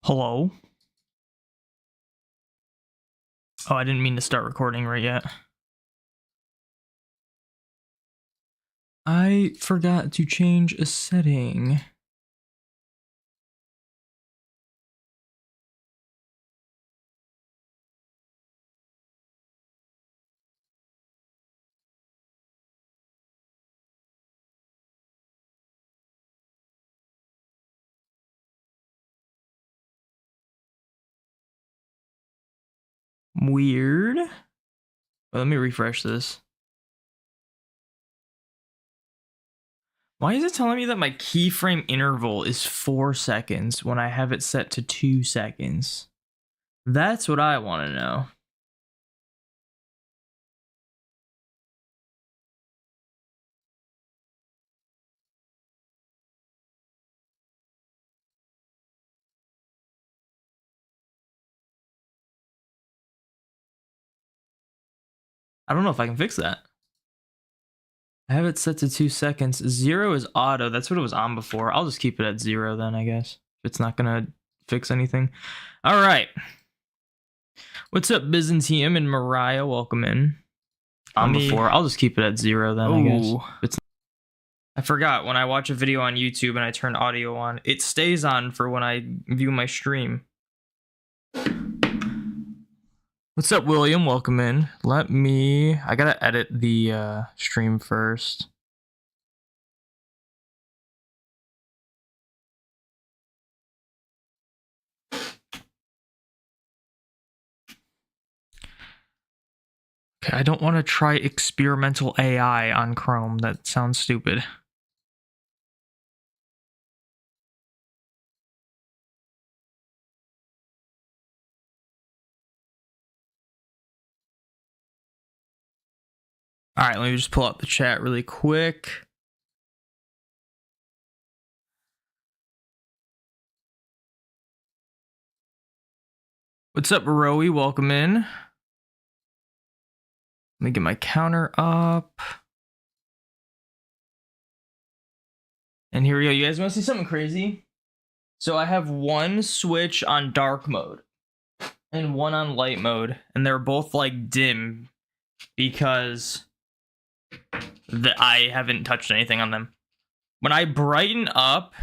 Hello? Oh, I didn't mean to start recording right yet. I forgot to change a setting. Weird. Well, let me refresh this. Why is it telling me that my keyframe interval is 4 seconds when I have it set to 2 seconds? That's what I want to know. I don't know if I can fix that. I have it set to 2 seconds. 0 is auto. That's what it was on before. I'll just keep it at 0 then, I guess. If it's not going to fix anything. All right. What's up, Byzantium and Mariah? Welcome in. On before. I'll just keep it at 0 then, I guess. I forgot when I watch a video on YouTube and I turn audio on, it stays on for when I view my stream. What's up, William? Welcome in. I gotta edit the stream first. Okay, I don't want to try experimental AI on Chrome. That sounds stupid. All right, let me just pull up the chat really quick. What's up, Rowie? Welcome in. Let me get my counter up. And here we go. You guys want to see something crazy? So I have one switch on dark mode and one on light mode, and they're both like dim because I haven't touched anything on them. When I brighten up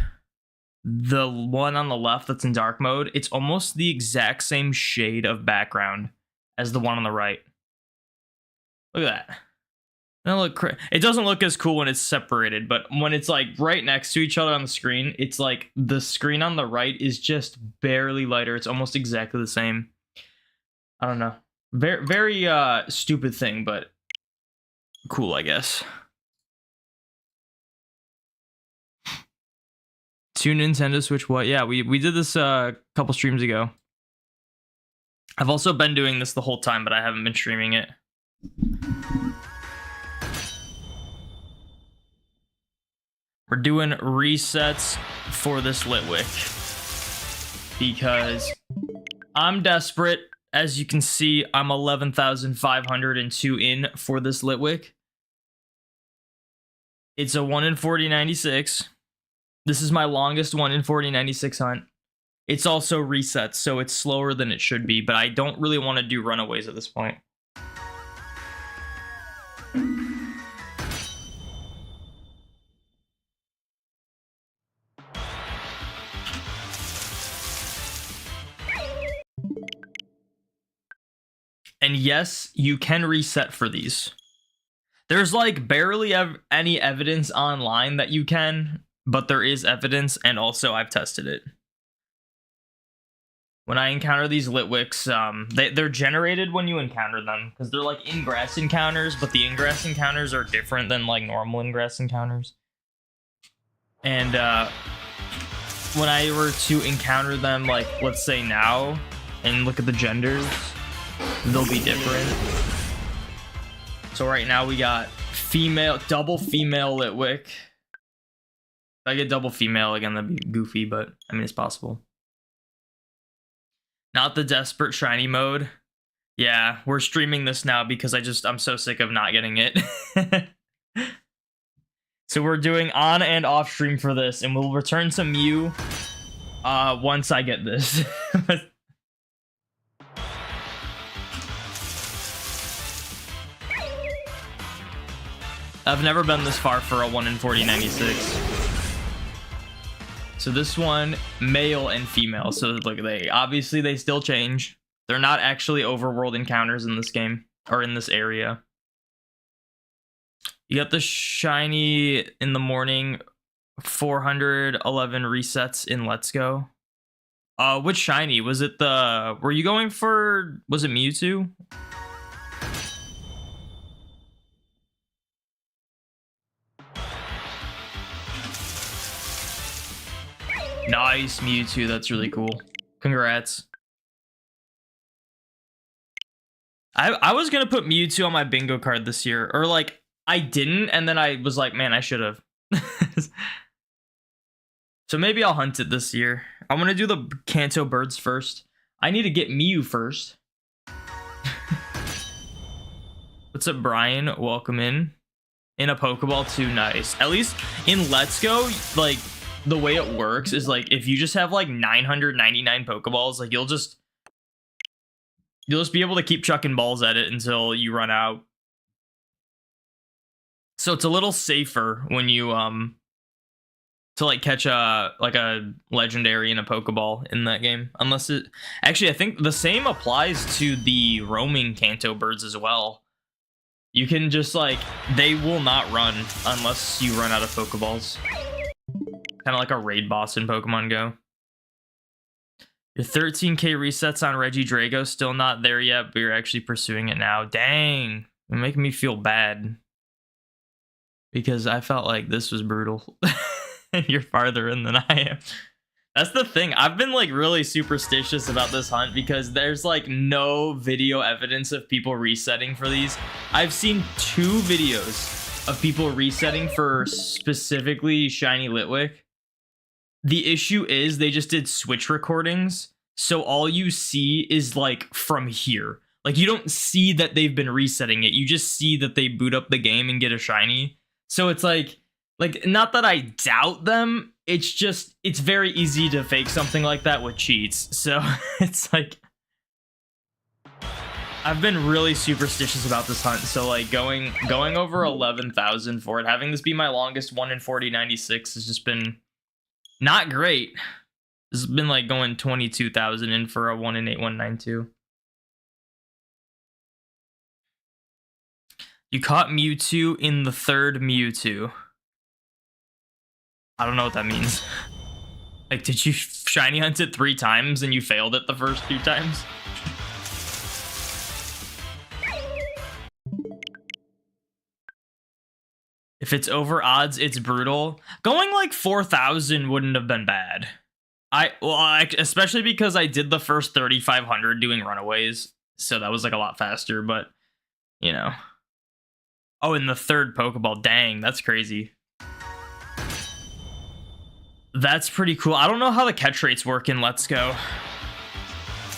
the one on the left that's in dark mode, it's almost the exact same shade of background as the one on the right. Look at that. It doesn't look as cool when it's separated, but when it's like right next to each other on the screen, it's like the screen on the right is just barely lighter. It's almost exactly the same. I don't know. Very stupid thing, but cool, I guess. 2 Nintendo Switch what? Yeah, we did this a couple streams ago. I've also been doing this the whole time, but I haven't been streaming it. We're doing resets for this Litwick because I'm desperate. As you can see, I'm 11,502 in for this Litwick. It's a 1 in 4096. This is my longest 1 in 4096 hunt. It's also resets, so it's slower than it should be, but I don't really want to do runaways at this point. And yes, you can reset for these. There's like barely any evidence online that you can, but there is evidence, and also I've tested it. When I encounter these Litwicks, they're generated when you encounter them, because they're like ingress encounters, but the ingress encounters are different than like normal ingress encounters. And when I were to encounter them, like let's say now, and look at the genders, they'll be different. So right now we got double female Litwick. If I get double female again, that'd be goofy, but I mean, it's possible. Not the desperate shiny mode. Yeah, we're streaming this now because I'm so sick of not getting it. So we're doing on and off stream for this, and we'll return to Mew Once I get this. I've never been this far for a 1 in 4096. So this one, male and female. So look, they still change. They're not actually overworld encounters in this game or in this area. You got the shiny in the morning, 411 resets in Let's Go. Which shiny? Was it the, were you going for, was it Mewtwo? Nice, Mewtwo. That's really cool. Congrats. I was gonna put Mewtwo on my bingo card this year, or like I didn't, and then I was like, man, I should have. So maybe I'll hunt it this year. I'm gonna do the Kanto birds first. I need to get Mew first. What's up, Brian? Welcome in. In a Pokeball too, nice. At least in Let's Go, like the way it works is like if you just have like 999 Pokeballs, like you'll just be able to keep chucking balls at it until you run out. So it's a little safer when you to like catch a legendary in a Pokeball in that game, unless it actually, I think the same applies to the roaming Kanto birds as well. You can just like, they will not run unless you run out of Pokeballs. Kind of like a raid boss in Pokemon Go. Your 13k resets on Regidrago still not there yet, but you're actually pursuing it now. Dang, you're making me feel bad because I felt like this was brutal. And you're farther in than I am. That's the thing. I've been like really superstitious about this hunt because there's like no video evidence of people resetting for these. I've seen 2 videos of people resetting for specifically shiny Litwick. The issue is they just did Switch recordings, so all you see is like from here. Like you don't see that they've been resetting it. You just see that they boot up the game and get a shiny. So it's like not that I doubt them. It's just, it's very easy to fake something like that with cheats. So it's like, I've been really superstitious about this hunt. So like going over 11,000 for it, having this be my longest 1 in 4096 has just been not great. This has been like going 22,000 in for a 1 in 8192. You caught Mewtwo in the 3rd Mewtwo. I don't know what that means. Like, did you shiny hunt it 3 times and you failed it the first 2 times? If it's over odds, it's brutal. Going like 4,000 wouldn't have been bad. Especially because I did the first 3,500 doing runaways, so that was like a lot faster. But you know, oh, in the 3rd Pokeball, dang, that's crazy. That's pretty cool. I don't know how the catch rates work in Let's Go.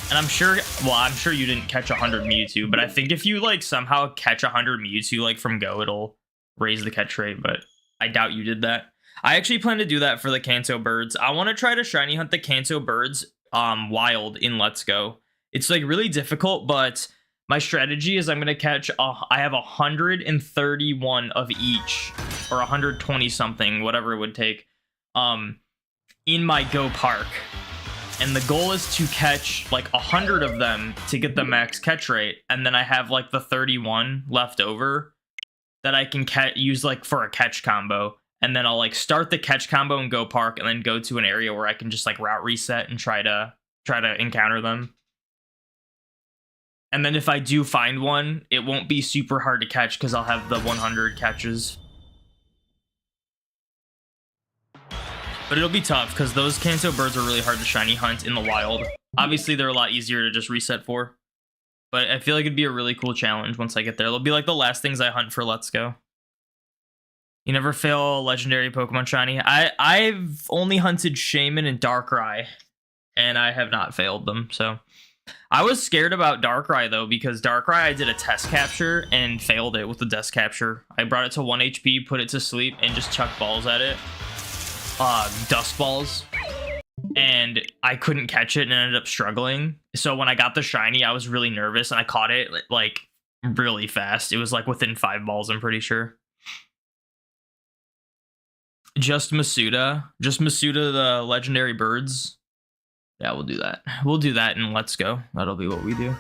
And I'm sure you didn't catch 100 Mewtwo, but I think if you like somehow catch 100 Mewtwo like from Go, it'll raise the catch rate, but I doubt you did that. I actually plan to do that for the Kanto birds. I want to try to shiny hunt the Kanto birds wild in Let's Go. It's like really difficult, but my strategy is I'm going to catch, I have 131 of each, or 120 something, whatever it would take, in my Go Park. And the goal is to catch like 100 of them to get the max catch rate. And then I have like the 31 left over that I can use like for a catch combo. And then I'll like start the catch combo and Go Park and then go to an area where I can just like route reset and try to encounter them. And then if I do find one, it won't be super hard to catch because I'll have the 100 catches. But it'll be tough because those Kanto birds are really hard to shiny hunt in the wild. Obviously, they're a lot easier to just reset for. But I feel like it'd be a really cool challenge once I get there. It'll be like the last things I hunt for Let's Go. You never fail legendary Pokemon shiny. I've only hunted Shaman and Darkrai, and I have not failed them. So I was scared about Darkrai though, because Darkrai I did a test capture and failed it with the desk capture. I brought it to 1 HP, put it to sleep, and just chucked balls at it. Dust balls. and I couldn't catch it and ended up struggling. So when I got the shiny, I was really nervous and I caught it like really fast. It was like within 5 balls, I'm pretty sure. Just Masuda the legendary birds. Yeah, we'll do that. We'll do that in Let's Go. That'll be what we do.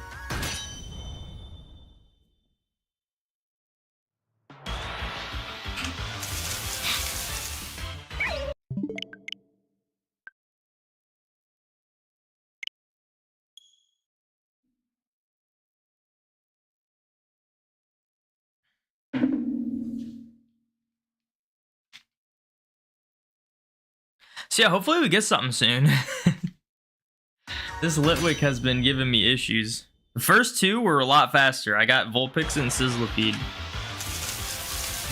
So yeah, hopefully we get something soon. This Litwick has been giving me issues. The first 2 were a lot faster. I got Vulpix and Sizzlipede.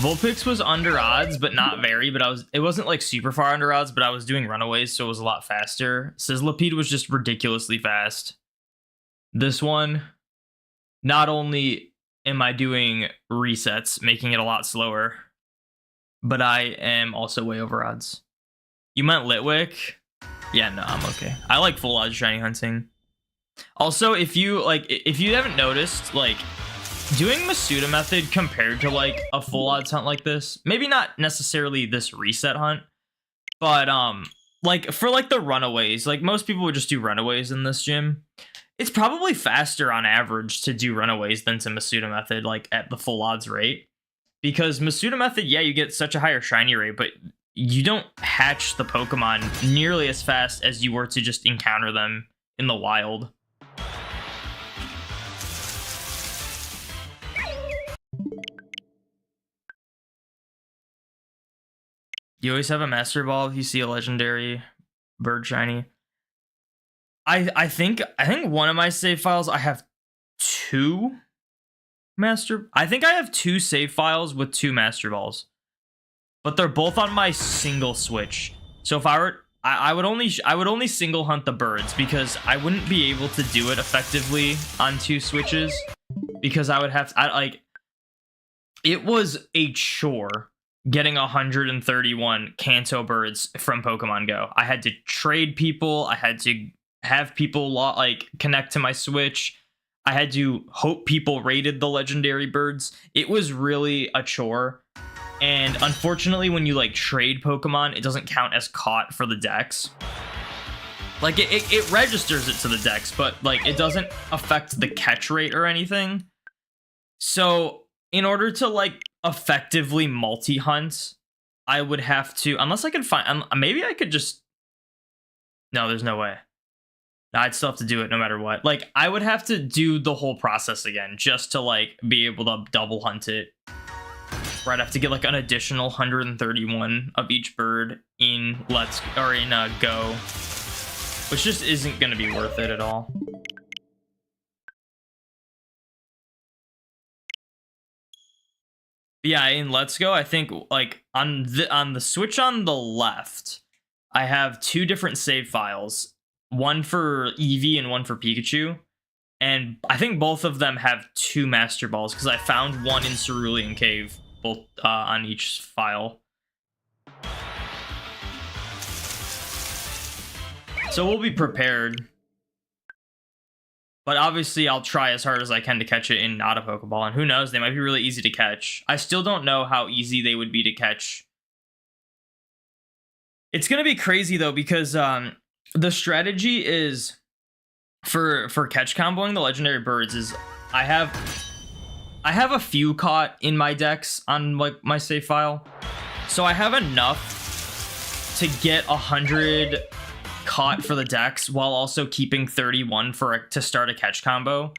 Vulpix was under odds, but not very. But it wasn't like super far under odds, but I was doing runaways, so it was a lot faster. Sizzlipede was just ridiculously fast. This one, not only am I doing resets, making it a lot slower, but I am also way over odds. You meant Litwick? Yeah, no, I'm okay. I like full odds shiny hunting. Also, if you haven't noticed, like, doing Masuda method compared to like a full odds hunt like this, maybe not necessarily this reset hunt, but like for like the runaways, like most people would just do runaways in this gym. It's probably faster on average to do runaways than to Masuda method, like at the full odds rate. Because Masuda method, yeah, you get such a higher shiny rate, but you don't hatch the Pokemon nearly as fast as you were to just encounter them in the wild. You always have a Master Ball if you see a legendary bird shiny. I think one of my save files, I have 2 I think I have 2 save files with 2 Master Balls. But they're both on my single switch. So if I were, I would only single hunt the birds because I wouldn't be able to do it effectively on 2 switches because I would have to, it was a chore getting 131 Kanto birds from Pokemon Go. I had to trade people. I had to have people like connect to my Switch. I had to hope people rated the legendary birds. It was really a chore. And unfortunately, when you like trade Pokemon, it doesn't count as caught for the dex. Like it registers it to the dex, but like it doesn't affect the catch rate or anything. So in order to like effectively multi-hunt, I would have to, unless I could find, maybe I could just, no, there's no way. I'd still have to do it no matter what. Like I would have to do the whole process again just to like be able to double hunt it. Where I'd have to get like an additional 131 of each bird in Go, which just isn't going to be worth it at all. But yeah, in Let's Go, I think like on the Switch on the left, I have 2 different save files, one for Eevee and one for Pikachu. And I think both of them have 2 Master Balls because I found one in Cerulean Cave, both on each file. So we'll be prepared. But obviously I'll try as hard as I can to catch it in not a Pokeball. And who knows, they might be really easy to catch. I still don't know how easy they would be to catch. It's going to be crazy though, because the strategy is for catch comboing the legendary birds is I have a few caught in my decks on like my save file. So I have enough to get 100 caught for the dex while also keeping 31 to start a catch combo.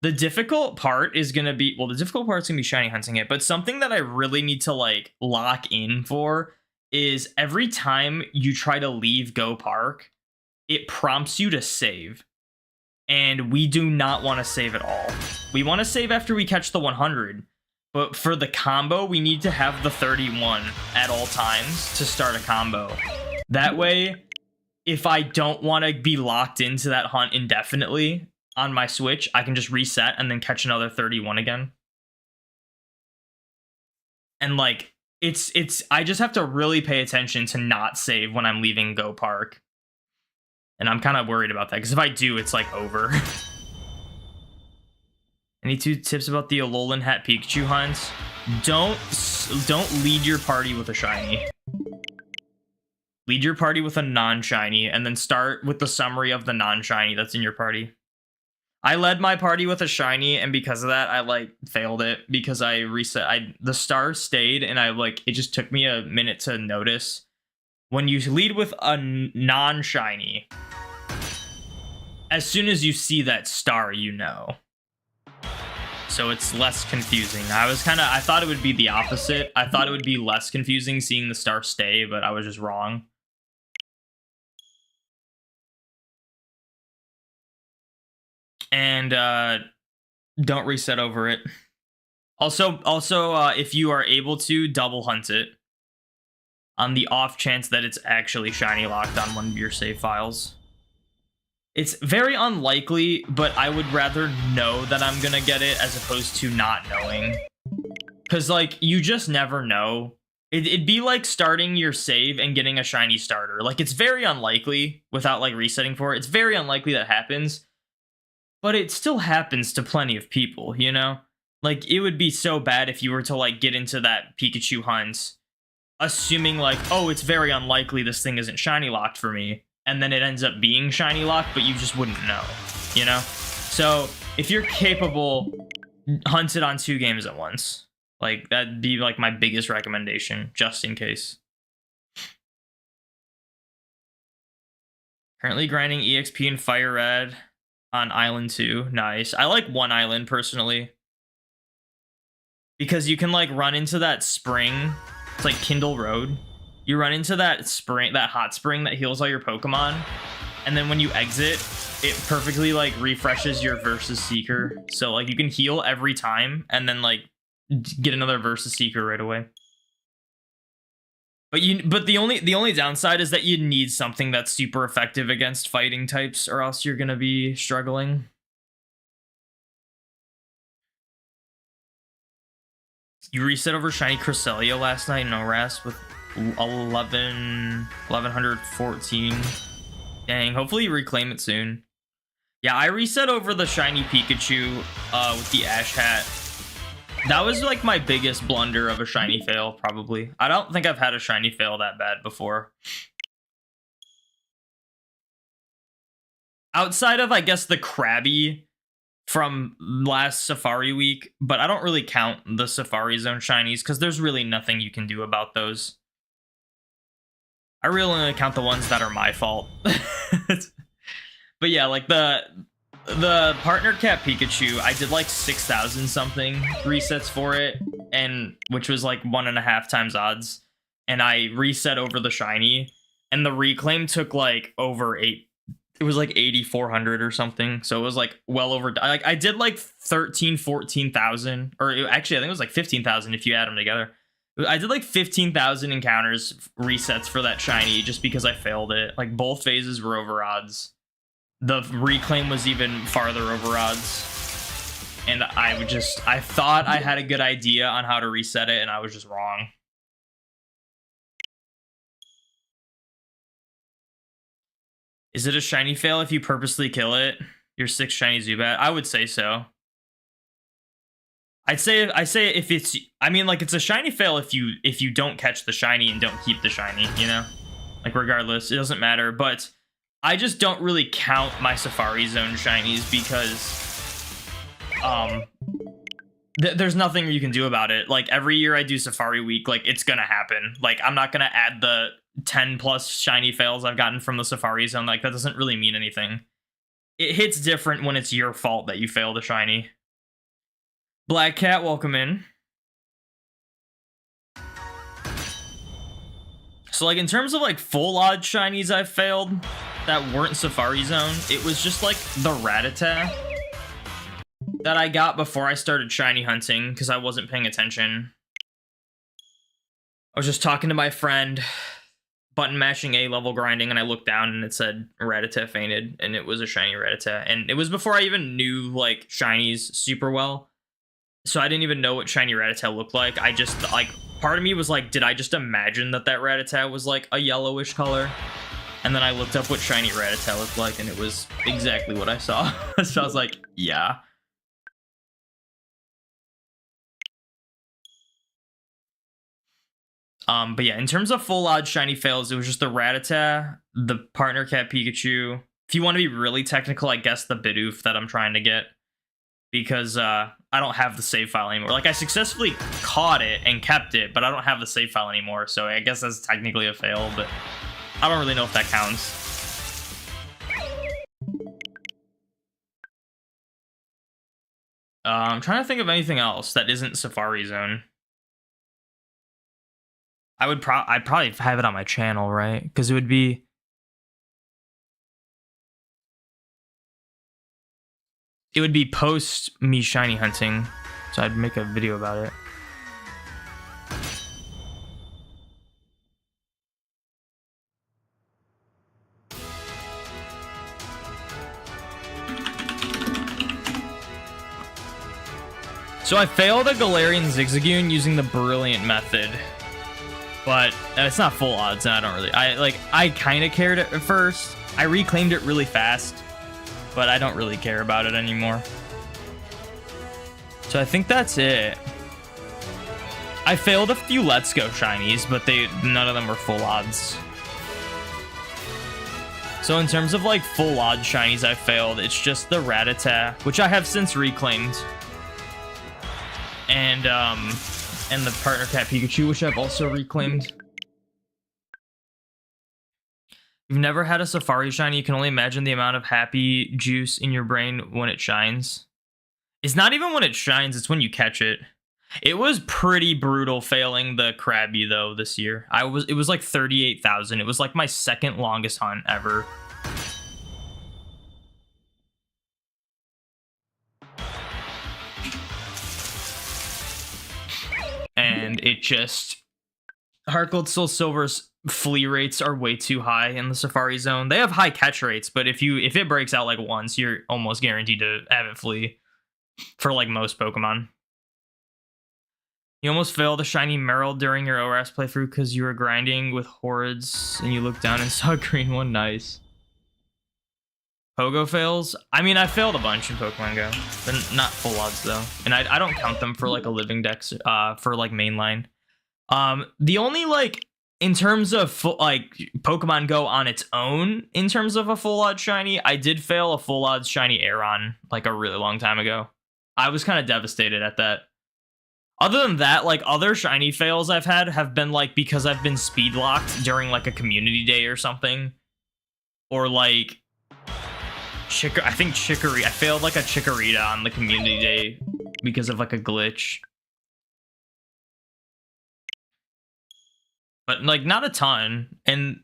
The difficult part is going to be, well, the difficult part's going to be shiny hunting it, but something that I really need to like lock in for is every time you try to leave Go Park, it prompts you to save. And we do not want to save at all. We want to save after we catch the 100. But for the combo, we need to have the 31 at all times to start a combo. That way, if I don't want to be locked into that hunt indefinitely on my Switch, I can just reset and then catch another 31 again. And like, I just have to really pay attention to not save when I'm leaving Go Park. And I'm kind of worried about that, because if I do, it's like over. Any 2 tips about the Alolan Hat Pikachu hunts? Don't lead your party with a shiny. Lead your party with a non-shiny, and then start with the summary of the non-shiny that's in your party. I led my party with a shiny, and because of that, I like failed it because I reset. The star stayed, and it just took me a minute to notice. When you lead with a non-shiny, as soon as you see that star, you know. So it's less confusing. I thought it would be the opposite. I thought it would be less confusing seeing the star stay, but I was just wrong. And don't reset over it. Also, if you are able to, double hunt it on the off chance that it's actually shiny locked on one of your save files. It's very unlikely, but I would rather know that I'm gonna get it as opposed to not knowing. Because, like, you just never know. It'd be like starting your save and getting a shiny starter. Like, it's very unlikely without, like, resetting for it. It's very unlikely that happens. But it still happens to plenty of people, you know? Like, it would be so bad if you were to, like, get into that Pikachu hunt, assuming, like, oh, it's very unlikely this thing isn't shiny locked for me. And then it ends up being shiny locked, but you just wouldn't know, you know? So, if you're capable, hunt it on 2 games at once. Like, that'd be, like, my biggest recommendation, just in case. Currently grinding EXP and Fire Red on Island 2. Nice. I like 1 island, personally. Because you can, like, run into that spring. It's like Kindle Road. You run into that spring, that hot spring that heals all your Pokemon. And then when you exit, it perfectly, like, refreshes your Versus Seeker. So, like, you can heal every time and then, like, get another Versus Seeker right away. But the only downside is that you need something that's super effective against fighting types, or else you're gonna be struggling. You reset over shiny Cresselia last night in ORAS with 1114. Dang, hopefully you reclaim it soon. Yeah, I reset over the shiny Pikachu with the Ash Hat. That was, like, my biggest blunder of a shiny fail, probably. I don't think I've had a shiny fail that bad before. Outside of, I guess, the Krabby from last Safari Week, but I don't really count the Safari Zone shinies because there's really nothing you can do about those. I really only count the ones that are my fault. But yeah, like the partner cat Pikachu, I did like 6,000 something resets for it, and which was like 1.5 times odds, and I reset over the shiny, and the reclaim took like over 8. It was like 8,400 or something, so it was like well over. Like, I did like 14,000, or actually I think it was like 15,000 if you add them together. I did like 15,000 encounters resets for that shiny just because I failed it. Like, both phases were over odds. The reclaim was even farther over odds. And I thought I had a good idea on how to reset it, and I was just wrong. Is it a shiny fail if you purposely kill it? Your 6 shiny Zubat? I would say so. I say if it's, I mean, like, it's a shiny fail if you don't catch the shiny and don't keep the shiny, you know? Like, regardless, it doesn't matter, but I just don't really count my Safari Zone shinies because there's nothing you can do about it. Like, every year I do Safari Week, like, it's gonna happen. Like, I'm not gonna add the 10 plus shiny fails I've gotten from the Safari Zone. Like, that doesn't really mean anything. It hits different when it's your fault that you failed a shiny. Black Cat, welcome in. So, like, in terms of, like, full odd shinies I've failed that weren't Safari Zone, it was just, like, the Rattata that I got before I started shiny hunting because I wasn't paying attention. I was just talking to my friend, button mashing A-level grinding, and I looked down and it said Rattata fainted, and it was a shiny Rattata. And it was before I even knew, like, shinies super well. So I didn't even know what shiny Rattata looked like. I just, like, part of me was like, did I just imagine that Rattata was, like, a yellowish color? And then I looked up what shiny Rattata looked like, and it was exactly what I saw. So I was like, yeah. But yeah, in terms of full odds shiny fails, it was just the Rattata, the partner cat Pikachu. If you want to be really technical, I guess the Bidoof that I'm trying to get. Because I don't have the save file anymore. Like, I successfully caught it and kept it, but I don't have the save file anymore. So I guess that's technically a fail, but I don't really know if that counts. I'm trying to think of anything else that isn't Safari Zone. I'd probably have it on my channel, right? Because it would be post me shiny hunting, so I'd make a video about it. So I failed a Galarian Zigzagoon using the Brilliant method, but it's not full odds, and I don't really. I kind of cared at first. I reclaimed it really fast, but I don't really care about it anymore. So I think that's it. I failed a few Let's Go shinies, but none of them were full odds. So in terms of like full odds shinies I failed, it's just the Rattata, which I have since reclaimed. And the partner cat Pikachu, which I've also reclaimed. You've never had a Safari shiny, you can only imagine the amount of happy juice in your brain when it shines. It's not even when it shines, it's when you catch it. It was pretty brutal failing the Krabby though this year. It was like 38,000. It was like my second longest hunt ever. And it just... Heart Gold Soul Silver's flea rates are way too high in the Safari Zone. They have high catch rates, but if it breaks out like once, you're almost guaranteed to have it flee for like most Pokemon. You almost failed a shiny Meryl during your ORAS playthrough because you were grinding with hordes and you looked down and saw a green one. Nice. Pogo fails? I mean, I failed a bunch in Pokemon Go. But not full odds, though. And I don't count them for, like, a living dex, for, like, mainline. The only, like, in terms of, Pokemon Go on its own, in terms of a full odds shiny, I did fail a full odds shiny Aeron, like, a really long time ago. I was kind of devastated at that. Other than that, like, other shiny fails I've had have been, like, because I've been speed locked during, like, a community day or something. Or, like... I think Chikorita. I failed like a Chikorita on the community day because of like a glitch. But like not a ton. And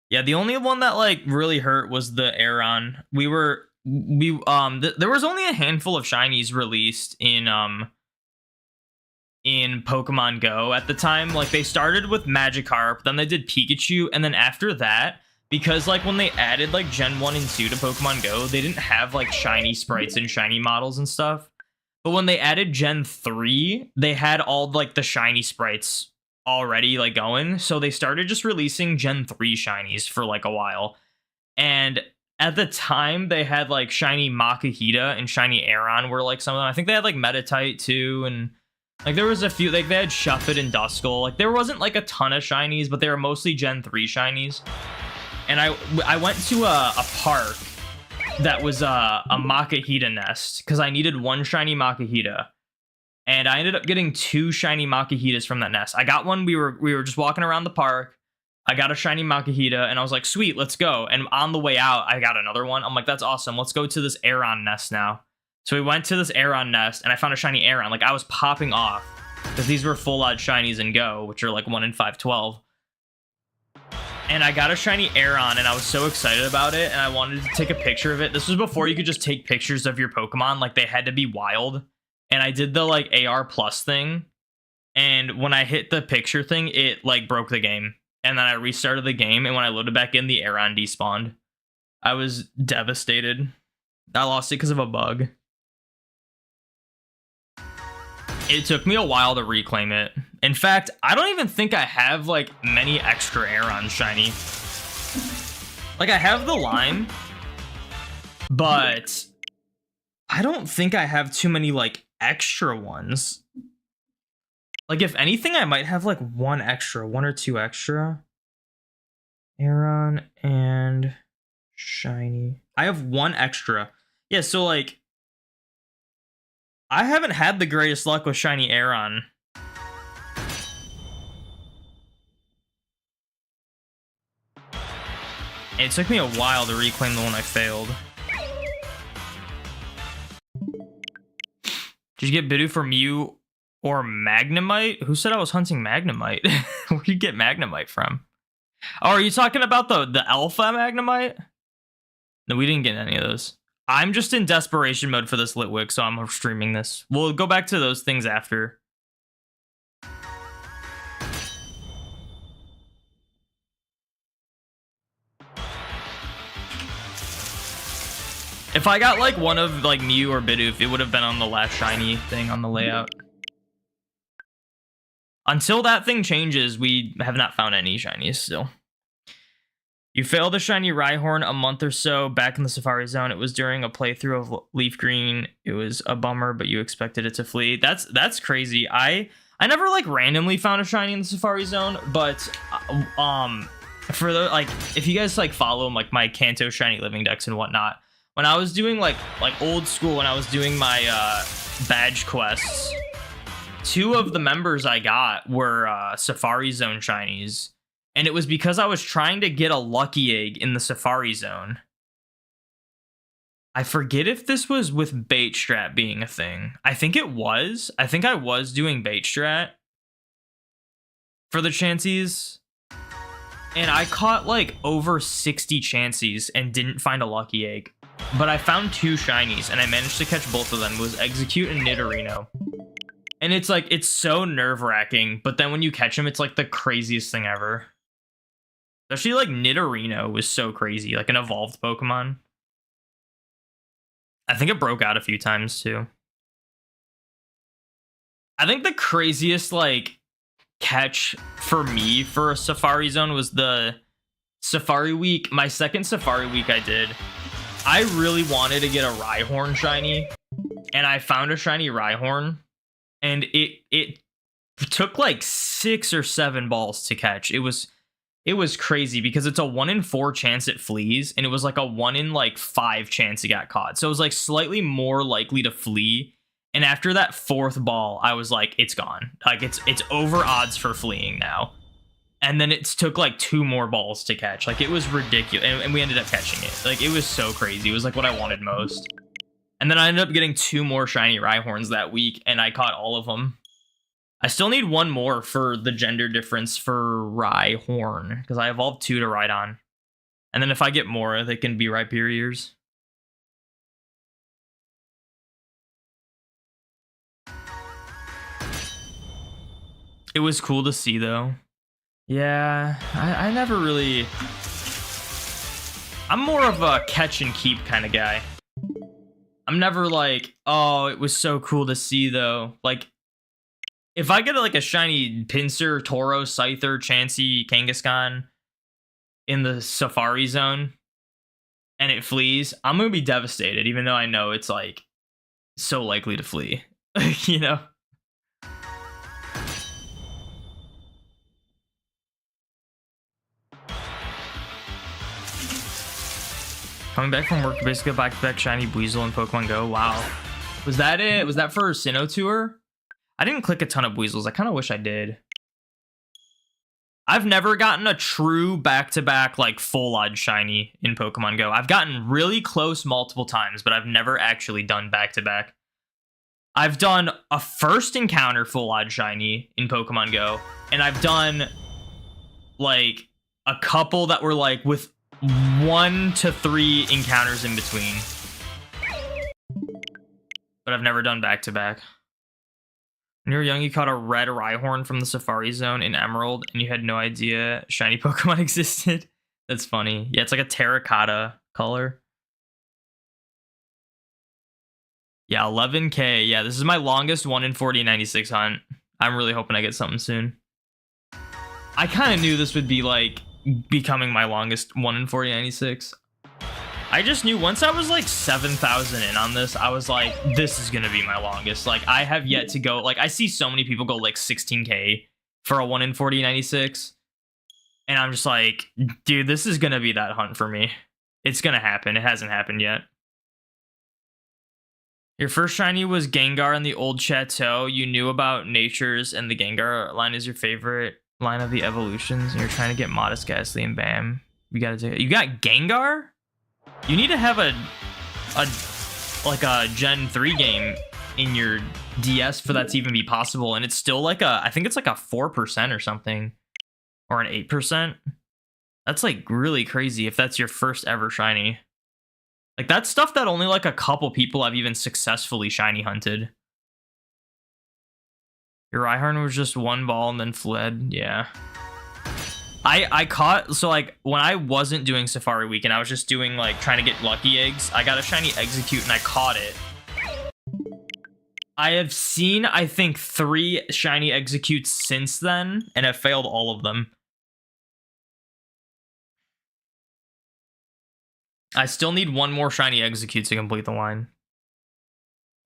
yeah, the only one that like really hurt was the Aeron. There was only a handful of shinies released in Pokemon Go at the time. Like they started with Magikarp, then they did Pikachu, and then after that, because, like, when they added, like, Gen 1 and 2 to Pokemon Go, they didn't have, like, shiny sprites and shiny models and stuff. But when they added Gen 3, they had all, like, the shiny sprites already, like, going. So they started just releasing Gen 3 shinies for, like, a while. And at the time, they had, like, shiny Makahita and shiny Aeron were, like, some of them. I think they had, like, Metatite, too, and... Like, there was a few... Like, they had Shuffit and Duskull. Like, there wasn't, like, a ton of shinies, but they were mostly Gen 3 shinies. And I went to a park that was a Makahita nest because I needed one shiny Makahita, and I ended up getting 2 shiny Makahitas from that nest. I got one. We were just walking around the park. I got a shiny Makahita, and I was like, sweet, let's go. And on the way out, I got another one. I'm like, that's awesome. Let's go to this Aeron nest now. So we went to this Aeron nest, and I found a shiny Aeron. Like I was popping off because these were full odd shinies in Go, which are like 1 in 512. And I got a shiny Aeron, and I was so excited about it, and I wanted to take a picture of it. This was before you could just take pictures of your Pokemon. Like, they had to be wild. And I did the, like, AR plus thing. And when I hit the picture thing, it, like, broke the game. And then I restarted the game, and when I loaded back in, the Aeron despawned. I was devastated. I lost it because of a bug. It took me a while to reclaim it. In fact, I don't even think I have, like, many extra Aeron shiny. Like, I have the line, but I don't think I have too many, like, extra ones. Like, if anything, I might have, like, one or two extra. Aeron and shiny. I have one extra. Yeah, so, like, I haven't had the greatest luck with shiny Aeron. It took me a while to reclaim the one I failed. Did you get Bidoof for Mew or Magnemite? Who said I was hunting Magnemite? Where'd you get Magnemite from? Oh, are you talking about the Alpha Magnemite? No, we didn't get any of those. I'm just in desperation mode for this Litwick, so I'm streaming this. We'll go back to those things after. If I got like one of like Mew or Bidoof, it would have been on the last shiny thing on the layout. Until that thing changes, we have not found any shinies still. You failed a shiny Rhyhorn a month or so back in the Safari Zone. It was during a playthrough of Leaf Green. It was a bummer, but you expected it to flee. That's crazy. I never like randomly found a shiny in the Safari Zone, but for the like, if you guys like follow like my Kanto shiny living decks and whatnot, when I was doing like old school, when I was doing my badge quests, 2 of the members I got were Safari Zone shinies. And it was because I was trying to get a lucky egg in the Safari Zone. I forget if this was with bait strat being a thing. I think it was. I think I was doing bait strat for the chances. And I caught like over 60 chances and didn't find a lucky egg. But I found 2 shinies and I managed to catch both of them. It was Execute and Nidorino. And it's like, it's so nerve-wracking. But then when you catch them, it's like the craziest thing ever. Especially like Nidorino was so crazy, like an evolved Pokemon. I think it broke out a few times too. I think the craziest like catch for me for a Safari Zone was the Safari Week. My second Safari Week I did. I really wanted to get a Rhyhorn shiny, and I found a shiny Rhyhorn, and it took like 6 or 7 balls to catch. It was crazy because it's a 1 in 4 chance it flees, and it was like a 1 in like 5 chance it got caught. So it was like slightly more likely to flee. And after that 4th ball, I was like, it's gone. Like it's over odds for fleeing now. And then it took like 2 more balls to catch. Like it was ridiculous, and we ended up catching it. Like it was so crazy. It was like what I wanted most. And then I ended up getting 2 more shiny Rhyhorns that week, and I caught all of them. I still need 1 more for the gender difference for Rhyhorn, because I evolved 2 to Rhydon. And then if I get more, they can be Rhyperiors. It was cool to see, though. Yeah, I never really... I'm more of a catch and keep kind of guy. I'm never like, oh, it was so cool to see, though. Like, if I get like a shiny Pinsir, Tauros, Scyther, Chansey, Kangaskhan in the Safari Zone and it flees, I'm going to be devastated, even though I know it's like so likely to flee, you know? Coming back from work, basically back-to-back shiny Weasel in Pokemon Go. Wow. Was that it? Was that for Sinnoh Tour? I didn't click a ton of Weasels. I kind of wish I did. I've never gotten a true back-to-back, like, full-odd shiny in Pokemon Go. I've gotten really close multiple times, but I've never actually done back-to-back. I've done a first encounter full-odd shiny in Pokemon Go, and I've done, like, a couple that were, like, with 1 to 3 encounters in between. But I've never done back-to-back. When you were young, you caught a red Rhyhorn from the Safari Zone in Emerald, and you had no idea shiny Pokemon existed. That's funny. Yeah, it's like a terracotta color. Yeah, 11K. Yeah, this is my longest 1 in 4096 hunt. I'm really hoping I get something soon. I kind of knew this would be, like, becoming my longest 1 in 4096. I just knew once I was like 7,000 in on this, I was like, this is gonna be my longest. Like, I have yet to go, like, I see so many people go like 16k for a 1 in 4096, and I'm just like, dude, this is gonna be that hunt for me. It's gonna happen. It hasn't happened yet. Your first shiny was Gengar in the old chateau. You knew about natures, and the Gengar line is your favorite line of the evolutions, and you're trying to get Modest, Ghastly, and Bam. You gotta take it. You got Gengar? You need to have a Gen 3 game in your DS for that to even be possible, and it's still like I think it's like a 4% or something, or an 8%. That's like really crazy if that's your first ever shiny. Like, that's stuff that only like a couple people have even successfully shiny hunted. Your Rhyhorn was just one ball and then fled. Yeah. I caught, so like when I wasn't doing Safari Weekend, I was just doing like trying to get lucky eggs. I got a shiny Execute and I caught it. I have seen, I think, 3 shiny Executes since then, and have failed all of them. I still need 1 more shiny Execute to complete the line.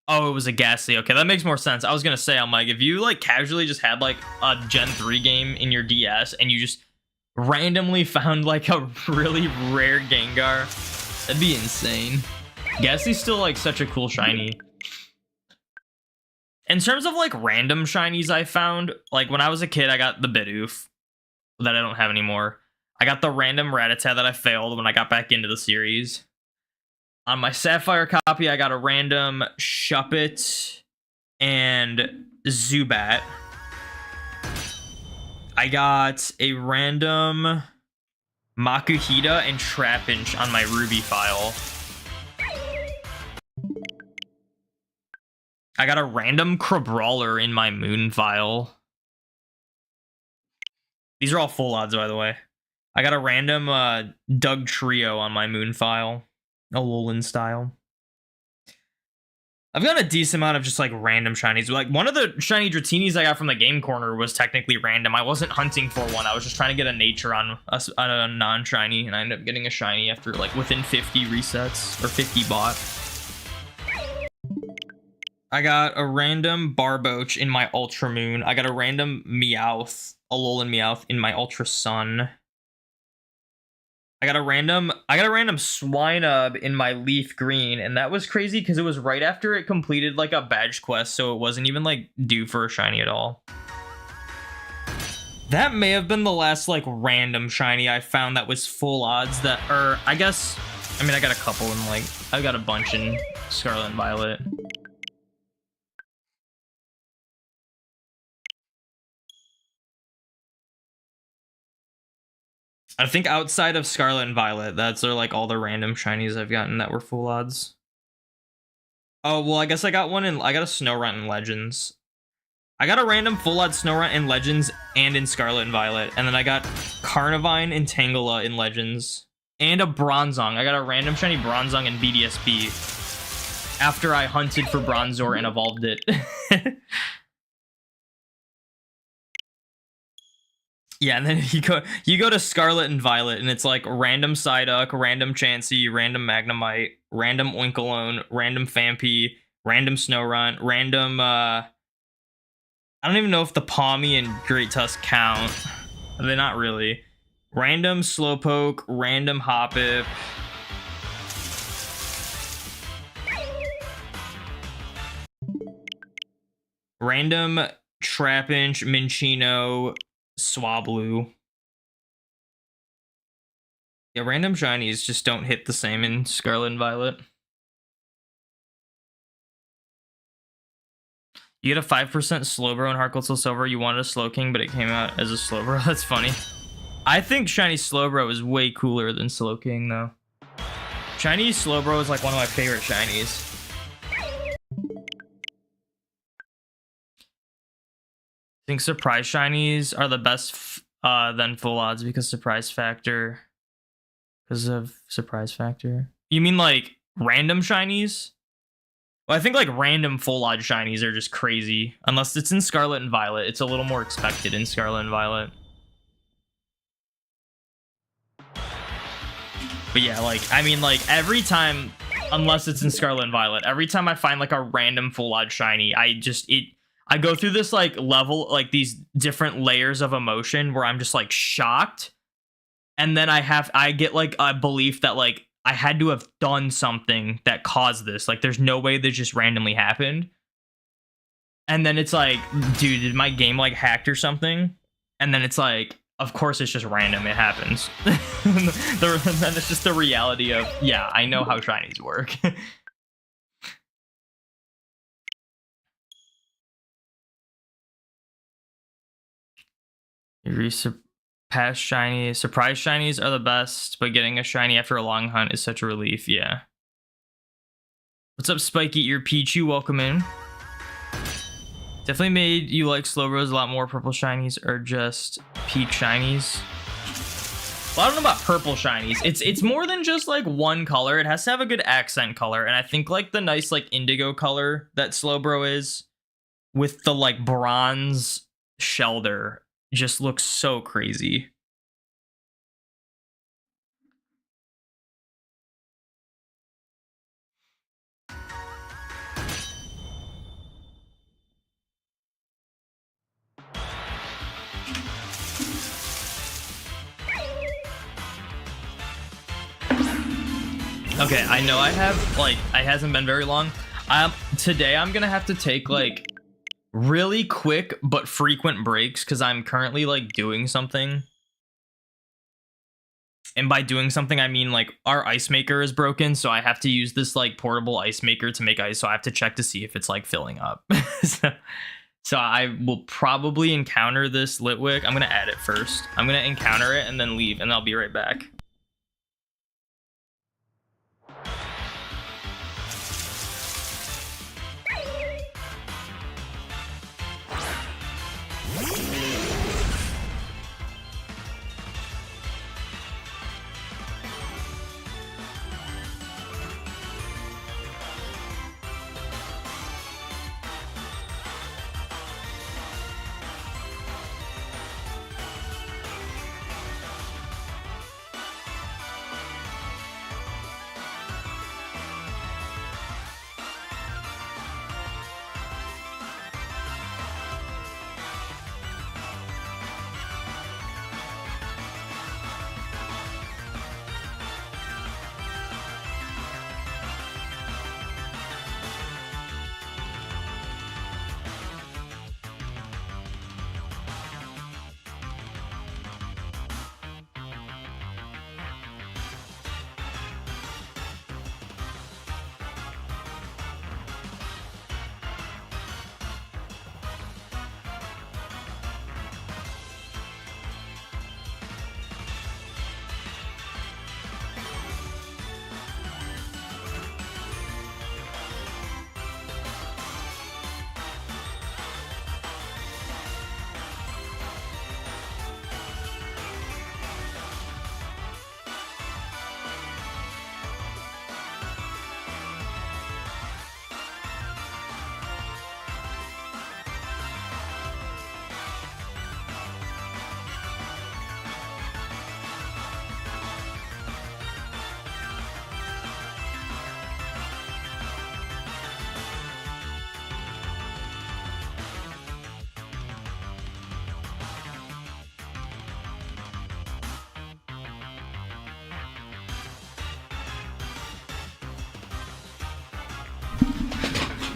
Oh, it was a Ghastly. Okay, that makes more sense. I was gonna say, I'm like, if you like casually just had like a Gen 3 game in your DS and you just randomly found like a really rare Gengar, that'd be insane. Ghastly's still like such a cool shiny. In terms of like random shinies I found, like when I was a kid, I got the Bidoof that I don't have anymore. I got the random Rattata that I failed when I got back into the series. On my Sapphire copy, I got a random Shuppet and Zubat. I got a random Makuhita and Trapinch on my Ruby file. I got a random Crabrawler in my Moon file. These are all full odds, by the way. I got a random Doug Trio on my Moon file. Alolan style. I've got a decent amount of just like random shinies. Like one of the shiny Dratinis I got from the game corner was technically random. I wasn't hunting for one. I was just trying to get a nature on a non-shiny, and I ended up getting a shiny after like within 50 resets or 50 bought. I got a random Barboach in my Ultra Moon. I got a random Meowth, Alolan Meowth in my Ultra Sun. I got a random Swinub in my Leaf Green, and that was crazy because it was right after it completed like a badge quest, so it wasn't even like due for a shiny at all. That may have been the last like random shiny I found that was full odds that, or I guess, I mean, I got a couple in like, I got a bunch in Scarlet and Violet. I think outside of Scarlet and Violet, that's are like all the random shinies I've gotten that were full odds. Oh, well, I guess I got one in, I got a Snorunt in Legends. I got a random full odds Snorunt in Legends and in Scarlet and Violet. And then I got Carnivine and Tangela in Legends. And a Bronzong. I got a random shiny Bronzong in BDSP after I hunted for Bronzor and evolved it. Yeah, and then you go to Scarlet and Violet, and it's like random Psyduck, random Chansey, random Magnemite, random Oinkologne, random Phanpy, random Snorunt, random I don't even know if the Pawmi and Great Tusk count. They're not really. Random Slowpoke, random Hoppip. Random Trapinch, Minccino, Swablu. Yeah, random shinies just don't hit the same in Scarlet and Violet. You get a 5% Slowbro in Heart Gold Soul Silver. You wanted a Slowking, but it came out as a Slowbro. That's funny. I think shiny Slowbro is way cooler than Slowking, though. Shiny Slowbro is like one of my favorite shinies. I think surprise shinies are the best than full odds because surprise factor. Because of surprise factor. You mean like random shinies? Well, I think like random full odds shinies are just crazy. Unless it's in Scarlet and Violet. It's a little more expected in Scarlet and Violet. But yeah, like, I mean, like, every time, unless it's in Scarlet and Violet, every time I find, like, a random full odd shiny, I go through this, like, level, like, these different layers of emotion where I'm just, like, shocked. And then I get, like, a belief that, like, I had to have done something that caused this. Like, there's no way this just randomly happened. And then it's like, dude, did my game, like, hacked or something? And then it's like, of course it's just random. It happens. Then it's just the reality of, yeah, I know how shinies work. Past shinies. Surprise shinies are the best, but getting a shiny after a long hunt is such a relief. Yeah. What's up, Spiky Ear Pichu? Welcome in. Definitely made you like Slowbros a lot more. Purple shinies are just peak shinies. Well, I don't know about purple shinies. It's more than just like one color. It has to have a good accent color. And I think like the nice like indigo color that Slowbro is with the like bronze Shelder just looks so crazy. Okay, I know I have, like, it hasn't been very long. Today I'm gonna have to take, like, really quick but frequent breaks because I'm currently, like, doing something. And by doing something, I mean, like, our ice maker is broken, so I have to use this, like, portable ice maker to make ice, so I have to check to see if it's, like, filling up. So I will probably encounter this Litwick. I'm gonna add it first. I'm gonna encounter it and then leave, and I'll be right back.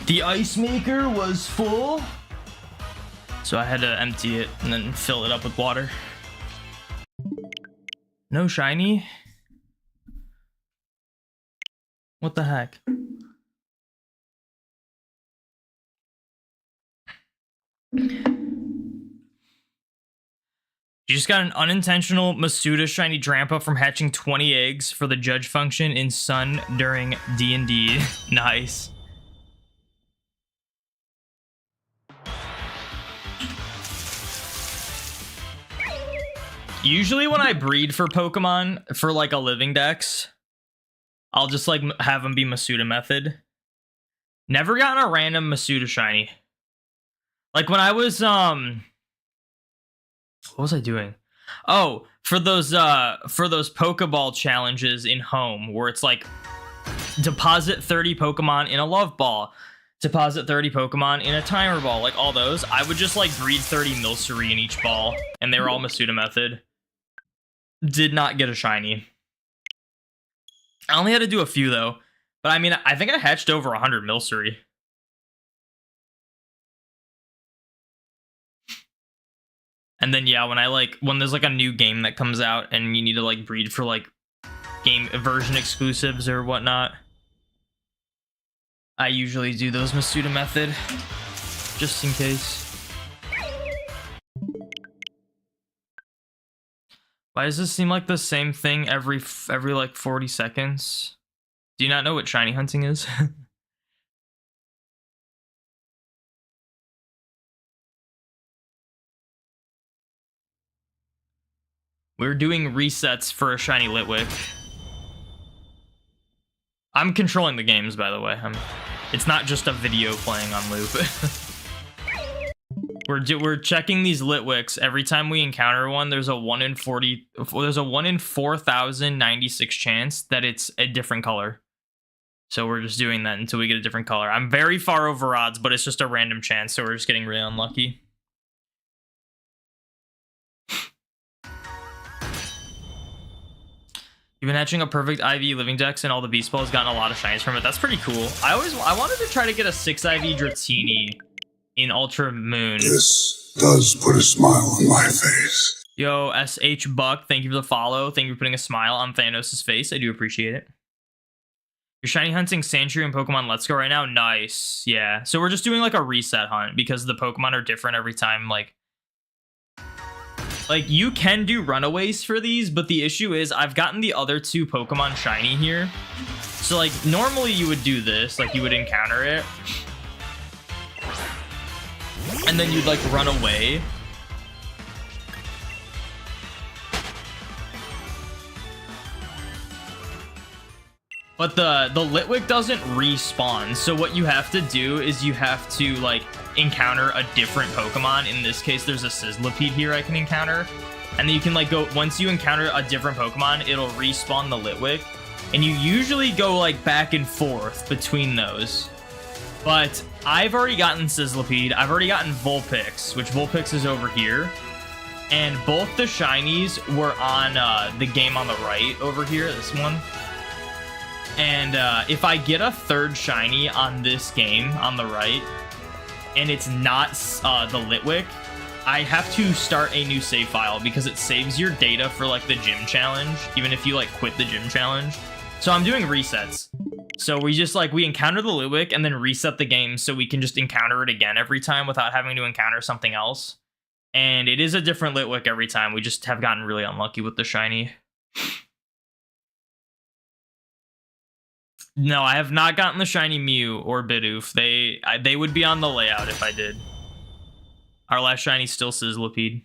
The ice maker was full, so I had to empty it and then fill it up with water. No shiny? What the heck? You just got an unintentional Masuda shiny Drampa from hatching 20 eggs for the judge function in Sun during D&D. Nice. Usually when I breed for Pokemon for like a living dex, I'll just like have them be Masuda method. Never gotten a random Masuda shiny. Like when I was what was I doing? Oh, for those Pokeball challenges in home where it's like deposit 30 Pokemon in a love ball, deposit 30 Pokemon in a timer ball, like all those, I would just like breed 30 Milcery in each ball, and they were all Masuda method. Did not get a shiny. I only had to do a few though, but I mean, I think I hatched over 100 Milcery. And then yeah, when there's like a new game that comes out and you need to like breed for like game version exclusives or whatnot, I usually do those Masuda method, just in case. Why does this seem like the same thing every like 40 seconds? Do you not know what shiny hunting is? We're doing resets for a shiny Litwick. I'm controlling the games, by the way. It's not just a video playing on loop. We're checking these Litwicks every time we encounter one. There's a 1 in 4,096 chance that it's a different color. So we're just doing that until we get a different color. I'm very far over odds, but it's just a random chance, so we're just getting really unlucky. You've been hatching a perfect IV Living Dex, and all the Beast Ball has gotten a lot of shinies from it. That's pretty cool. I wanted to try to get a 6 IV Dratini in Ultra Moon. This does put a smile on my face. Yo, SH Buck, thank you for the follow. Thank you for putting a smile on Thanos' face. I do appreciate it. You're shiny hunting Sandshrew and Pokemon Let's Go right now? Nice. Yeah. So we're just doing like a reset hunt because the Pokemon are different every time. Like you can do runaways for these, but the issue is I've gotten the other 2 Pokemon shiny here. So like normally you would do this, like you would encounter it, and then you'd like run away. But the Litwick doesn't respawn, so what you have to do is you have to like encounter a different Pokemon. In this case, there's a Sizzlipede here I can encounter, and then you can like go, once you encounter a different Pokemon, it'll respawn the Litwick, and you usually go like back and forth between those. But I've already gotten Sizzlipede, I've already gotten Vulpix, which Vulpix is over here, and both the shinies were on the game on the right over here, this one. And if I get a 3rd shiny on this game on the right, and it's not the Litwick, I have to start a new save file because it saves your data for like the gym challenge, even if you like quit the gym challenge. So I'm doing resets. So we just like, we encounter the Litwick and then reset the game so we can just encounter it again every time without having to encounter something else. And it is a different Litwick every time. We just have gotten really unlucky with the shiny. No, I have not gotten the shiny Mew or Bidoof. They would be on the layout if I did. Our last shiny's still Sizzlipede.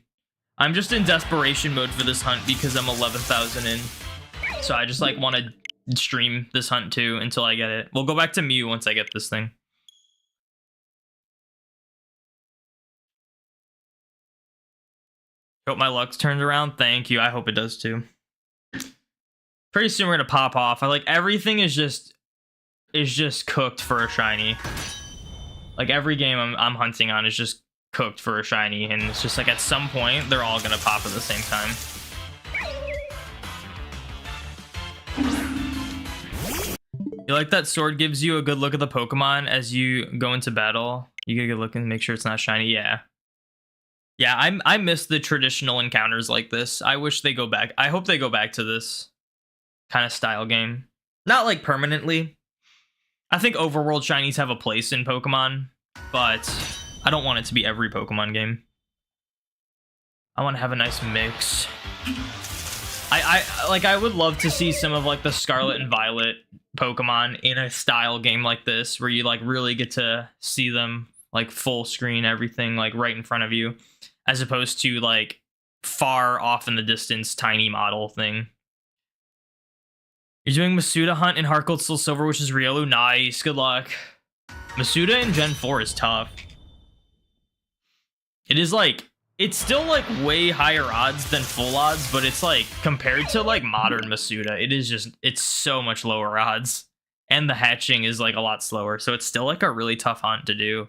I'm just in desperation mode for this hunt because I'm 11,000 in. So I just like want to stream this hunt too until I get it. We'll go back to Mew once I get this thing. Hope my luck's turned around. Thank you. I hope it does too. Pretty soon we're gonna pop off. I like everything is just cooked for a shiny. Like every game I'm hunting on is just cooked for a shiny, and it's just like at some point they're all gonna pop at the same time. You like that sword gives you a good look at the Pokemon as you go into battle? You get a good look and make sure it's not shiny. Yeah. Yeah, I miss the traditional encounters like this. I wish they go back. I hope they go back to this kind of style game. Not like permanently. I think overworld shinies have a place in Pokemon, but I don't want it to be every Pokemon game. I want to have a nice mix. I would love to see some of like the Scarlet and Violet Pokemon in a style game like this, where you like really get to see them like full screen, everything like right in front of you, as opposed to like far off in the distance tiny model thing. You're doing Masuda hunt in Heart Gold Still Silver, which is Riolu. Nice, good luck. Masuda in Gen 4 is tough. It It's still like way higher odds than full odds, but it's like compared to like modern Masuda, it's so much lower odds. And the hatching is like a lot slower, so it's still like a really tough hunt to do.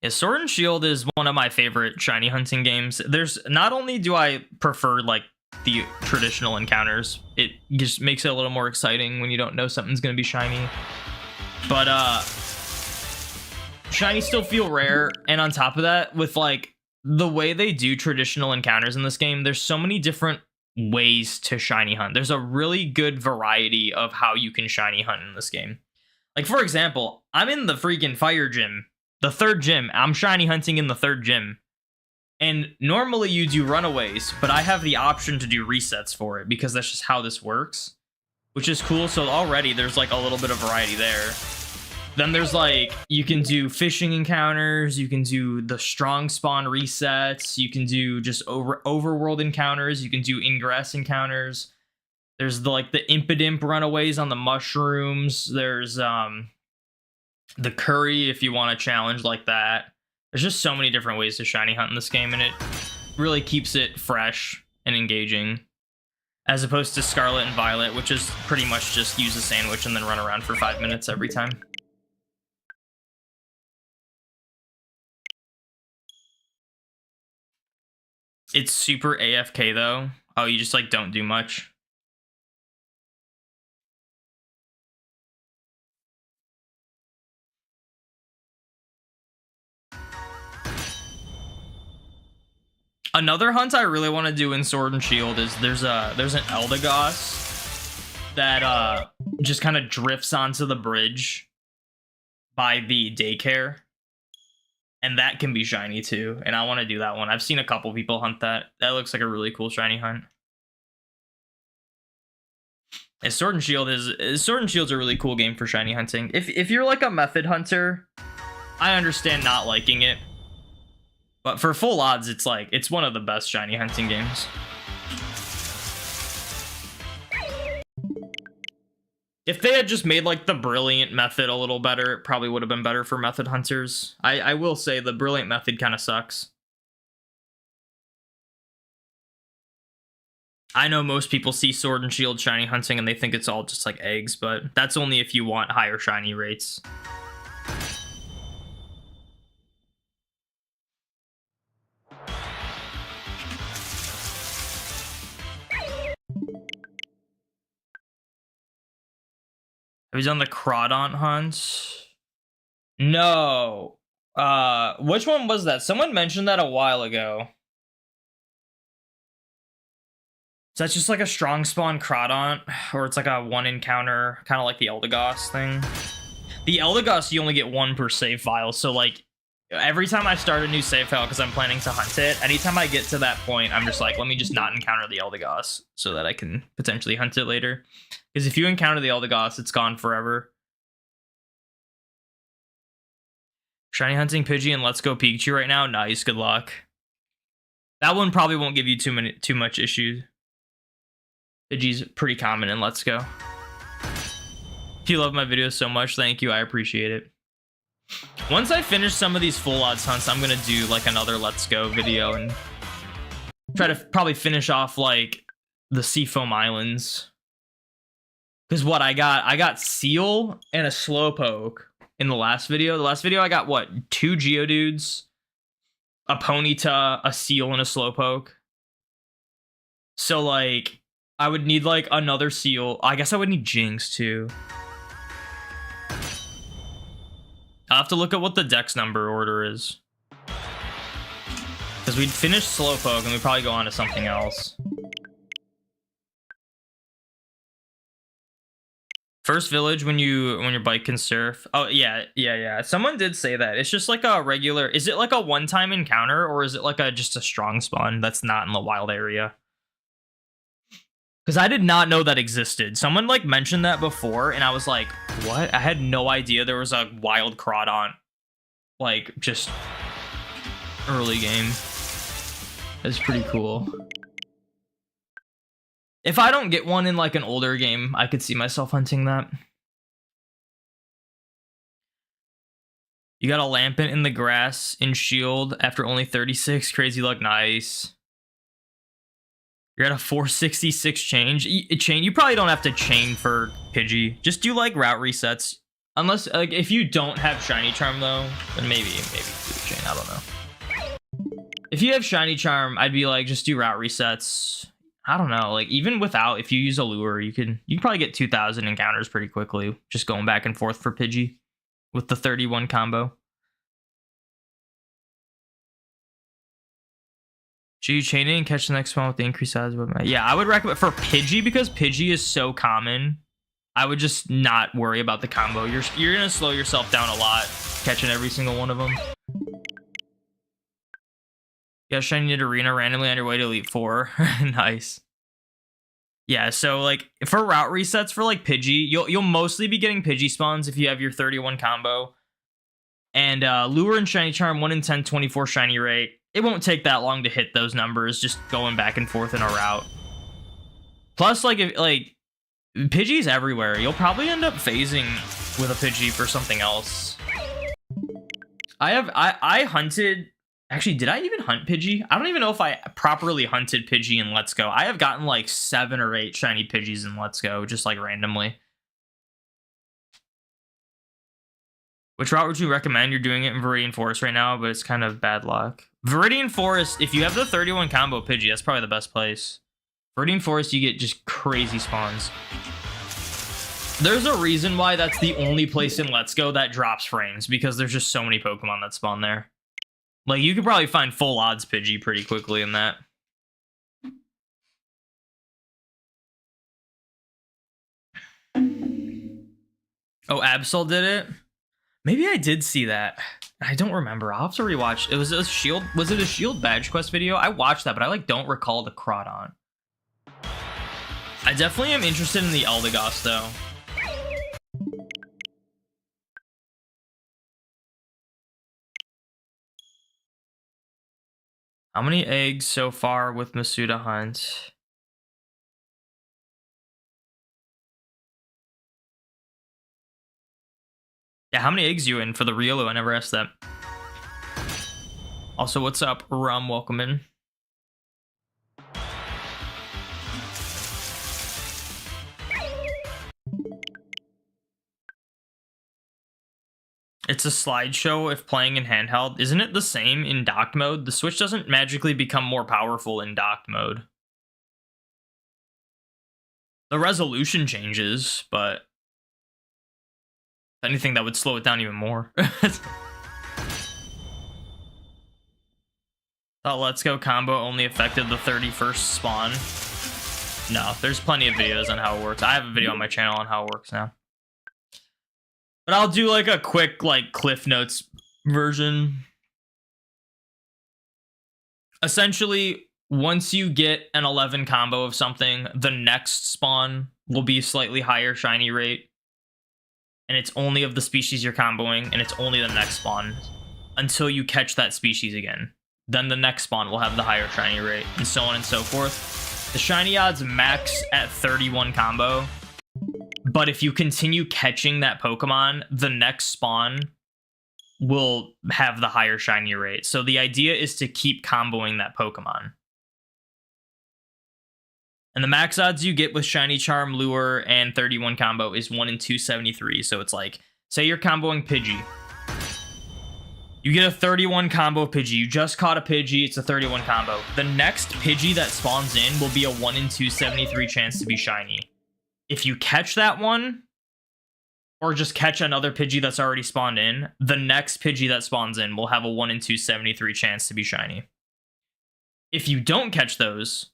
Yeah, Sword and Shield is one of my favorite shiny hunting games. There's not only do I prefer like the traditional encounters, it just makes it a little more exciting when you don't know something's gonna be shiny. But shiny still feel rare, and on top of that, with like the way they do traditional encounters in this game, there's so many different ways to shiny hunt. There's a really good variety of how you can shiny hunt in this game. Like for example, I'm in the freaking fire gym. The third gym. I'm shiny hunting in the third gym. And normally you do runaways, but I have the option to do resets for it because that's just how this works, which is cool. So already there's like a little bit of variety there. Then there's like, you can do fishing encounters, you can do the strong spawn resets, you can do just overworld encounters, you can do ingress encounters. There's the like the Impidimp runaways on the mushrooms. There's the curry if you want a challenge like that. There's just so many different ways to shiny hunt in this game, and it really keeps it fresh and engaging, as opposed to Scarlet and Violet, which is pretty much just use a sandwich and then run around for 5 minutes every time. It's super AFK though. Oh, you just like don't do much. Another hunt I really want to do in Sword and Shield is there's an Eldegoss that just kind of drifts onto the bridge by the daycare, and that can be shiny too, and I want to do that one. I've seen a couple people hunt that. That looks like a really cool shiny hunt. And Sword and Shield's a really cool game for shiny hunting. If you're like a method hunter, I understand not liking it. But for full odds, it's like, it's one of the best shiny hunting games. If they had just made like the brilliant method a little better, it probably would have been better for method hunters. I will say the brilliant method kind of sucks. I know most people see Sword and Shield shiny hunting and they think it's all just like eggs, but that's only if you want higher shiny rates. Have you done the Crawdont hunt? No. Which one was that? Someone mentioned that a while ago. So that's just like a strong spawn Crawdont, or it's like a one encounter, kind of like the Eldegoss thing. The Eldegoss, you only get one per save file, so like every time I start a new save file because I'm planning to hunt it, anytime I get to that point, I'm just like, let me just not encounter the Eldegoss so that I can potentially hunt it later. Because if you encounter the Eldegoss, it's gone forever. Shiny hunting Pidgey and Let's Go Pikachu right now? Nice, good luck. That one probably won't give you too much issues. Pidgey's pretty common in Let's Go. If you love my videos so much, thank you, I appreciate it. Once I finish some of these full odds hunts, I'm gonna do like another Let's Go video and try to probably finish off like the Seafoam Islands. Because what I got Seal and a Slowpoke in the last video. The last video I got what? 2 Geodudes, a Ponyta, a Seal, and a Slowpoke. So like I would need like another Seal. I guess I would need Jinx too. I'll have to look at what the dex number order is. Because we'd finish Slowpoke and we'd probably go on to something else. First village when your bike can surf. Oh yeah. Someone did say that. It's just like a regular. Is it like a one-time encounter, or is it like just a strong spawn that's not in the wild area? Because I did not know that existed. Someone like mentioned that before, and I was like, what? I had no idea there was a wild Crawdont, like just early game. That's pretty cool. If I don't get one in like an older game, I could see myself hunting that. You got a Lampent in the grass in shield after only 36. Crazy luck, nice. You're at a 466 change. Chain. You probably don't have to chain for Pidgey. Just do like route resets. Unless, like, if you don't have Shiny Charm though, then maybe do the chain. I don't know. If you have Shiny Charm, I'd be like, just do route resets. I don't know. Like, even without, if you use a lure, you can probably get 2,000 encounters pretty quickly. Just going back and forth for Pidgey with the 31 combo. Should you chain it and catch the next one with the increased size? Yeah, I would recommend for Pidgey, because Pidgey is so common. I would just not worry about the combo. You're gonna slow yourself down a lot catching every single one of them. Yeah, Shiny Knit Arena randomly on your way to Elite Four. Nice. Yeah, so like for route resets for like Pidgey, you'll mostly be getting Pidgey spawns if you have your 31 combo. And Lure and Shiny Charm 1 in 10, 24 shiny rate. It won't take that long to hit those numbers, just going back and forth in a route. Plus, like, if like Pidgey's everywhere, you'll probably end up phasing with a Pidgey for something else. I hunted. Actually, did I even hunt Pidgey? I don't even know if I properly hunted Pidgey in Let's Go. I have gotten like 7 or 8 shiny Pidgeys in Let's Go, just like randomly. Which route would you recommend? You're doing it in Viridian Forest right now, but it's kind of bad luck. Viridian Forest, if you have the 31 combo Pidgey, that's probably the best place. Viridian Forest, you get just crazy spawns. There's a reason why that's the only place in Let's Go that drops frames, because there's just so many Pokemon that spawn there. Like, you could probably find full odds Pidgey pretty quickly in that. Oh, Absol did it? Maybe I did see that. I don't remember. I'll have to rewatch. It was a shield. Was it a shield badge quest video? I watched that, but I like don't recall the Crawdon. I definitely am interested in the Eldegoss though. How many eggs so far with Masuda Hunt? Yeah, how many eggs you in for the Riolu? I never asked that. Also, what's up, Rum? Welcome in. It's a slideshow if playing in handheld. Isn't it the same in docked mode? The Switch doesn't magically become more powerful in docked mode. The resolution changes, but if anything, that would slow it down even more. Thought Let's Go combo only affected the 31st spawn. No, there's plenty of videos on how it works. I have a video on my channel on how it works now. But I'll do like a quick like Cliff Notes version. Essentially, once you get an 11 combo of something, the next spawn will be slightly higher shiny rate. And it's only of the species you're comboing, and it's only the next spawn until you catch that species again. Then the next spawn will have the higher shiny rate, and so on and so forth. The shiny odds max at 31 combo, but if you continue catching that Pokemon, the next spawn will have the higher shiny rate. So the idea is to keep comboing that Pokemon. And the max odds you get with Shiny Charm, Lure, and 31 combo is 1 in 273. So it's like, say you're comboing Pidgey. You get a 31 combo Pidgey. You just caught a Pidgey. It's a 31 combo. The next Pidgey that spawns in will be a 1 in 273 chance to be shiny. If you catch that one, or just catch another Pidgey that's already spawned in, the next Pidgey that spawns in will have a 1 in 273 chance to be shiny. If you don't catch those,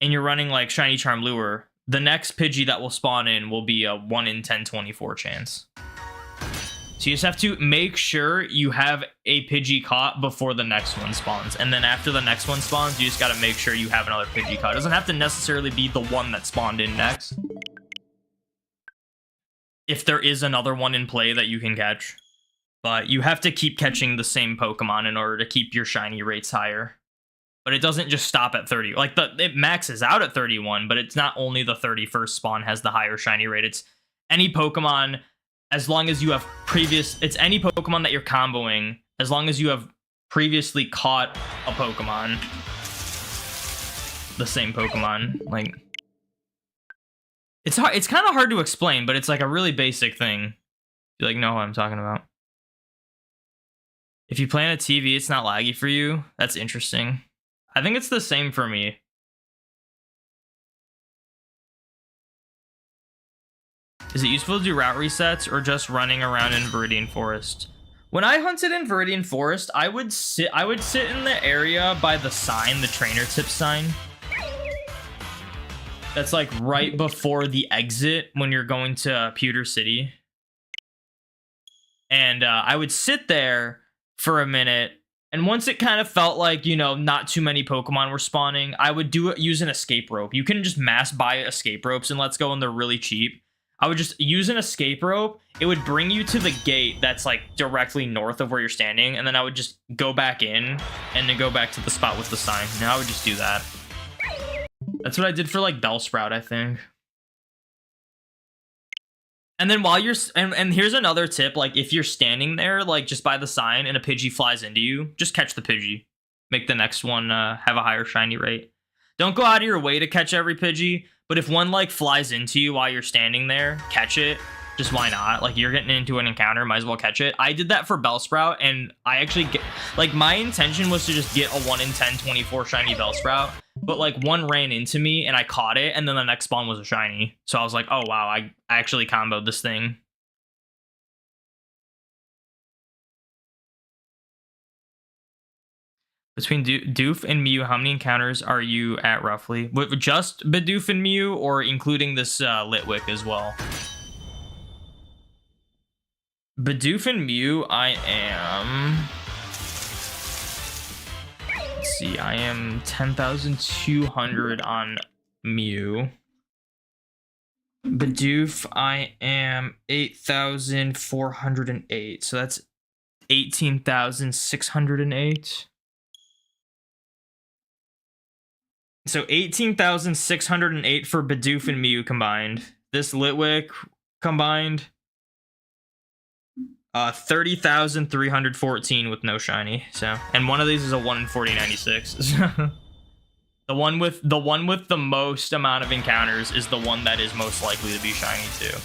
and you're running like Shiny Charm Lure, the next Pidgey that will spawn in will be a 1 in 1024 chance. So you just have to make sure you have a Pidgey caught before the next one spawns. And then after the next one spawns, you just got to make sure you have another Pidgey caught. It doesn't have to necessarily be the one that spawned in next. If there is another one in play that you can catch. But you have to keep catching the same Pokemon in order to keep your shiny rates higher. But it doesn't just stop at 30. Like, it maxes out at 31, but it's not only the 31st spawn has the higher shiny rate. It's any Pokemon as long as you have it's any Pokemon that you're comboing, as long as you have previously caught a Pokemon, the same Pokemon. Like, it's hard. It's kind of hard to explain, but it's like a really basic thing. You like know what I'm talking about. If you play on a TV, it's not laggy for you. That's interesting. I think it's the same for me. Is it useful to do route resets or just running around in Viridian Forest? When I hunted in Viridian Forest, I would sit in the area by the sign, the trainer tip sign. That's like right before the exit when you're going to Pewter City. And I would sit there for a minute. And once it kind of felt like, you know, not too many Pokemon were spawning, I would use an escape rope. You can just mass buy escape ropes and Let's Go, and they're really cheap. I would just use an escape rope. It would bring you to the gate that's like directly north of where you're standing. And then I would just go back in and then go back to the spot with the sign. Now I would just do that. That's what I did for like Bellsprout, I think. And then while you're, and here's another tip, like if you're standing there, like just by the sign and a Pidgey flies into you, just catch the Pidgey. Make the next one have a higher shiny rate. Don't go out of your way to catch every Pidgey, but if one like flies into you while you're standing there, catch it. Just why not? Like you're getting into an encounter, might as well catch it. I did that for Bellsprout, and I actually get, like my intention was to just get a 1 in 10 24 shiny Bellsprout, but like one ran into me and I caught it, and then the next spawn was a shiny. So I was like, oh wow, I actually comboed this thing. Between Doof and Mew, how many encounters are you at roughly? With just Bidoof and Mew, or including this Litwick as well? Bidoof and Mew, I am... Let's see, I am 10,200 on Mew. Bidoof, I am 8,408. So that's 18,608. So 18,608 for Bidoof and Mew combined. This Litwick combined, 30,314 with no shiny. So, and one of these is a 1 in 4096. The one with the most amount of encounters is the one that is most likely to be shiny too.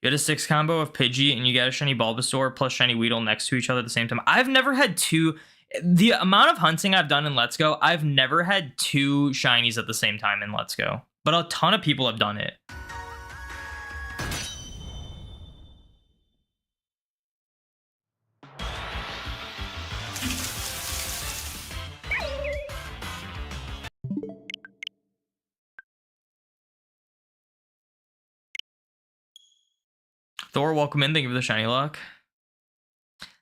You had a 6 combo of Pidgey and you got a shiny Bulbasaur plus shiny Weedle next to each other at the same time. I've never had two. The amount of hunting I've done in Let's Go, I've never had 2 shinies at the same time in Let's Go. But a ton of people have done it. Thor, welcome in. Thank you for the shiny luck.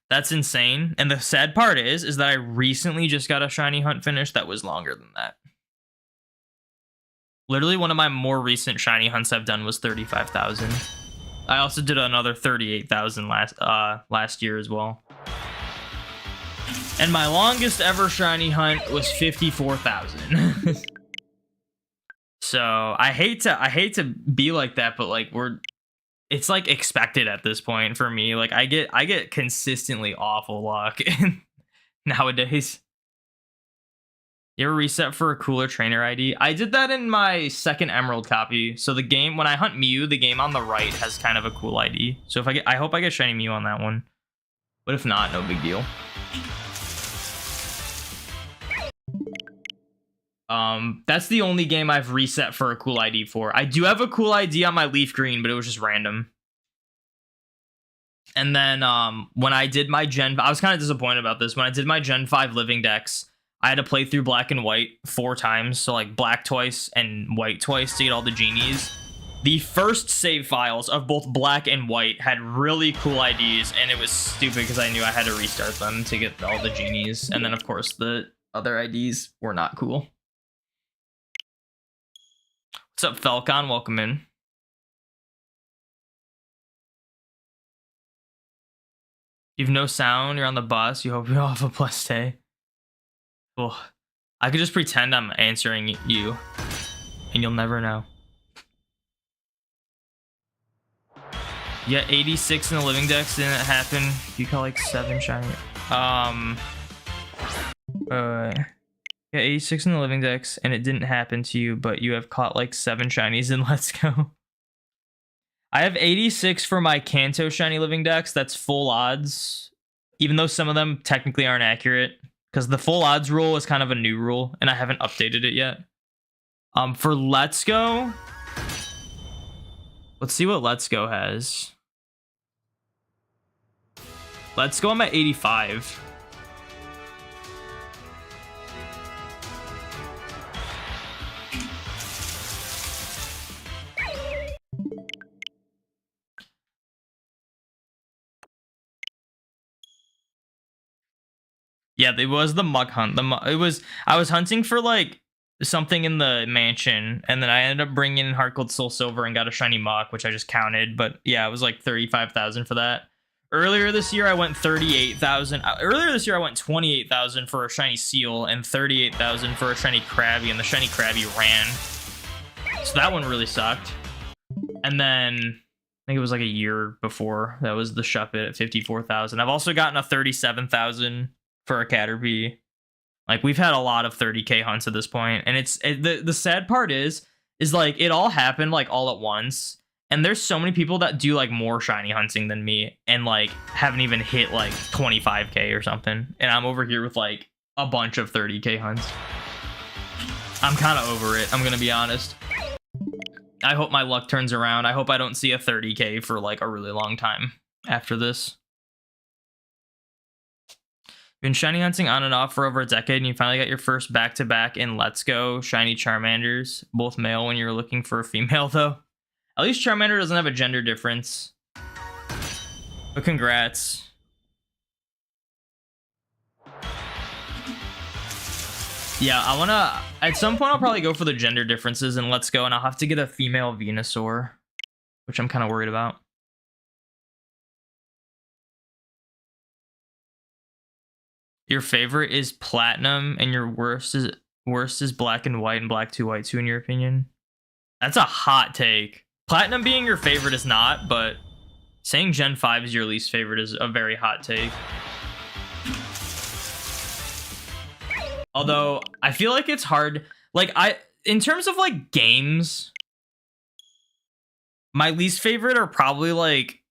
That's insane. And the sad part is that I recently just got a shiny hunt finished that was longer than that. Literally one of my more recent shiny hunts I've done was 35,000. I also did another 38,000 last year as well. And my longest ever shiny hunt was 54,000. So I hate to be like that, but like it's like expected at this point for me. Like I get consistently awful luck nowadays. You ever reset for a cooler trainer ID? I did that in my second Emerald copy. So the game, when I hunt Mew, the game on the right has kind of a cool ID. So if I hope I get shiny Mew on that one. But if not, no big deal. That's the only game I've reset for a cool ID for. I do have a cool ID on my Leaf Green, but it was just random. And then when I did my I was kind of disappointed about this. When I did my Gen 5 Living Dex, I had to play through Black and White 4 times. So like Black twice and White twice to get all the genies. The first save files of both Black and White had really cool IDs, and it was stupid because I knew I had to restart them to get all the genies. And then of course the other IDs were not cool. What's up, Falcon? Welcome in. You have no sound. You're on the bus. You hope you all have a blessed day. Cool. I could just pretend I'm answering you, and you'll never know. Yeah, 86 in the living dex didn't happen. You call like 7 shiny. Yeah, 86 in the living dex, and it didn't happen to you, but you have caught like 7 shinies in Let's Go. I have 86 for my Kanto shiny living dex. That's full odds, even though some of them technically aren't accurate, because the full odds rule is kind of a new rule, and I haven't updated it yet. For Let's Go, let's see what Let's Go has. Let's Go, I'm at 85. Yeah, it was the mug hunt. I was hunting for like something in the mansion, and then I ended up bringing in Heart Gold Soul Silver and got a shiny muck, which I just counted. But yeah, it was like 35,000 for that. Earlier this year, I went 38,000. Earlier this year, I went 28,000 for a shiny seal and 38,000 for a shiny Krabby, and the shiny Krabby ran. So that one really sucked. And then I think it was like a year before that was the Shuppet at 54,000. I've also gotten a 37,000 for a Caterpie. Like, we've had a lot of 30k hunts at this point, and the sad part is like it all happened like all at once, and there's so many people that do like more shiny hunting than me and like haven't even hit like 25k or something, and I'm over here with like a bunch of 30k hunts. I'm kind of over it, I'm gonna be honest. I hope my luck turns around. I hope I don't see a 30k for like a really long time after this. Been shiny hunting on and off for over a decade, and you finally got your first back-to-back in Let's Go shiny Charmanders, both male when you were looking for a female, though. At least Charmander doesn't have a gender difference. But congrats. Yeah, I wanna... At some point, I'll probably go for the gender differences in Let's Go, and I'll have to get a female Venusaur, which I'm kind of worried about. Your favorite is platinum, and your worst is black and white and black 2 white 2, in your opinion? That's a hot take. Platinum being your favorite is not, but saying Gen 5 is your least favorite is a very hot take. Although, I feel like it's hard. Like, in terms of, like, games, my least favorite are probably, like,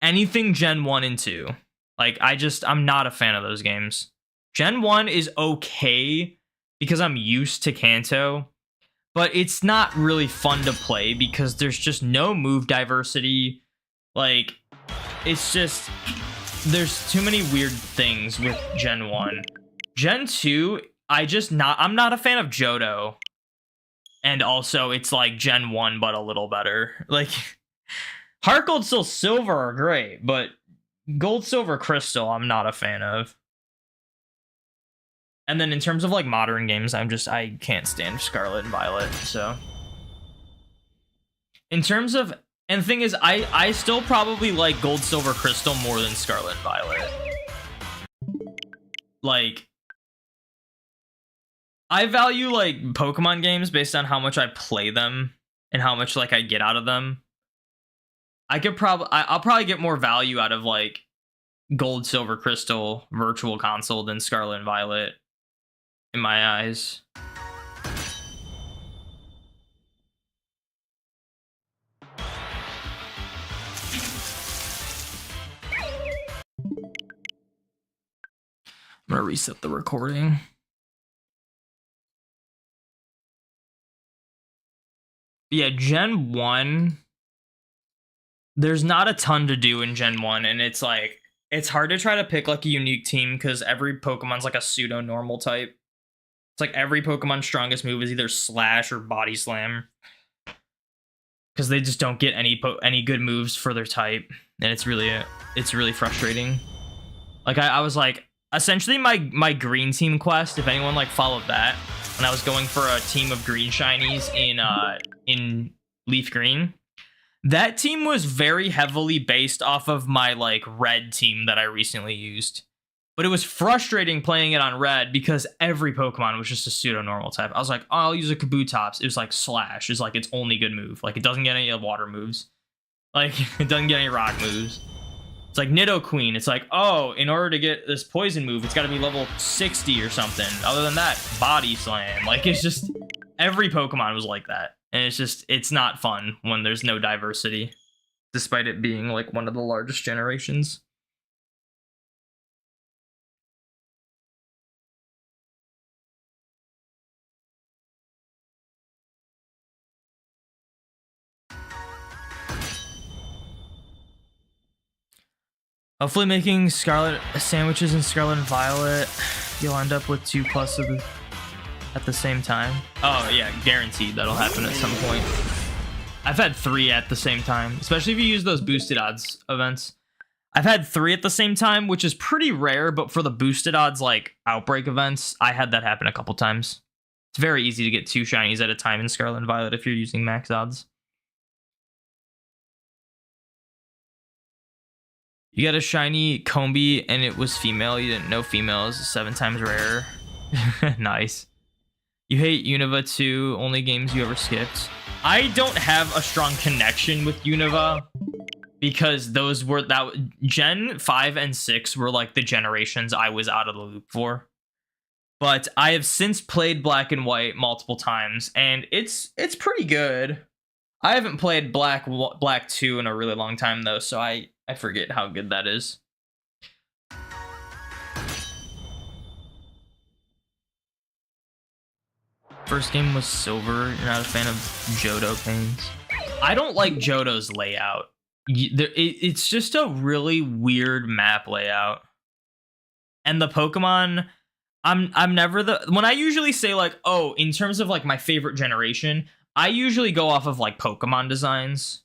anything Gen 1 and 2. Like, I'm not a fan of those games. Gen 1 is okay because I'm used to Kanto, but it's not really fun to play because there's just no move diversity. Like, it's just, there's too many weird things with Gen 1. Gen 2, I'm not a fan of Johto. And also, it's like Gen 1, but a little better. Like, Heart Gold, Soul Silver are great, but Gold, Silver, Crystal, I'm not a fan of. And then in terms of like modern games, I can't stand Scarlet and Violet, so. In terms of, and the thing is, I still probably like Gold, Silver, Crystal more than Scarlet and Violet. Like, I value like Pokemon games based on how much I play them and how much like I get out of them. I'll probably get more value out of like Gold, Silver, Crystal, Virtual Console than Scarlet and Violet in my eyes. I'm gonna reset the recording. Yeah, Gen 1, there's not a ton to do in Gen 1, and it's like, it's hard to try to pick like a unique team because every Pokemon's like a pseudo-normal type. It's like every Pokemon's strongest move is either Slash or Body Slam, because they just don't get any good moves for their type, and it's really frustrating. Like, I was like, essentially my green team quest, if anyone like followed that, when I was going for a team of green shinies in Leaf Green, that team was very heavily based off of my like red team that I recently used. But it was frustrating playing it on red because every Pokemon was just a pseudo normal type. I was like, oh, I'll use a Kabutops. It was like Slash is like its only good move. Like it doesn't get any water moves. Like it doesn't get any rock moves. It's like Nidoqueen. It's like, oh, in order to get this poison move, it's got to be level 60 or something. Other than that, Body Slam. Like it's just every Pokemon was like that. And it's not fun when there's no diversity, despite it being like one of the largest generations. Hopefully making Scarlet sandwiches in Scarlet and Violet, you'll end up with 2 plus of the, at the same time. Oh yeah, guaranteed that'll happen at some point. I've had 3 at the same time, especially if you use those boosted odds events. I've had 3 at the same time, which is pretty rare, but for the boosted odds like outbreak events, I had that happen a couple times. It's very easy to get 2 shinies at a time in Scarlet and Violet if you're using max odds. You got a shiny Combi and it was female. You didn't know females. 7 times rarer. Nice. You hate Unova too. Only games you ever skipped. I don't have a strong connection with Unova because those were that Gen 5 and 6 were like the generations I was out of the loop for. But I have since played Black and White multiple times and it's pretty good. I haven't played Black 2 in a really long time though, so I forget how good that is. First game was Silver. You're not a fan of Johto pains. I don't like Johto's layout. It's just a really weird map layout. And the Pokemon, I'm never the when I usually say like, oh, in terms of like my favorite generation, I usually go off of like Pokemon designs.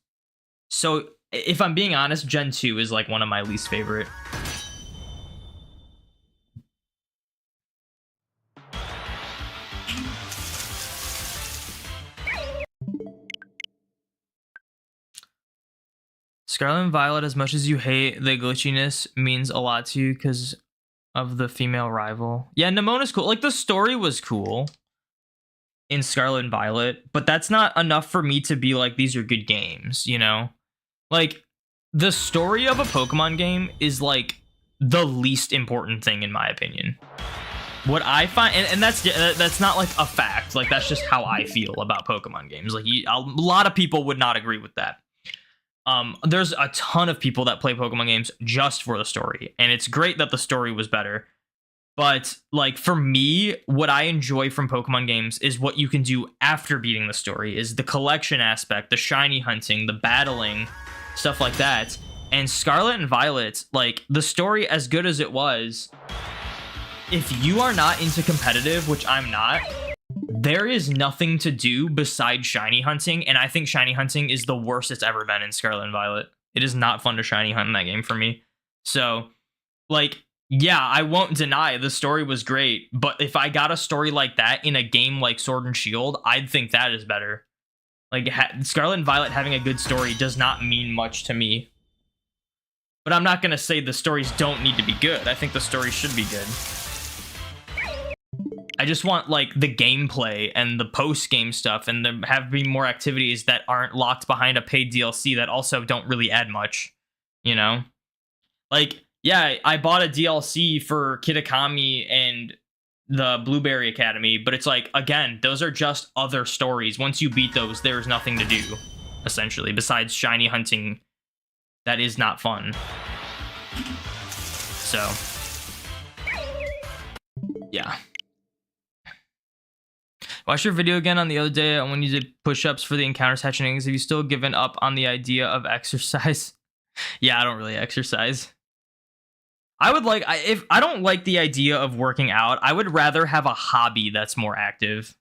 So if I'm being honest, Gen 2 is like one of my least favorite. Scarlet and Violet, as much as you hate the glitchiness, means a lot to you because of the female rival. Yeah, Nemona's cool. Like the story was cool in Scarlet and Violet, but that's not enough for me to be like, these are good games, you know? Like, the story of a Pokemon game is like the least important thing in my opinion. What I find, and that's not like a fact, like that's just how I feel about Pokemon games. Like a lot of people would not agree with that. There's a ton of people that play Pokemon games just for the story, and it's great that the story was better. But like for me, what I enjoy from Pokemon games is what you can do after beating the story, is the collection aspect, the shiny hunting, the battling, stuff like that. And Scarlet and Violet, like the story, as good as it was, if you are not into competitive, which I'm not, there is nothing to do besides shiny hunting, and I think shiny hunting is the worst it's ever been in Scarlet and Violet. It is not fun to shiny hunt in that game for me. So, like, yeah, I won't deny the story was great, but if I got a story like that in a game like Sword and Shield, I'd think that is better. Like, Scarlet and Violet having a good story does not mean much to me. But I'm not going to say the stories don't need to be good. I think the stories should be good. I just want, like, the gameplay and the post-game stuff, and there have been more activities that aren't locked behind a paid DLC that also don't really add much, you know? Like, yeah, I bought a DLC for Kitakami and the Blueberry Academy, but it's like, again, those are just other stories. Once you beat those, there's nothing to do, essentially, besides shiny hunting. That is not fun. So, yeah. Watched your video again on the other day when you did push-ups for the encounters hatchings. Have you still given up on the idea of exercise? Yeah, I don't really exercise. I would like, if I don't like the idea of working out, I would rather have a hobby that's more active,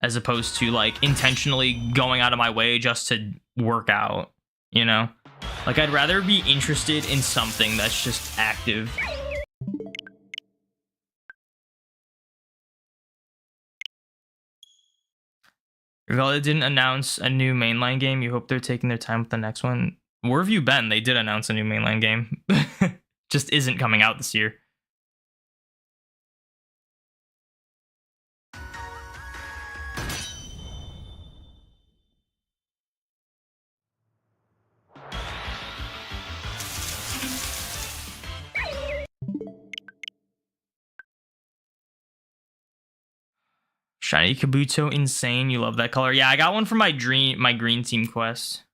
as opposed to like intentionally going out of my way just to work out, you know? Like, I'd rather be interested in something that's just active. Rivalda didn't announce a new mainline game. You hope they're taking their time with the next one. Where have you been? They did announce a new mainline game. just isn't coming out this year. Shiny Kabuto, insane. You love that color. Yeah, I got one for my green team quest.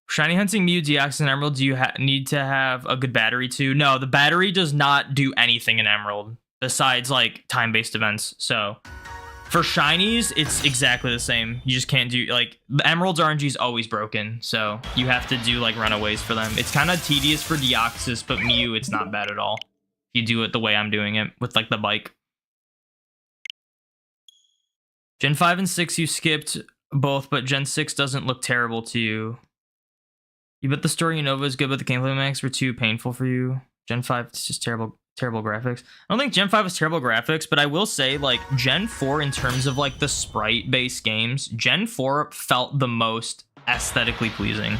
Shiny hunting Mew, Deoxys, and Emerald. Do you need to have a good battery too? No, the battery does not do anything in Emerald besides like time-based events. So for shinies, it's exactly the same. You just can't do like the Emerald's RNG is always broken, so you have to do like runaways for them. It's kind of tedious for Deoxys, but Mew, it's not bad at all. If you do it the way I'm doing it with like the bike. Gen 5 and 6 you skipped both, but Gen 6 doesn't look terrible to you. You bet the story Unova is good, but the gameplay mechanics were too painful for you. Gen 5 is just terrible graphics. I don't think Gen 5 is terrible graphics, but I will say, like, Gen 4, in terms of, like, the sprite-based games, Gen 4 felt the most aesthetically pleasing.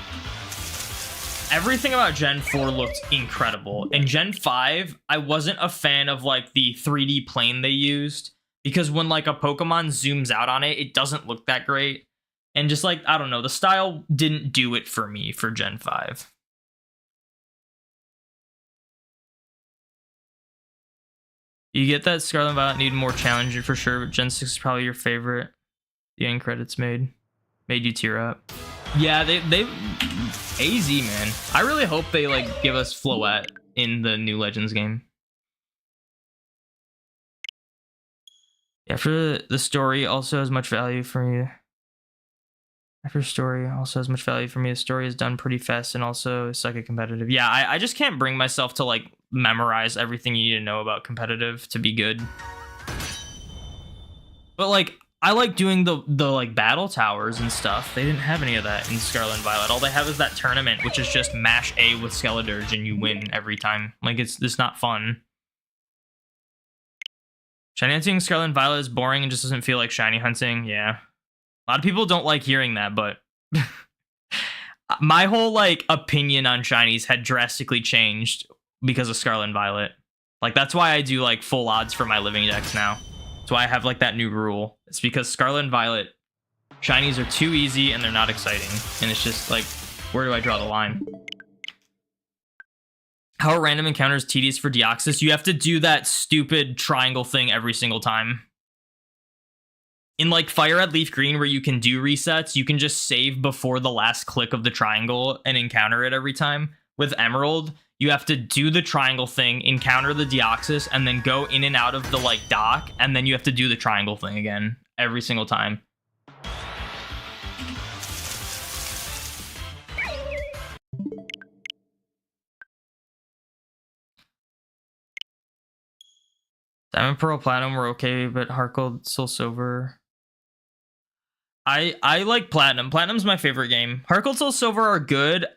Everything about Gen 4 looked incredible. In Gen 5, I wasn't a fan of, like, the 3D plane they used, because when, like, a Pokemon zooms out on it, it doesn't look that great. And just, like, I don't know, the style didn't do it for me for Gen 5. You get that Scarlet and Violet need more challenging for sure, but Gen 6 is probably your favorite. The end credits made you tear up. Yeah, they AZ, man. I really hope they, like, give us Floette in the new Legends game. After the story also has much value for you. After story also has much value for me. The story is done pretty fast and also it's like a competitive. Yeah, I just can't bring myself to like memorize everything you need to know about competitive to be good. But like I like doing the like battle towers and stuff. They didn't have any of that in Scarlet and Violet. All they have is that tournament, which is just mash A with Skeledirge and you win every time. Like it's not fun. Shiny hunting Scarlet and Violet is boring and just doesn't feel like shiny hunting. Yeah. A lot of people don't like hearing that, but my whole like opinion on shinies had drastically changed because of Scarlet and Violet. Like that's why I do like full odds for my living decks now. That's why I have like that new rule. It's because Scarlet and Violet shinies are too easy and they're not exciting. And it's just like, where do I draw the line? How are random encounters tedious for Deoxys? You have to do that stupid triangle thing every single time. In like Fire Red Leaf Green, where you can do resets, you can just save before the last click of the triangle and encounter it every time. With Emerald, you have to do the triangle thing, encounter the Deoxys, and then go in and out of the like dock, and then you have to do the triangle thing again every single time. Diamond, Pearl, Platinum were okay, but Heart Gold, Soul Silver. I like Platinum. Platinum's my favorite game. Heart Gold, Soul Silver are good.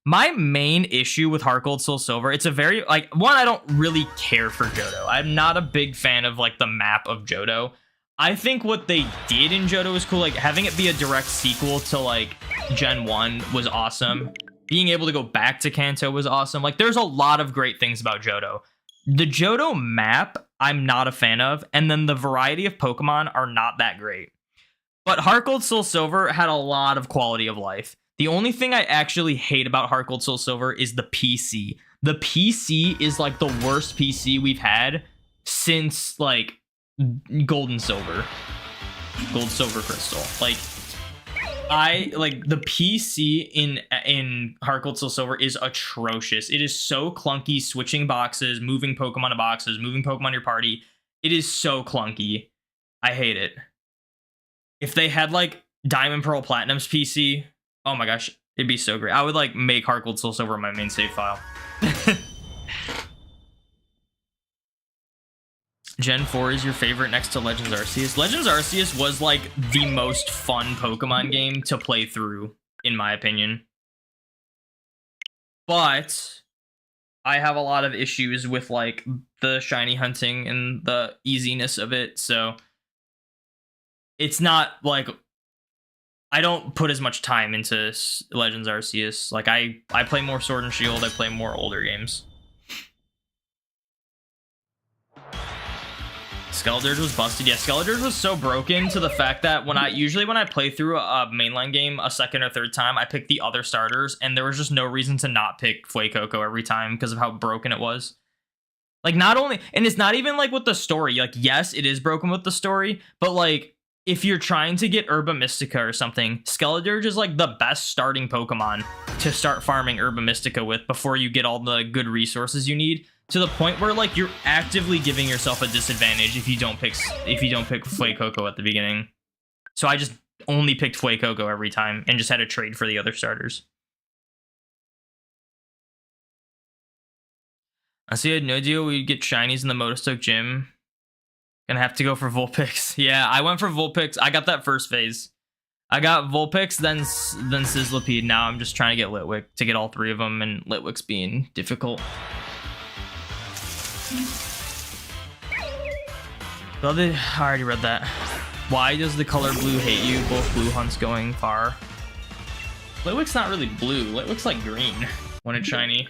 My main issue with Heart Gold, Soul Silver, it's a very like one, I don't really care for Johto. I'm not a big fan of like the map of Johto. I think what they did in Johto was cool. Like having it be a direct sequel to like Gen 1 was awesome. Being able to go back to Kanto was awesome. Like there's a lot of great things about Johto. The Johto map, I'm not a fan of, and then the variety of Pokemon are not that great. But Heart Gold, Soul Silver had a lot of quality of life. The only thing I actually hate about Heart Gold, Soul Silver is the PC. The PC is like the worst PC we've had since like Gold and Silver. Gold, Silver, Crystal. Like I like the PC in Heart Gold, Soul Silver is atrocious. It is so clunky, switching boxes, moving Pokemon to boxes, moving Pokemon to your party. It is so clunky. I hate it. If they had like Diamond, Pearl, Platinum's PC, oh my gosh, it'd be so great. I would like make Heart Gold, Soul Silver my main save file. Gen 4 is your favorite next to Legends Arceus. Legends Arceus was like the most fun Pokemon game to play through, in my opinion. But I have a lot of issues with like the shiny hunting and the easiness of it, so it's not like I don't put as much time into Legends Arceus. Like I play more Sword and Shield. I play more older games. Skeledirge was busted. Yeah, Skeledirge was so broken to the fact that when I play through a mainline game a second or third time, I pick the other starters, and there was just no reason to not pick Fuecoco every time because of how broken it was. Like, not only, and it's not even like with the story. Like, yes, it is broken with the story, but like if you're trying to get Herba Mystica or something, Skeledirge is like the best starting Pokemon to start farming Herba Mystica with before you get all the good resources you need. To the point where like you're actively giving yourself a disadvantage if you don't pick Fuecoco at the beginning. So I just only picked Fuecoco every time and just had to trade for the other starters. I see. I had no idea we'd get shinies in the Motostoke gym. Gonna have to go for Vulpix. Yeah, I went for Vulpix. I got that first phase. I got Vulpix, then Sizzlipede. Now I'm just trying to get Litwick to get all three of them, and Litwick's being difficult. Well, I already read that. Why does the color blue hate you? Both blue hunts going far. Litwick's not really blue. Litwick's like green when it's shiny.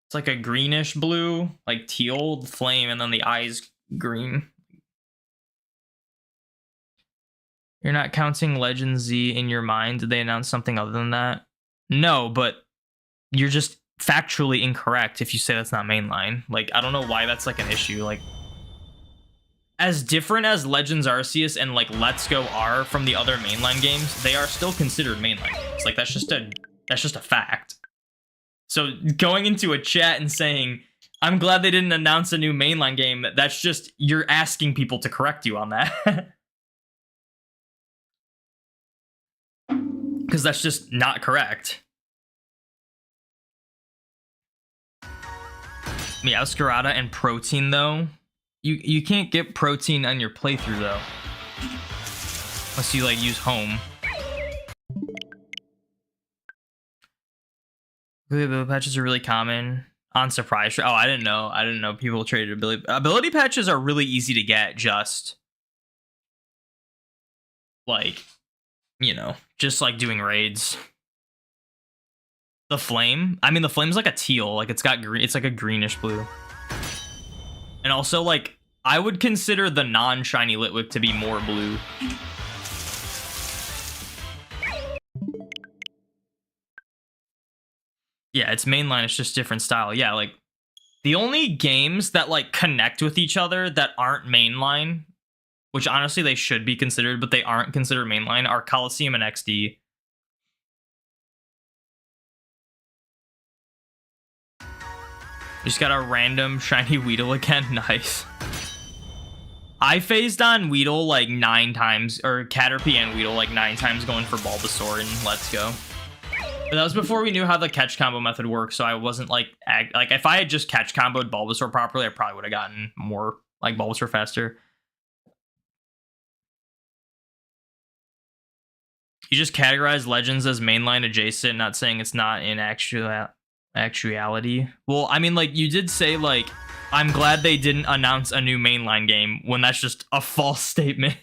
It's like a greenish blue, like teal flame, and then the eyes green. You're not counting Legend Z in your mind? Did they announce something other than that? No, but you're just factually incorrect if you say that's not mainline. Like, I don't know why that's like an issue. Like, as different as Legends Arceus and like Let's Go are from the other mainline games, they are still considered mainline games. Like, that's just a fact. So going into a chat and saying, I'm glad they didn't announce a new mainline game, that's just, you're asking people to correct you on that. Because that's just not correct. Meowscarada and protein, though. You can't get protein on your playthrough, though. Unless you, like, use home. Ability patches are really common. On surprise. Oh, I didn't know. I didn't know people traded ability patches are really easy to get, just like, you know, just like doing raids. The flame, I mean, the flame's like a teal, like it's got green, it's like a greenish blue. And also, like, I would consider the non-shiny Litwick to be more blue. Yeah, it's mainline, it's just different style. Yeah, like, the only games that, like, connect with each other that aren't mainline, which honestly they should be considered, but they aren't considered mainline, are Coliseum and XD. Just got a random shiny Weedle again. Nice. I phased on Weedle like 9 times, or Caterpie and Weedle like 9 times going for Bulbasaur and Let's Go. But that was before we knew how the catch combo method works, so I wasn't like if I had just catch comboed Bulbasaur properly, I probably would have gotten more like Bulbasaur faster. You just categorize Legends as mainline adjacent, not saying it's not in actuality. Well, I mean, like, you did say, like, I'm glad they didn't announce a new mainline game, when that's just a false statement.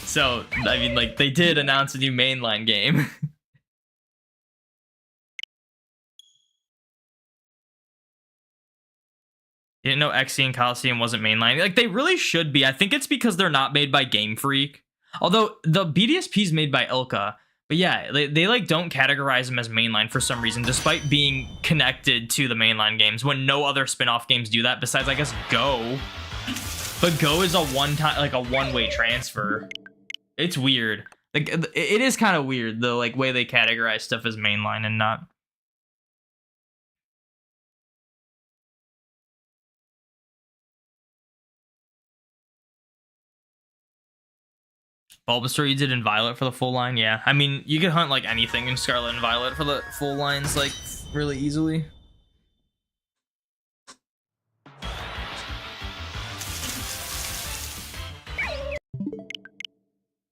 So, I mean, like, they did announce a new mainline game. You didn't know XC and Coliseum wasn't mainline. Like, they really should be. I think it's because they're not made by Game Freak. Although, the BDSP is made by Ilka. But yeah, they like don't categorize them as mainline for some reason, despite being connected to the mainline games, when no other spin-off games do that, besides, I guess, Go. But Go is a one-way transfer. It's weird. Like, it is kind of weird, the like way they categorize stuff as mainline and not. Bulbasaur you did in Violet for the full line? Yeah. I mean, you could hunt, like, anything in Scarlet and Violet for the full lines, like, really easily.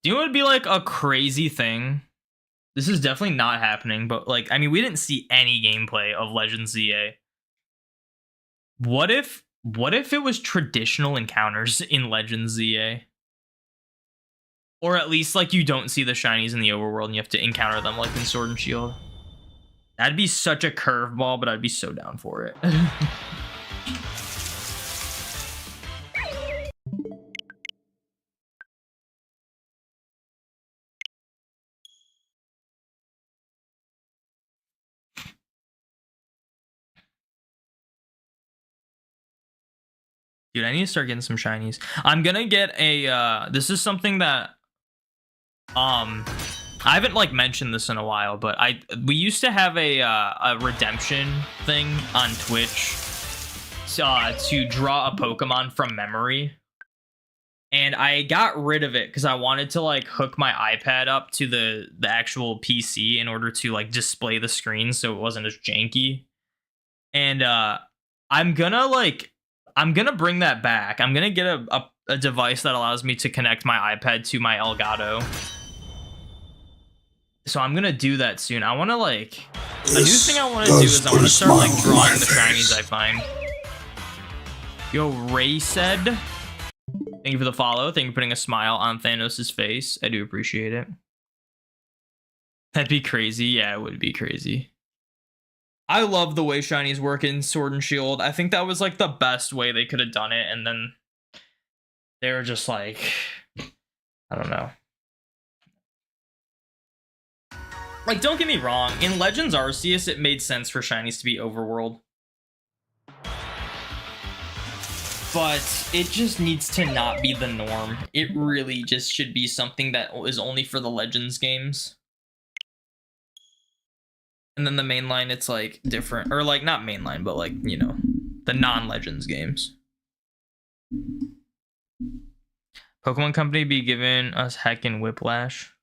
Do you know what would be, like, a crazy thing? This is definitely not happening, but, like, I mean, we didn't see any gameplay of Legends ZA. What if What if it was traditional encounters in Legends ZA? Or at least like you don't see the shinies in the overworld and you have to encounter them like in Sword and Shield. That'd be such a curveball, but I'd be so down for it. Dude, I need to start getting some shinies. I'm gonna get a this is something that I haven't like mentioned this in a while, but we used to have a redemption thing on Twitch to draw a Pokemon from memory. And I got rid of it because I wanted to like hook my iPad up to the actual PC in order to like display the screen so it wasn't as janky. And I'm gonna bring that back. I'm gonna get a device that allows me to connect my iPad to my Elgato. So I'm gonna do that soon. I wanna like a new thing I wanna do is I wanna start like drawing the shinies I find. Yo, Ray said, thank you for the follow. Thank you for putting a smile on Thanos' face. I do appreciate it. That'd be crazy. Yeah, it would be crazy. I love the way shinies work in Sword and Shield. I think that was like the best way they could have done it. And then they were just like, I don't know. Like, don't get me wrong. In Legends Arceus, it made sense for shinies to be overworld. But it just needs to not be the norm. It really just should be something that is only for the Legends games. And then the mainline, it's like different. Or like, not mainline, but like, you know, the non-Legends games. Pokemon Company be giving us heckin' Whiplash.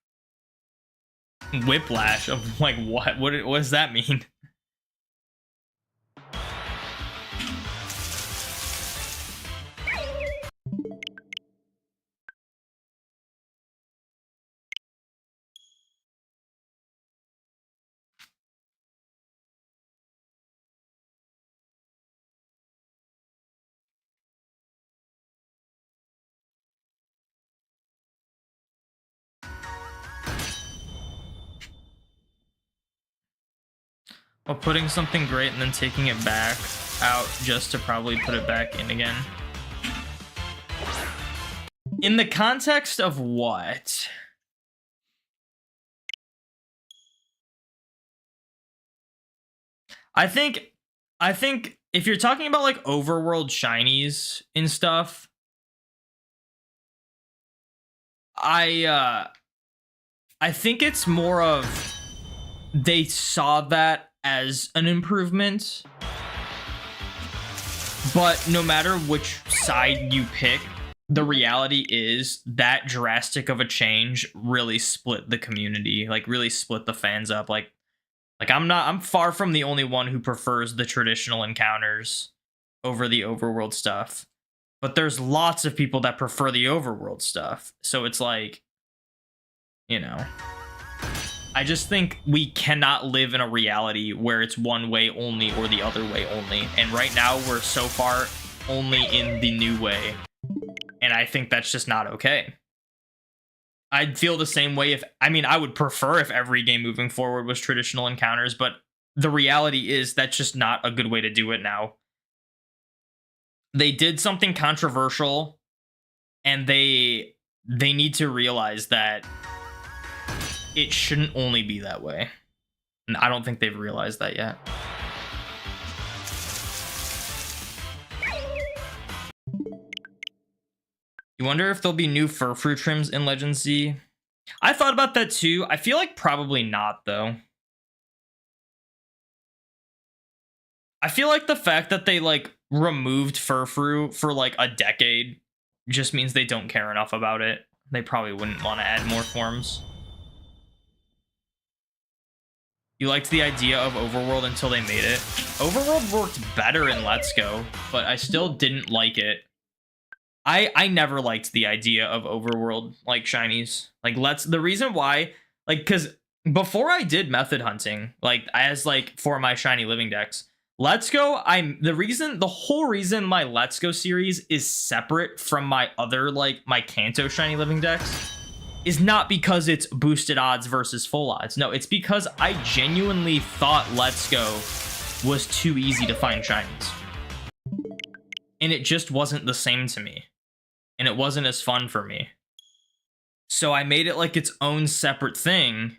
Whiplash of like what? What does that mean? Well, putting something great and then taking it back out just to probably put it back in again. In the context of what? I think if you're talking about like overworld shinies and stuff, I think it's more of they saw that as an improvement, but no matter which side you pick, the reality is that drastic of a change really split the community, like really split the fans up. Like I'm far from the only one who prefers the traditional encounters over the overworld stuff, but there's lots of people that prefer the overworld stuff. So it's like, you know, I just think we cannot live in a reality where it's one way only or the other way only. And right now we're so far only in the new way. And I think that's just not okay. I'd feel the same way if, I mean, I would prefer if every game moving forward was traditional encounters, but the reality is that's just not a good way to do it now. They did something controversial and they need to realize that it shouldn't only be that way. And I don't think they've realized that yet. You wonder if there'll be new fur trims in Legends Z? I thought about that too. I feel like probably not, though. I feel like the fact that they like removed fur for like a decade just means they don't care enough about it. They probably wouldn't want to add more forms. You liked the idea of Overworld until they made it. Overworld worked better in Let's Go, but I still didn't like it. I never liked the idea of Overworld, like, shinies. Like, the reason why, like, because before I did method hunting, like, as, like, for my shiny living decks, The whole reason my Let's Go series is separate from my other, like, my Kanto Shiny Living Dex is not because it's boosted odds versus full odds. No, it's because I genuinely thought Let's Go was too easy to find shinies. And it just wasn't the same to me. And it wasn't as fun for me. So I made it like its own separate thing.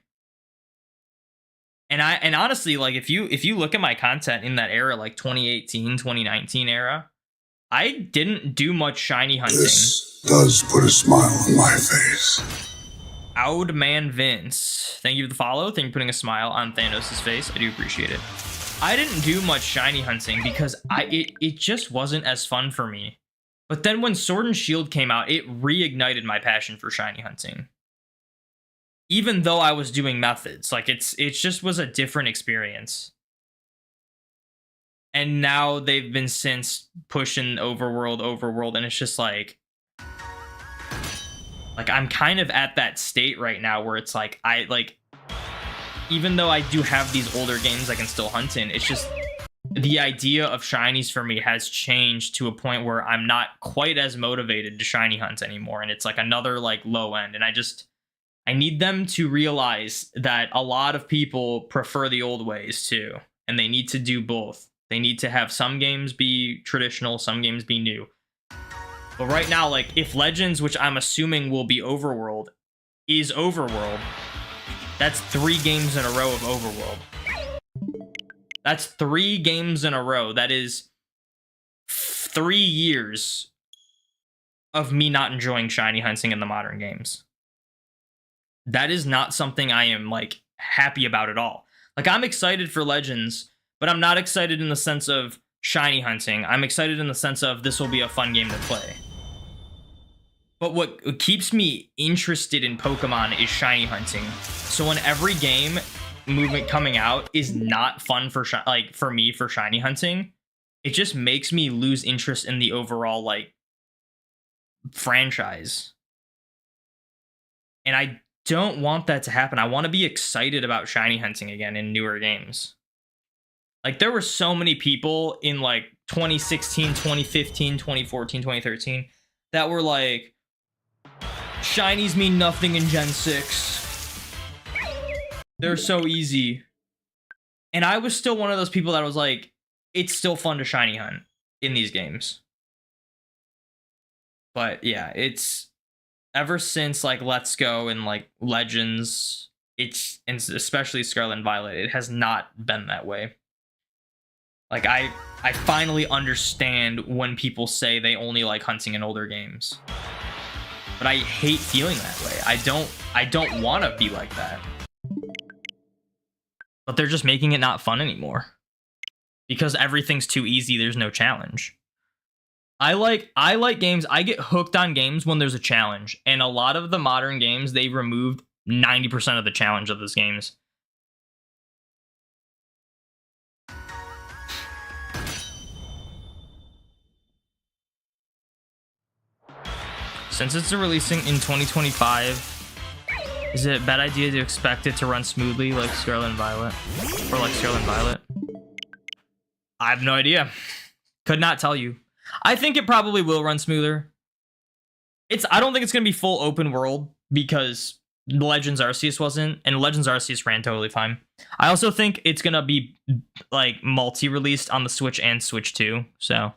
And honestly, like, if you look at my content in that era, like 2018, 2019 era, I didn't do much shiny hunting. This does put a smile on my face. Oudman Vince, thank you for the follow. Thank you for putting a smile on Thanos' face. I do appreciate it. I didn't do much shiny hunting because it just wasn't as fun for me. But then when Sword and Shield came out, it reignited my passion for shiny hunting. Even though I was doing methods, like, it just was a different experience. And now they've been since pushing overworld, and it's just like I'm kind of at that state right now where it's like, even though I do have these older games I can still hunt in, it's just the idea of shinies for me has changed to a point where I'm not quite as motivated to shiny hunt anymore. And it's like another, like, low end. And I need them to realize that a lot of people prefer the old ways too. And they need to do both. They need to have some games be traditional, some games be new. But right now, like, if Legends, which I'm assuming will be Overworld, is Overworld, that's 3 games in a row of Overworld. That's 3 games in a row. That is 3 years of me not enjoying shiny hunting in the modern games. That is not something I am, like, happy about at all. Like, I'm excited for Legends, but I'm not excited in the sense of shiny hunting. I'm excited in the sense of this will be a fun game to play. But what keeps me interested in Pokemon is shiny hunting. So when every game movement coming out is not fun for me for shiny hunting, it just makes me lose interest in the overall, like, franchise. And I don't want that to happen. I want to be excited about shiny hunting again in newer games. Like, there were so many people in, like, 2016, 2015, 2014, 2013 that were like, shinies mean nothing in Gen 6. They're so easy. And I was still one of those people that was like, it's still fun to shiny hunt in these games. But yeah, it's ever since, like, Let's Go and, like, Legends, and especially Scarlet and Violet, it has not been that way. Like, I finally understand when people say they only like hunting in older games. But I hate feeling that way. I don't want to be like that. But they're just making it not fun anymore. Because everything's too easy, there's no challenge. I like games, I get hooked on games when there's a challenge. And a lot of the modern games, they removed 90% of the challenge of those games. Since it's releasing in 2025, is it a bad idea to expect it to run smoothly like Scarlet and Violet? Or like Scarlet and Violet? I have no idea. Could not tell you. I think it probably will run smoother. I don't think it's going to be full open world because Legends Arceus wasn't, and Legends Arceus ran totally fine. I also think it's going to be, like, multi-released on the Switch and Switch 2, so...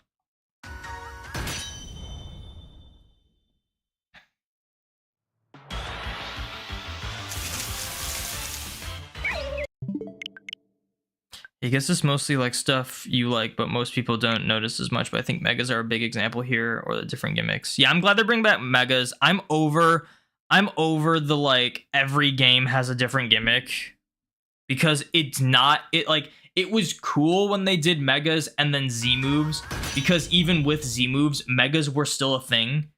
I guess it's mostly like stuff you like, but most people don't notice as much. But I think megas are a big example here, or the different gimmicks. Yeah, I'm glad they're bringing back megas. I'm over the, like, every game has a different gimmick, because it was cool when they did megas and then Z moves, because even with Z moves, megas were still a thing.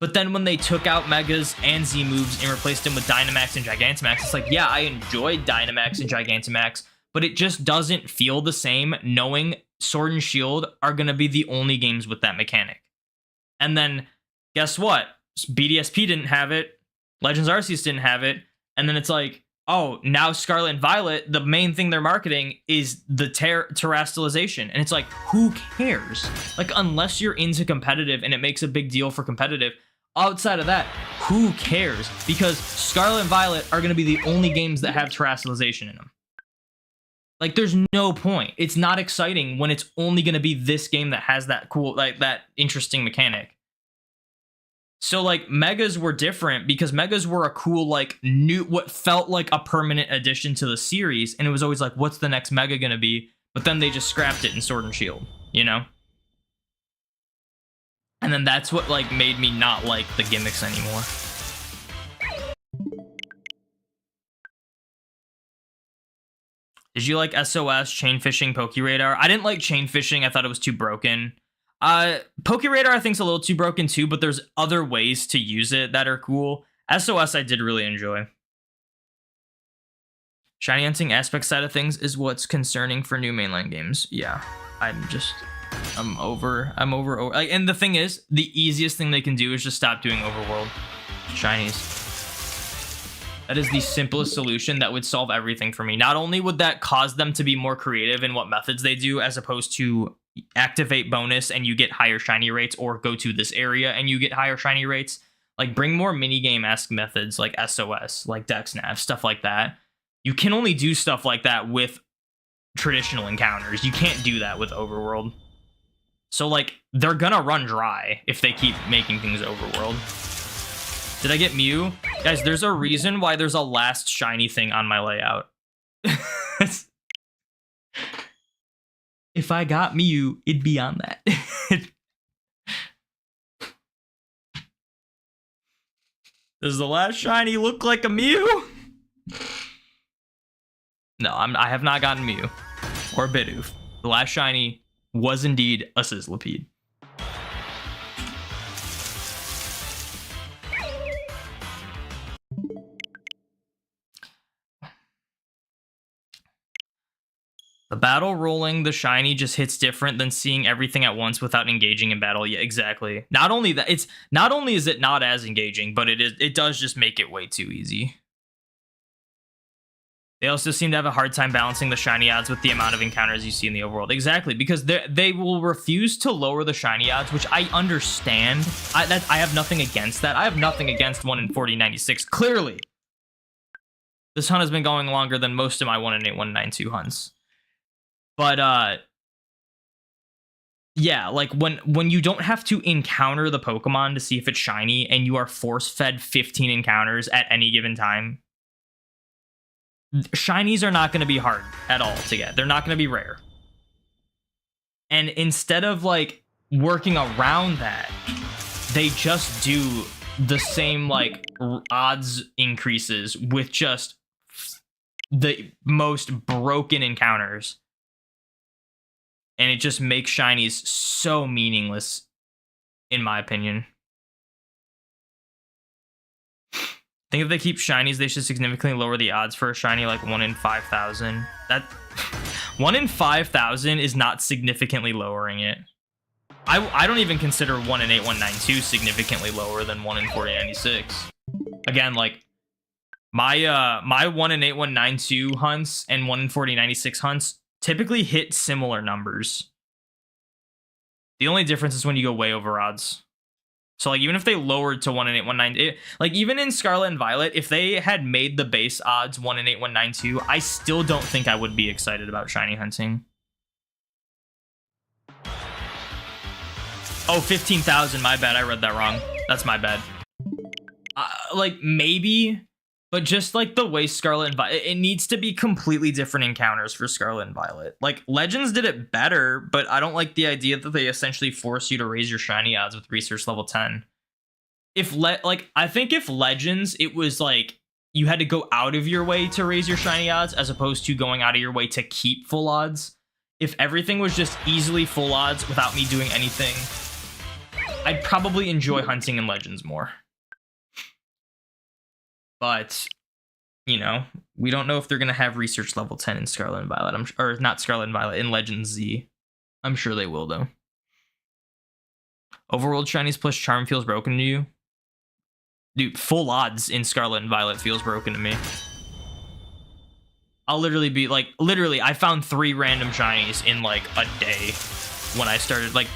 But then when they took out megas and Z moves and replaced them with Dynamax and Gigantamax, it's like, yeah, I enjoyed Dynamax and Gigantamax, but it just doesn't feel the same knowing Sword and Shield are going to be the only games with that mechanic. And then, guess what? BDSP didn't have it. Legends Arceus didn't have it. And then it's like, oh, now Scarlet and Violet, the main thing they're marketing is the terrestrialization. And it's like, who cares? Like, unless you're into competitive and it makes a big deal for competitive, outside of that, who cares? Because Scarlet and Violet are going to be the only games that have terrestrialization in them. Like, there's no point. It's not exciting when it's only going to be this game that has that cool, like, that interesting mechanic. So, like, Megas were different because Megas were a cool, like, new, what felt like a permanent addition to the series. And it was always like, what's the next Mega going to be? But then they just scrapped it in Sword and Shield, you know? And then that's what, like, made me not like the gimmicks anymore. Did you like SOS, Chain Fishing, Poke Radar? I didn't like Chain Fishing. I thought it was too broken. Poke Radar I think is a little too broken too, but there's other ways to use it that are cool. SOS I did really enjoy. Shiny hunting aspect side of things is what's concerning for new mainline games. Yeah, I'm over. Like, and the thing is, the easiest thing they can do is just stop doing overworld shinies. That is the simplest solution that would solve everything for me. Not only would that cause them to be more creative in what methods they do, as opposed to activate bonus and you get higher shiny rates, or go to this area and you get higher shiny rates. Like, bring more minigame-esque methods like SOS, like Dex Nav, stuff like that. You can only do stuff like that with traditional encounters. You can't do that with overworld. So, like, they're gonna run dry if they keep making things overworld. Did I get Mew? Guys, there's a reason why there's a last shiny thing on my layout. If I got Mew, it'd be on that. Does the last shiny look like a Mew? No, I have not gotten Mew or Bidoof. The last shiny was indeed a Sizzlipede. The battle rolling the shiny just hits different than seeing everything at once without engaging in battle. Yeah, exactly. Not only that, it's not only is it not as engaging, but it does just make it way too easy. They also seem to have a hard time balancing the shiny odds with the amount of encounters you see in the overworld. Exactly, because they will refuse to lower the shiny odds, which I understand. I have nothing against that. I have nothing against 1 in 4096. Clearly, this hunt has been going longer than most of my 1 in 8192 hunts. But yeah, like when you don't have to encounter the Pokemon to see if it's shiny, and you are force-fed 15 encounters at any given time, shinies are not going to be hard at all to get. They're not going to be rare. And instead of, like, working around that, they just do the same, like, odds increases with just the most broken encounters. And it just makes shinies so meaningless, in my opinion. I think if they keep shinies, they should significantly lower the odds for a shiny, like 1 in 5,000. That 1 in 5,000 is not significantly lowering it. I don't even consider 1 in 8192 significantly lower than 1 in 4096. Again, like, my 1 in 8192 hunts and 1 in 4096 hunts typically hit similar numbers. The only difference is when you go way over odds. So, like, even if they lowered to 1 in 8192, like, even in Scarlet and Violet, if they had made the base odds 1 in 8192, I still don't think I would be excited about shiny hunting. Oh, 15,000, my bad, I read that wrong. That's my bad. Like, maybe, but just, like, the way Scarlet and Violet, it needs to be completely different encounters for Scarlet and Violet. Like, Legends did it better, but I don't like the idea that they essentially force you to raise your shiny odds with research level 10. I think if Legends, it was like you had to go out of your way to raise your shiny odds as opposed to going out of your way to keep full odds. If everything was just easily full odds without me doing anything, I'd probably enjoy hunting in Legends more. But, you know, we don't know if they're going to have research level 10 in Scarlet and Violet. Or not Scarlet and Violet, in Legends Z. I'm sure they will, though. Overworld shinies plus charm feels broken to you? Dude, full odds in Scarlet and Violet feels broken to me. I'll literally be like, literally, I found 3 random shinies in like a day when I started. Like,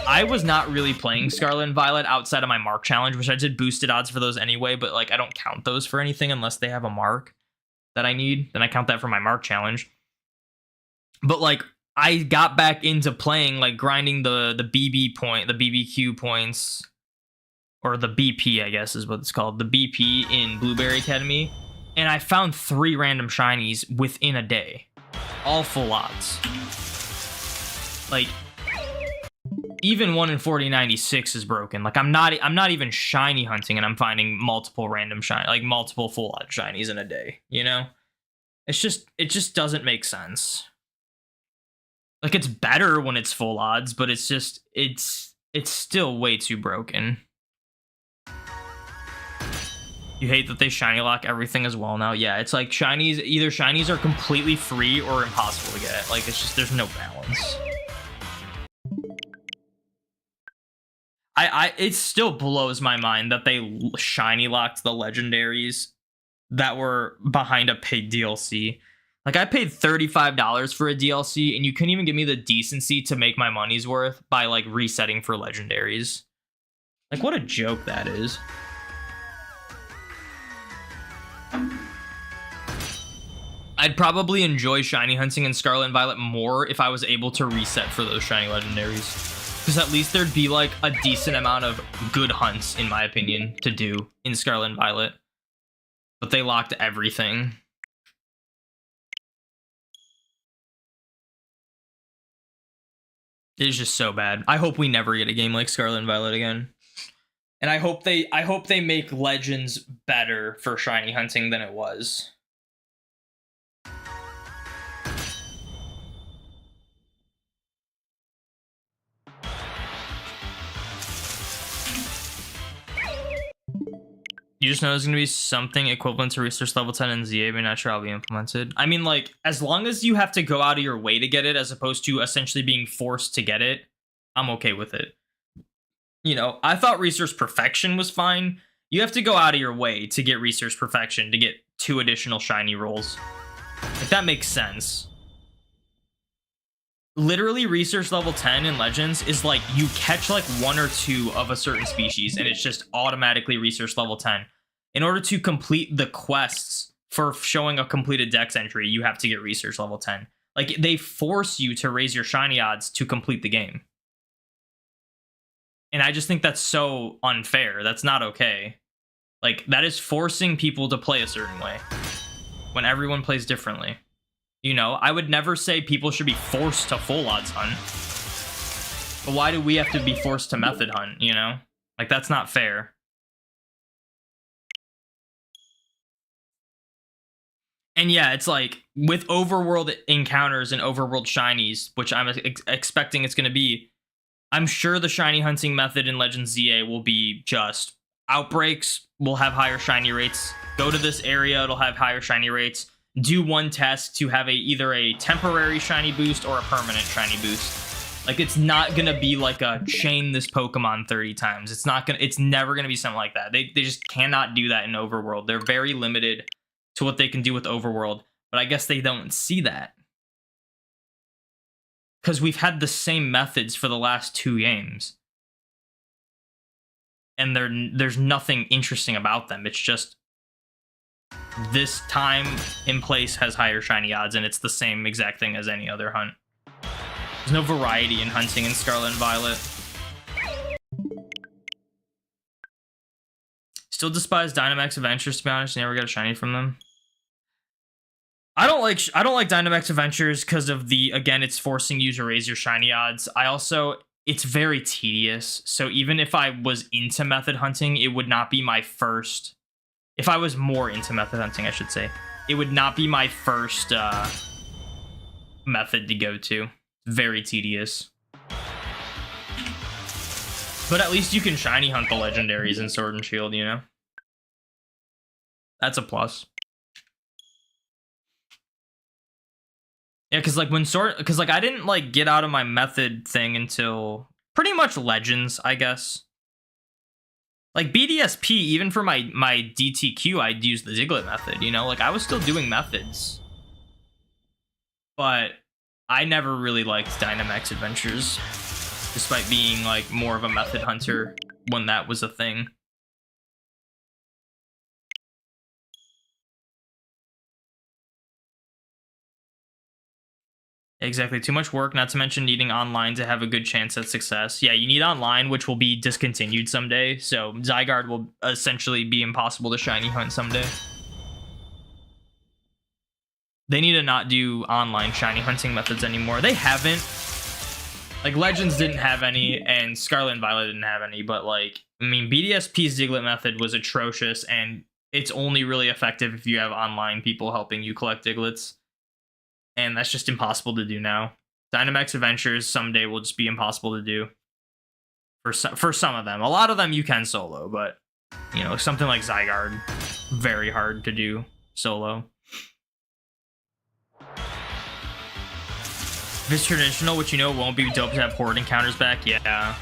I was not really playing Scarlet and Violet outside of my mark challenge, which I did boosted odds for those anyway, but like I don't count those for anything unless they have a mark that I need. Then I count that for my mark challenge. But like I got back into playing, like grinding the BBQ points, or the BP, I guess is what it's called, the BP in Blueberry Academy, and I found 3 random shinies within a day, all full odds. Like, even 1 in 4096 is broken. Like, I'm not even shiny hunting, and I'm finding multiple random shiny, like multiple full odd shinies in a day. You know, it just doesn't make sense. Like, it's better when it's full odds, but it's still way too broken. You hate that they shiny lock everything as well now. Yeah, it's like shinies, either shinies are completely free or impossible to get. Like, it's just, there's no balance. It still blows my mind that they shiny locked the legendaries that were behind a paid DLC. Like, I paid $35 for a DLC, and you couldn't even give me the decency to make my money's worth by like resetting for legendaries. Like, what a joke that is. I'd probably enjoy shiny hunting in Scarlet and Violet more if I was able to reset for those shiny legendaries. Because at least there'd be like a decent amount of good hunts, in my opinion, to do in Scarlet and Violet. But they locked everything. It is just so bad. I hope we never get a game like Scarlet and Violet again. And I hope they make Legends better for shiny hunting than it was. You just know there's going to be something equivalent to research level 10 in ZA, but not sure I'll be implemented. I mean, like, as long as you have to go out of your way to get it, as opposed to essentially being forced to get it, I'm okay with it. You know, I thought research perfection was fine. You have to go out of your way to get research perfection to get 2 additional shiny rolls. Like, that makes sense. Literally, research level 10 in Legends is like you catch like 1 or 2 of a certain species and it's just automatically research level 10. In order to complete the quests for showing a completed dex entry, you have to get research level 10. Like, they force you to raise your shiny odds to complete the game. And I just think that's so unfair. That's not okay. Like, that is forcing people to play a certain way when everyone plays differently. You know, I would never say people should be forced to full odds hunt. But why do we have to be forced to method hunt, you know? Like, that's not fair. And yeah, it's like, with overworld encounters and overworld shinies, which I'm expecting it's going to be, I'm sure the shiny hunting method in Legends ZA will be just outbreaks will have higher shiny rates. Go to this area, it'll have higher shiny rates. Do one test to have either a temporary shiny boost or a permanent shiny boost. Like, it's not gonna be like a chain this Pokemon 30 times. It's never gonna be something like that. They just cannot do that in Overworld. They're very limited to what they can do with Overworld, but I guess they don't see that. Because we've had the same methods for the last 2 games. And there's nothing interesting about them. It's just this time in place has higher shiny odds, and it's the same exact thing as any other hunt. There's no variety in hunting in Scarlet and Violet. Still despise Dynamax Adventures, to be honest. Never got a shiny from them. I don't like Dynamax Adventures because of again, it's forcing you to raise your shiny odds. It's very tedious. So even if I was into method hunting, it would not be my first. If I was more into method hunting, I should say, it would not be my first method to go to. Very tedious. But at least you can shiny hunt the legendaries in Sword and Shield, you know? That's a plus. Yeah, because like I didn't like get out of my method thing until pretty much Legends, I guess. Like BDSP, even for my DTQ, I'd use the Diglett method, you know? Like, I was still doing methods. but I never really liked Dynamax Adventures, despite being like more of a method hunter when that was a thing. Exactly. Too much work, not to mention needing online to have a good chance at success. Yeah, you need online, which will be discontinued someday. So Zygarde will essentially be impossible to shiny hunt someday. They need to not do online shiny hunting methods anymore. They haven't. Like, Legends didn't have any, and Scarlet and Violet didn't have any, but, like, I mean, BDSP's Diglett method was atrocious, and it's only really effective if you have online people helping you collect Diglets. And that's just impossible to do now. Dynamax Adventures someday will just be impossible to do. For some of them. A lot of them you can solo, but, you know, something like Zygarde, very hard to do solo. If it's traditional, which you know won't be dope to have horde encounters back, yeah.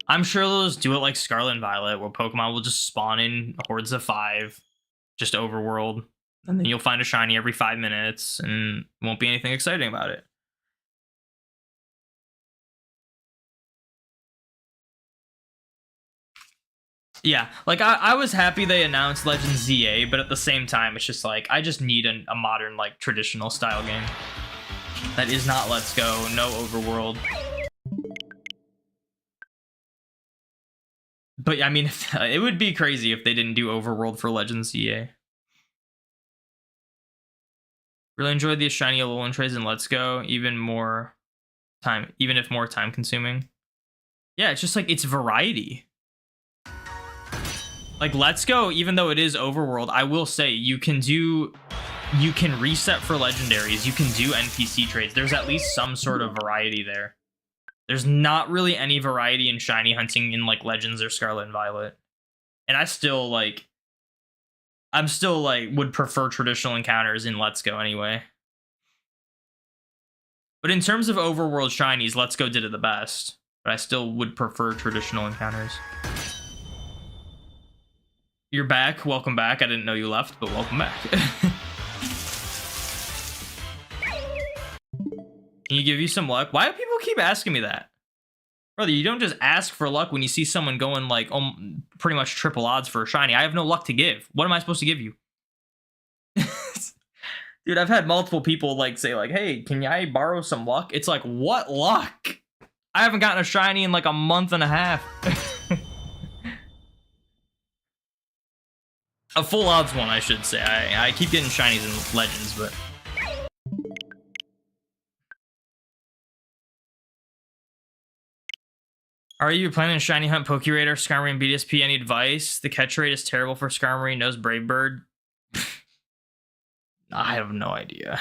I'm sure they'll just do it like Scarlet and Violet, where Pokemon will just spawn in hordes of 5, just overworld. And then you'll find a shiny every 5 minutes, and won't be anything exciting about it. Yeah, like, I was happy they announced Legends ZA, but at the same time, it's just like, I just need a modern, like, traditional style game. That is not Let's Go, no overworld. But, I mean, it would be crazy if they didn't do overworld for Legends ZA. Really enjoyed the shiny Alolan trades in Let's Go, even if more time consuming. Yeah, it's just like, it's variety. Like, Let's Go, even though it is overworld, I will say you can reset for legendaries, you can do NPC trades. There's at least some sort of variety there. There's not really any variety in shiny hunting in, like, Legends or Scarlet and Violet. And I'm still like, would prefer traditional encounters in Let's Go anyway. But in terms of overworld shinies, Let's Go did it the best. But I still would prefer traditional encounters. You're back. Welcome back. I didn't know you left, but welcome back. Can you give you some luck? Why do people keep asking me that? Brother, you don't just ask for luck when you see someone going, like, pretty much triple odds for a shiny. I have no luck to give. What am I supposed to give you? Dude, I've had multiple people, like, say, like, hey, can I borrow some luck? It's like, what luck? I haven't gotten a shiny in, like, a month and a half. A full odds one, I should say. I keep getting shinies in Legends, but... Are you planning to shiny hunt Pokeraider, Skarmory, and BDSP? Any advice? The catch rate is terrible for Skarmory. Knows Brave Bird. I have no idea.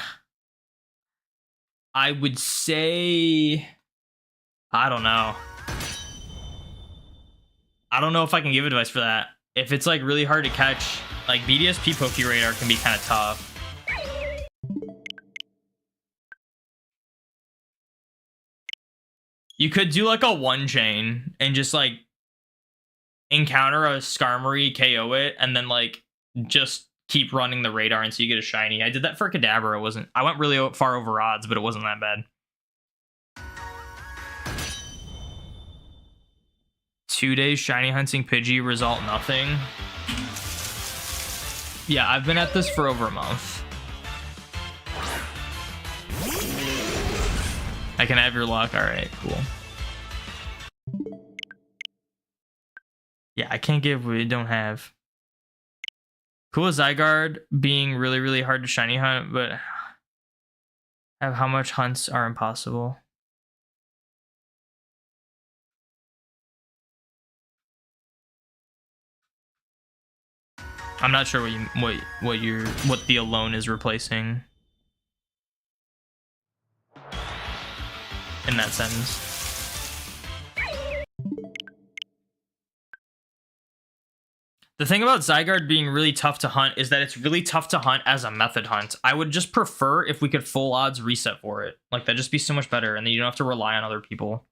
I would say... I don't know. I don't know if I can give advice for that. If it's, like, really hard to catch, like, BDSP Pokeraider can be kind of tough. You could do, like, a one-chain and just, like, encounter a Skarmory, KO it, and then, like, just keep running the radar until you get a shiny. I did that for Kadabra. I went really far over odds, but it wasn't that bad. 2 days shiny hunting Pidgey, result nothing. Yeah, I've been at this for over a month. I can have your luck. All right, cool. Yeah, I can't give what we don't have. Cool Zygarde being really, really hard to shiny hunt, but have how much hunts are impossible. I'm not sure what the alone is replacing in that sentence. The thing about Zygarde being really tough to hunt is that it's really tough to hunt as a method hunt. I would just prefer if we could full odds reset for it. Like, that'd just be so much better, and then you don't have to rely on other people.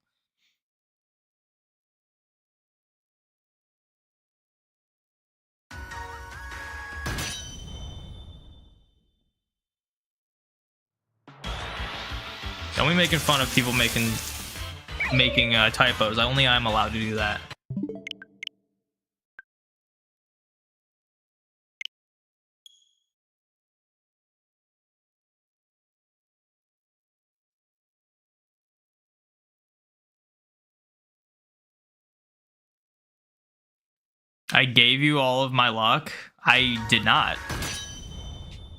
Don't be making fun of people making typos. Only I'm allowed to do that. I gave you all of my luck. I did not.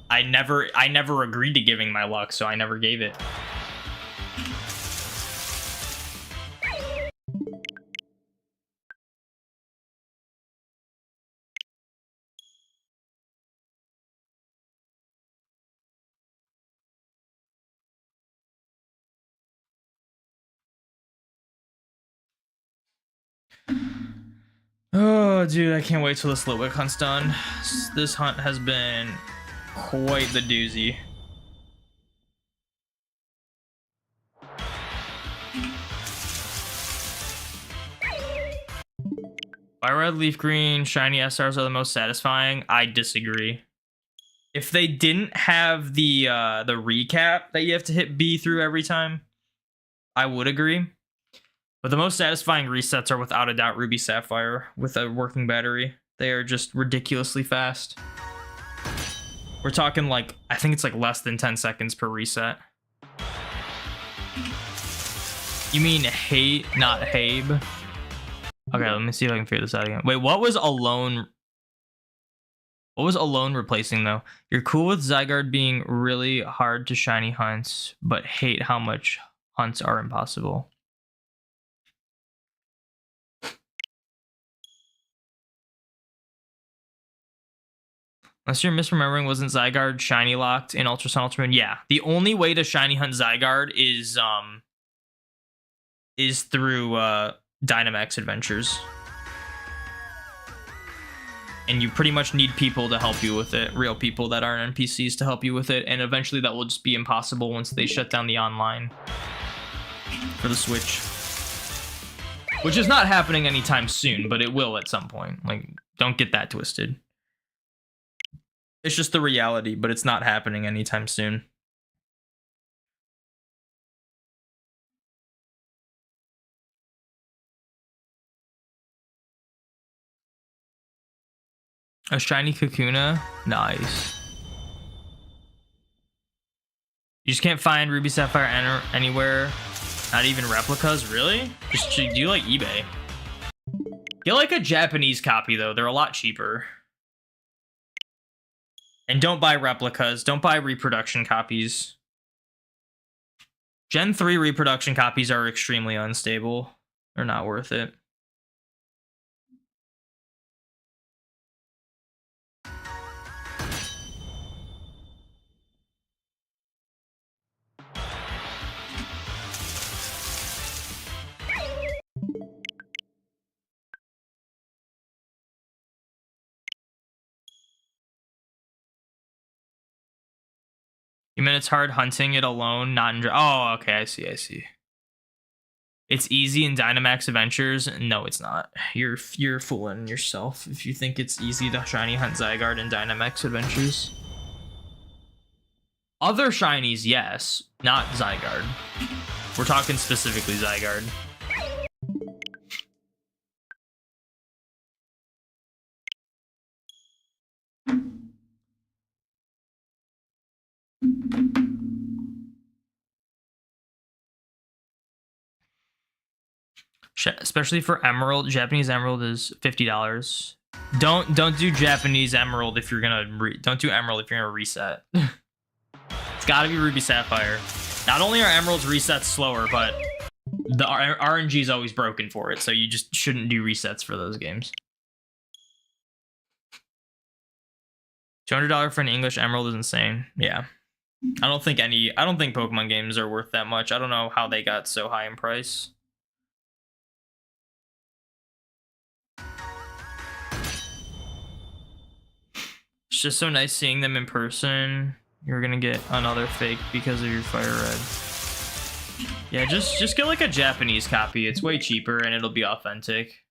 I never agreed to giving my luck, so I never gave it. Oh, dude, I can't wait till this Litwick hunt's done. This hunt has been quite the doozy. Fire red, leaf green, shiny SRs are the most satisfying. I disagree. If they didn't have the recap that you have to hit B through every time, I would agree. But the most satisfying resets are without a doubt Ruby Sapphire with a working battery. They are just ridiculously fast. We're talking like, I think it's like less than 10 seconds per reset. You mean hate, not Habe? Okay, let me see if I can figure this out again. Wait, what was Alone? What was Alone replacing though? You're cool with Zygarde being really hard to shiny hunts, but hate how much hunts are impossible. Unless you're misremembering, wasn't Zygarde shiny locked in Ultra Sun Ultra Moon? Yeah, the only way to shiny hunt Zygarde is through Dynamax Adventures. And you pretty much need people to help you with it, real people that aren't NPCs to help you with it, and eventually that will just be impossible once they shut down the online for the Switch. Which is not happening anytime soon, but it will at some point. Like, don't get that twisted. It's just the reality, but it's not happening anytime soon. A shiny Kakuna? Nice. You just can't find Ruby Sapphire anywhere. Not even replicas? Really? Just do like eBay. Get like a Japanese copy though. They're a lot cheaper. And don't buy replicas. Don't buy reproduction copies. Gen 3 reproduction copies are extremely unstable. They're not worth it. You mean it's hard hunting it alone, not in... Oh, okay, I see. It's easy in Dynamax Adventures. No, it's not. You're fooling yourself if you think it's easy to shiny hunt Zygarde in Dynamax Adventures. Other shinies, yes, not Zygarde. We're talking specifically Zygarde. Especially for Emerald. Japanese Emerald is $50. Don't do Japanese Emerald if you're gonna don't do Emerald if you're gonna reset. It's gotta be Ruby Sapphire. Not only are Emeralds resets slower, but the RNG is always broken for it, so you just shouldn't do resets for those games. $200 for an English Emerald is insane. Yeah. I don't think Pokemon games are worth that much. I don't know how they got so high in price. It's just so nice seeing them in person. You're gonna get another fake because of your Fire Red. Yeah, just get like a Japanese copy. It's way cheaper and it'll be authentic.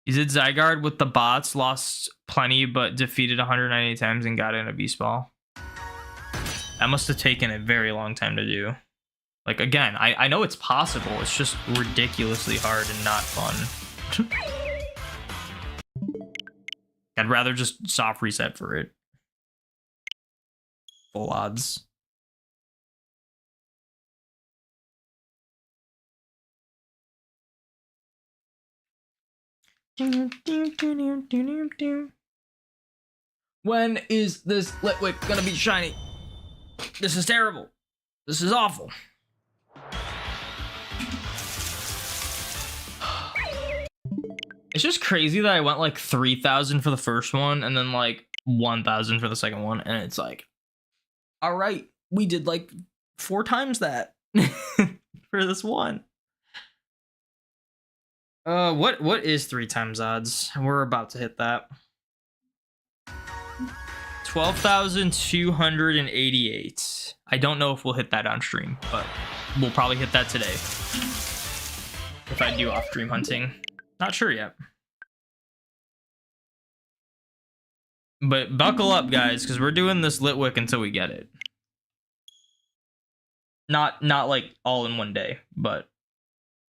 He did Zygarde with the bots, lost plenty, but defeated 198 times and got in a Beast Ball. That must have taken a very long time to do. Like, again, I know it's possible. It's just ridiculously hard and not fun. I'd rather just soft reset for it. Full odds. When is this Litwick gonna be shiny? This is terrible. This is awful. It's just crazy that I went like 3,000 for the first one and then like 1,000 for the second one, and it's like, all right, we did like 4 times that for this one. What is 3 times odds? We're about to hit that. 12,288. I don't know if we'll hit that on stream, but we'll probably hit that today. If I do off-stream hunting. Not sure yet. But buckle up, guys, because we're doing this Litwick until we get it. Not like all in one day, but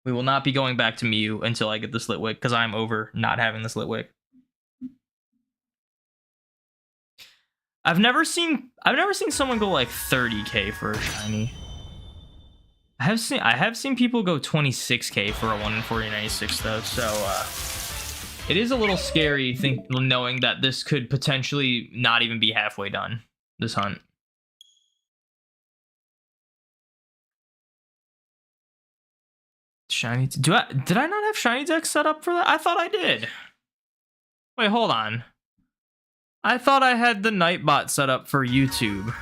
we will not be going back to Mew until I get this Litwick, because I'm over not having this Litwick. I've never seen someone go like 30k for a shiny. I have seen people go 26k for a 1 in 4096 though, so it is a little scary knowing that this could potentially not even be halfway done, this hunt. Shiny, did I not have shiny decks set up for that? I thought I did. Wait, hold on. I thought I had the Nightbot set up for YouTube.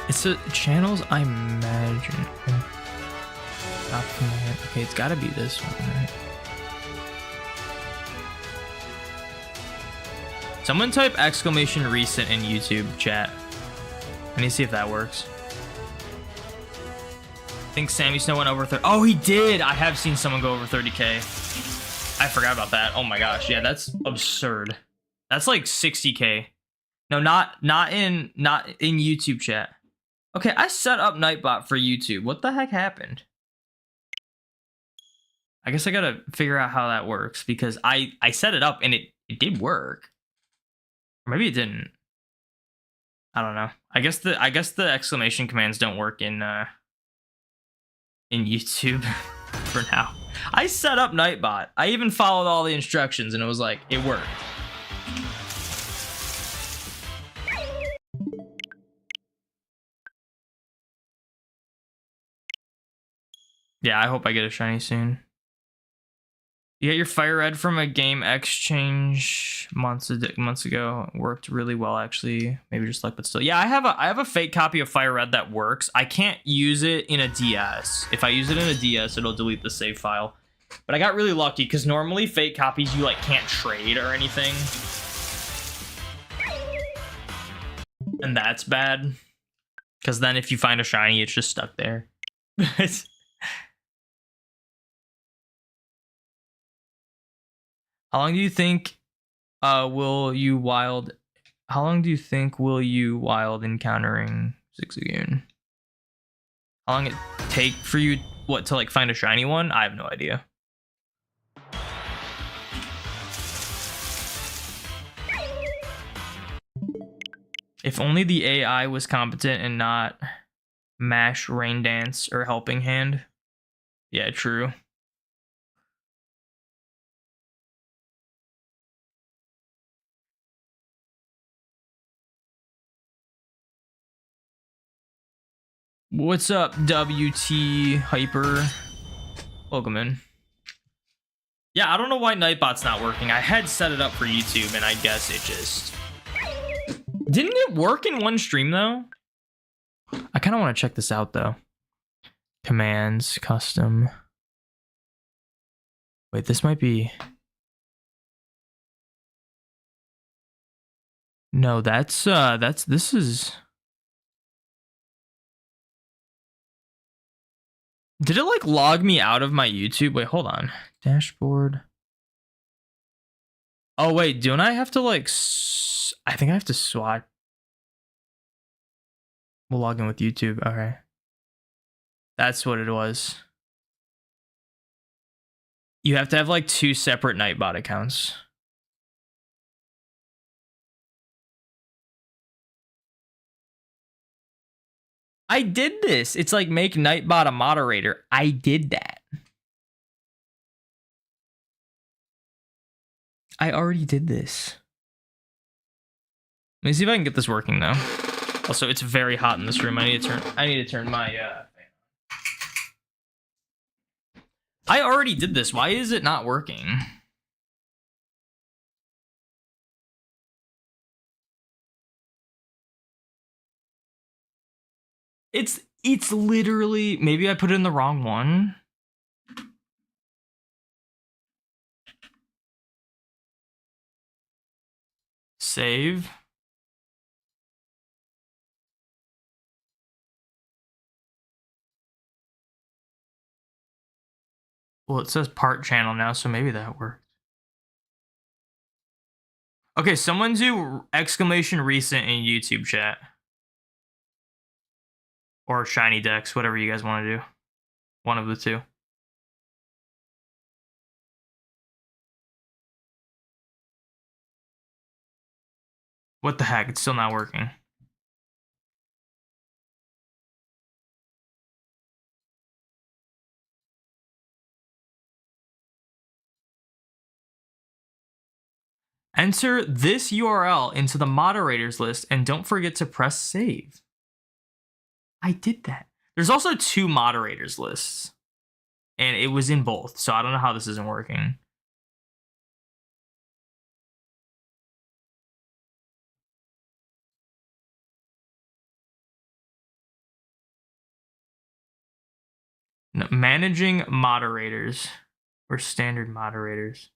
It's a channels, I imagine. Not familiar. Okay, it's gotta be this one, right? Someone type exclamation recent in YouTube chat. I need to see if that works. I think Sammy Snow went over 30. Oh, he did! I have seen someone go over 30k. I forgot about that. Oh my gosh, yeah, that's absurd. That's like 60k. No, not in YouTube chat. Okay, I set up Nightbot for YouTube. What the heck happened? I guess I gotta figure out how that works, because I set it up and it did work. Or maybe it didn't. I don't know. I guess the exclamation commands don't work in YouTube for now. I set up Nightbot. I even followed all the instructions and it was like, it worked. Yeah, I hope I get a shiny soon. You got your Fire Red from a game exchange months ago. It worked really well, actually. Maybe just luck, but still. Yeah, I have a fake copy of Fire Red that works. I can't use it in a DS. If I use it in a DS, it'll delete the save file. But I got really lucky, because normally fake copies you like can't trade or anything. And that's bad. Because then if you find a shiny, it's just stuck there. How long do you think will you wild encountering Zigzagoon? How long it take for you to like find a shiny one? I have no idea. If only the AI was competent and not Mash, Rain Dance, or Helping Hand. Yeah, true. What's up, WT Hyper? Welcome in. Yeah, I don't know why Nightbot's not working. I had set it up for YouTube, and I guess it just... Didn't it work in one stream, though? I kind of want to check this out, though. Commands, custom. Wait, this might be... No, this is... Did it like log me out of my YouTube? Wait, hold on. Dashboard. Oh, wait, don't I have to like... I think I have to swap. We'll log in with YouTube. Okay. That's what it was. You have to have like 2 separate Nightbot accounts. I did this. It's like make Nightbot a moderator. I did that. I already did this. Let me see if I can get this working though. Also, it's very hot in this room. I need to turn my fan on. I already did this. Why is it not working? It's literally, maybe I put it in the wrong one. Save. Well, it says part channel now, so maybe that worked. Okay, someone do exclamation recent in YouTube chat. Or Shiny Dex, whatever you guys want to do. One of the two. What the heck? It's still not working. Enter this URL into the moderators list and don't forget to press save. I did that. There's also 2 moderators lists. And it was in both, so I don't know how this isn't working. No, managing moderators or standard moderators.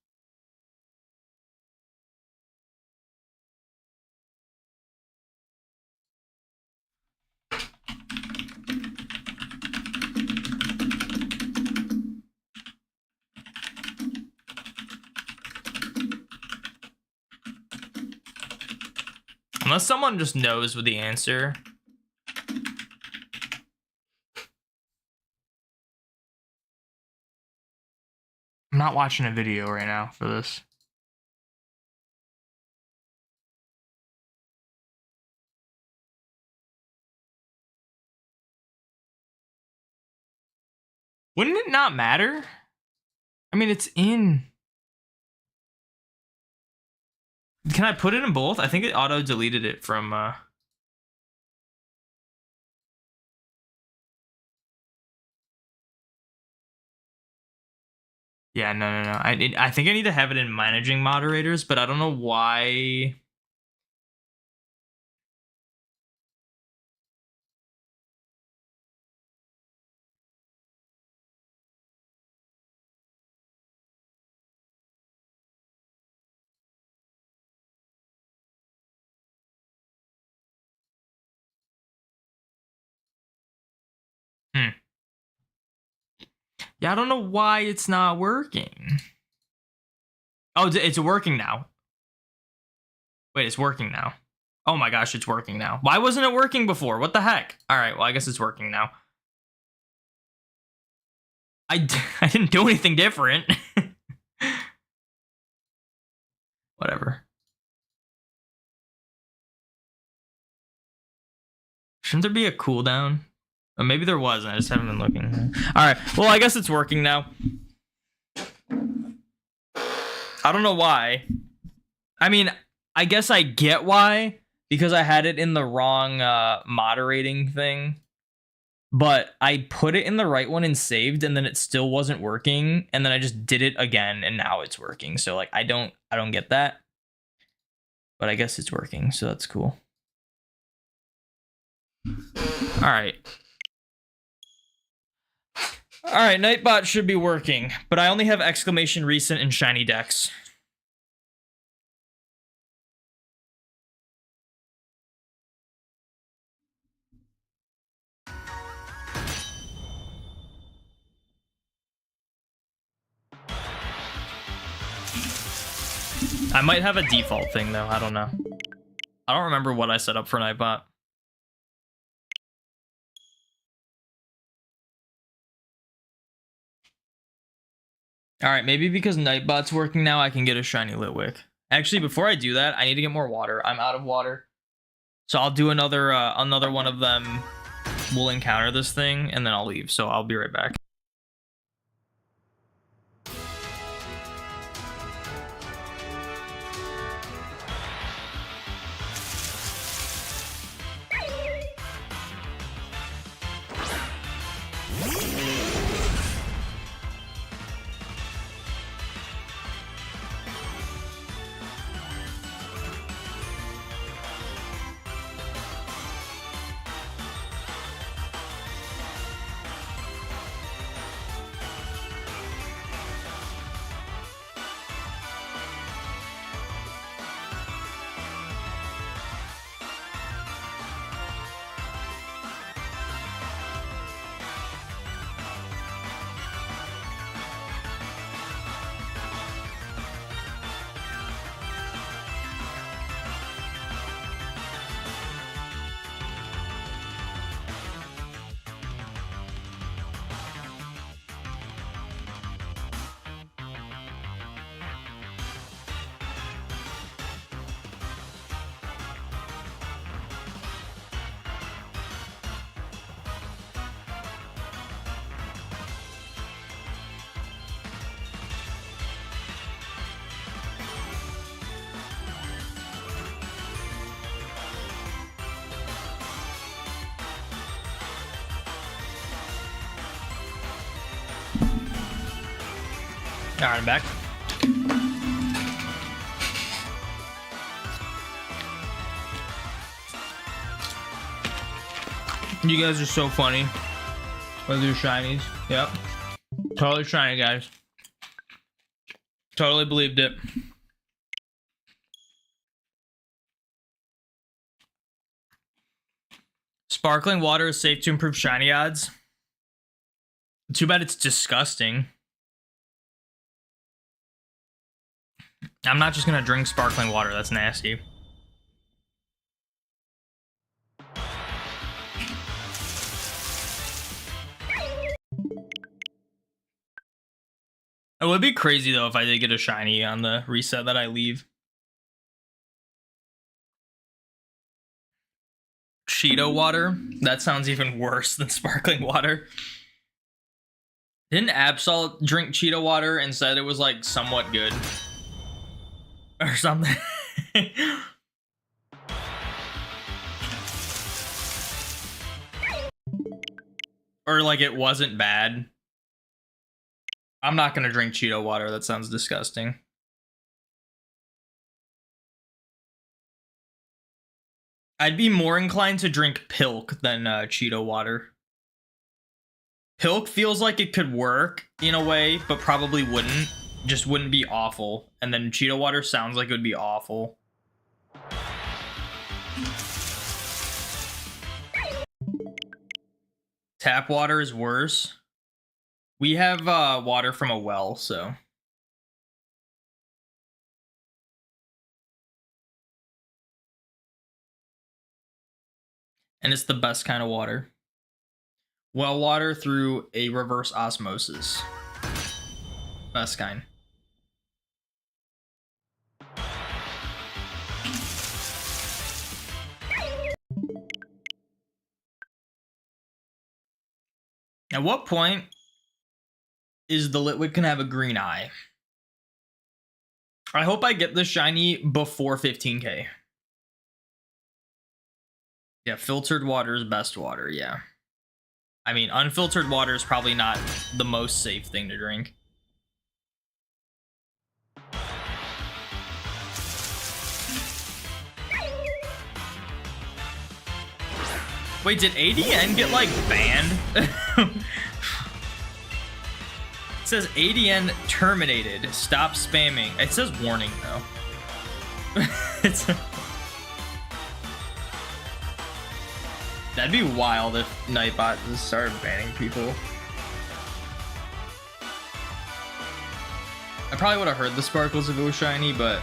Unless someone just knows what the answer. I'm not watching a video right now for this. Wouldn't it not matter? I mean, it's in. Can I put it in both? I think it auto deleted it from. Yeah, no. I think I need to have it in managing moderators, but I don't know why. Yeah, I don't know why it's not working. Oh, it's working now. Wait, it's working now. Oh my gosh, it's working now. Why wasn't it working before? What the heck? All right, well, I guess it's working now. I didn't do anything different. Whatever. Shouldn't there be a cooldown? Or maybe there was, and I just haven't been looking. All right, well, I guess it's working now. I don't know why. I mean, I guess I get why, because I had it in the wrong moderating thing. But I put it in the right one and saved, and then it still wasn't working, and then I just did it again, and now it's working. So like I don't get that. But I guess it's working, so that's cool. All right. Alright, Nightbot should be working, but I only have exclamation recent and shiny decks. I might have a default thing though, I don't know. I don't remember what I set up for Nightbot. Alright, maybe because Nightbot's working now, I can get a shiny Litwick. Actually, before I do that, I need to get more water. I'm out of water. So I'll do another one of them. We'll encounter this thing, and then I'll leave. So I'll be right back. Alright, I'm back. You guys are so funny. With your shinies. Yep. Totally shiny, guys. Totally believed it. Sparkling water is safe to improve shiny odds. Too bad it's disgusting. I'm not just gonna drink sparkling water, that's nasty. It would be crazy though if I did get a shiny on the reset that I leave. Cheeto water? That sounds even worse than sparkling water. Didn't Absol drink Cheeto water and said it was like somewhat good? Or something. Or like it wasn't bad. I'm not gonna drink Cheeto water, that sounds disgusting. I'd be more inclined to drink Pilk than Cheeto water. Pilk feels like it could work in a way, but probably wouldn't. Just wouldn't be awful. And then Cheeto water sounds like it would be awful. Tap water is worse. We have water from a well, so. And it's the best kind of water. Well water through a reverse osmosis. Best kind. At what point is the Litwick gonna have a green eye? I hope I get this shiny before 15k. Yeah, filtered water is best water, yeah. I mean, unfiltered water is probably not the most safe thing to drink. Wait, did ADN get, like, banned? says ADN terminated. Stop spamming. It says warning though. That'd be wild if Nightbot just started banning people. I probably would have heard the sparkles if it was shiny, but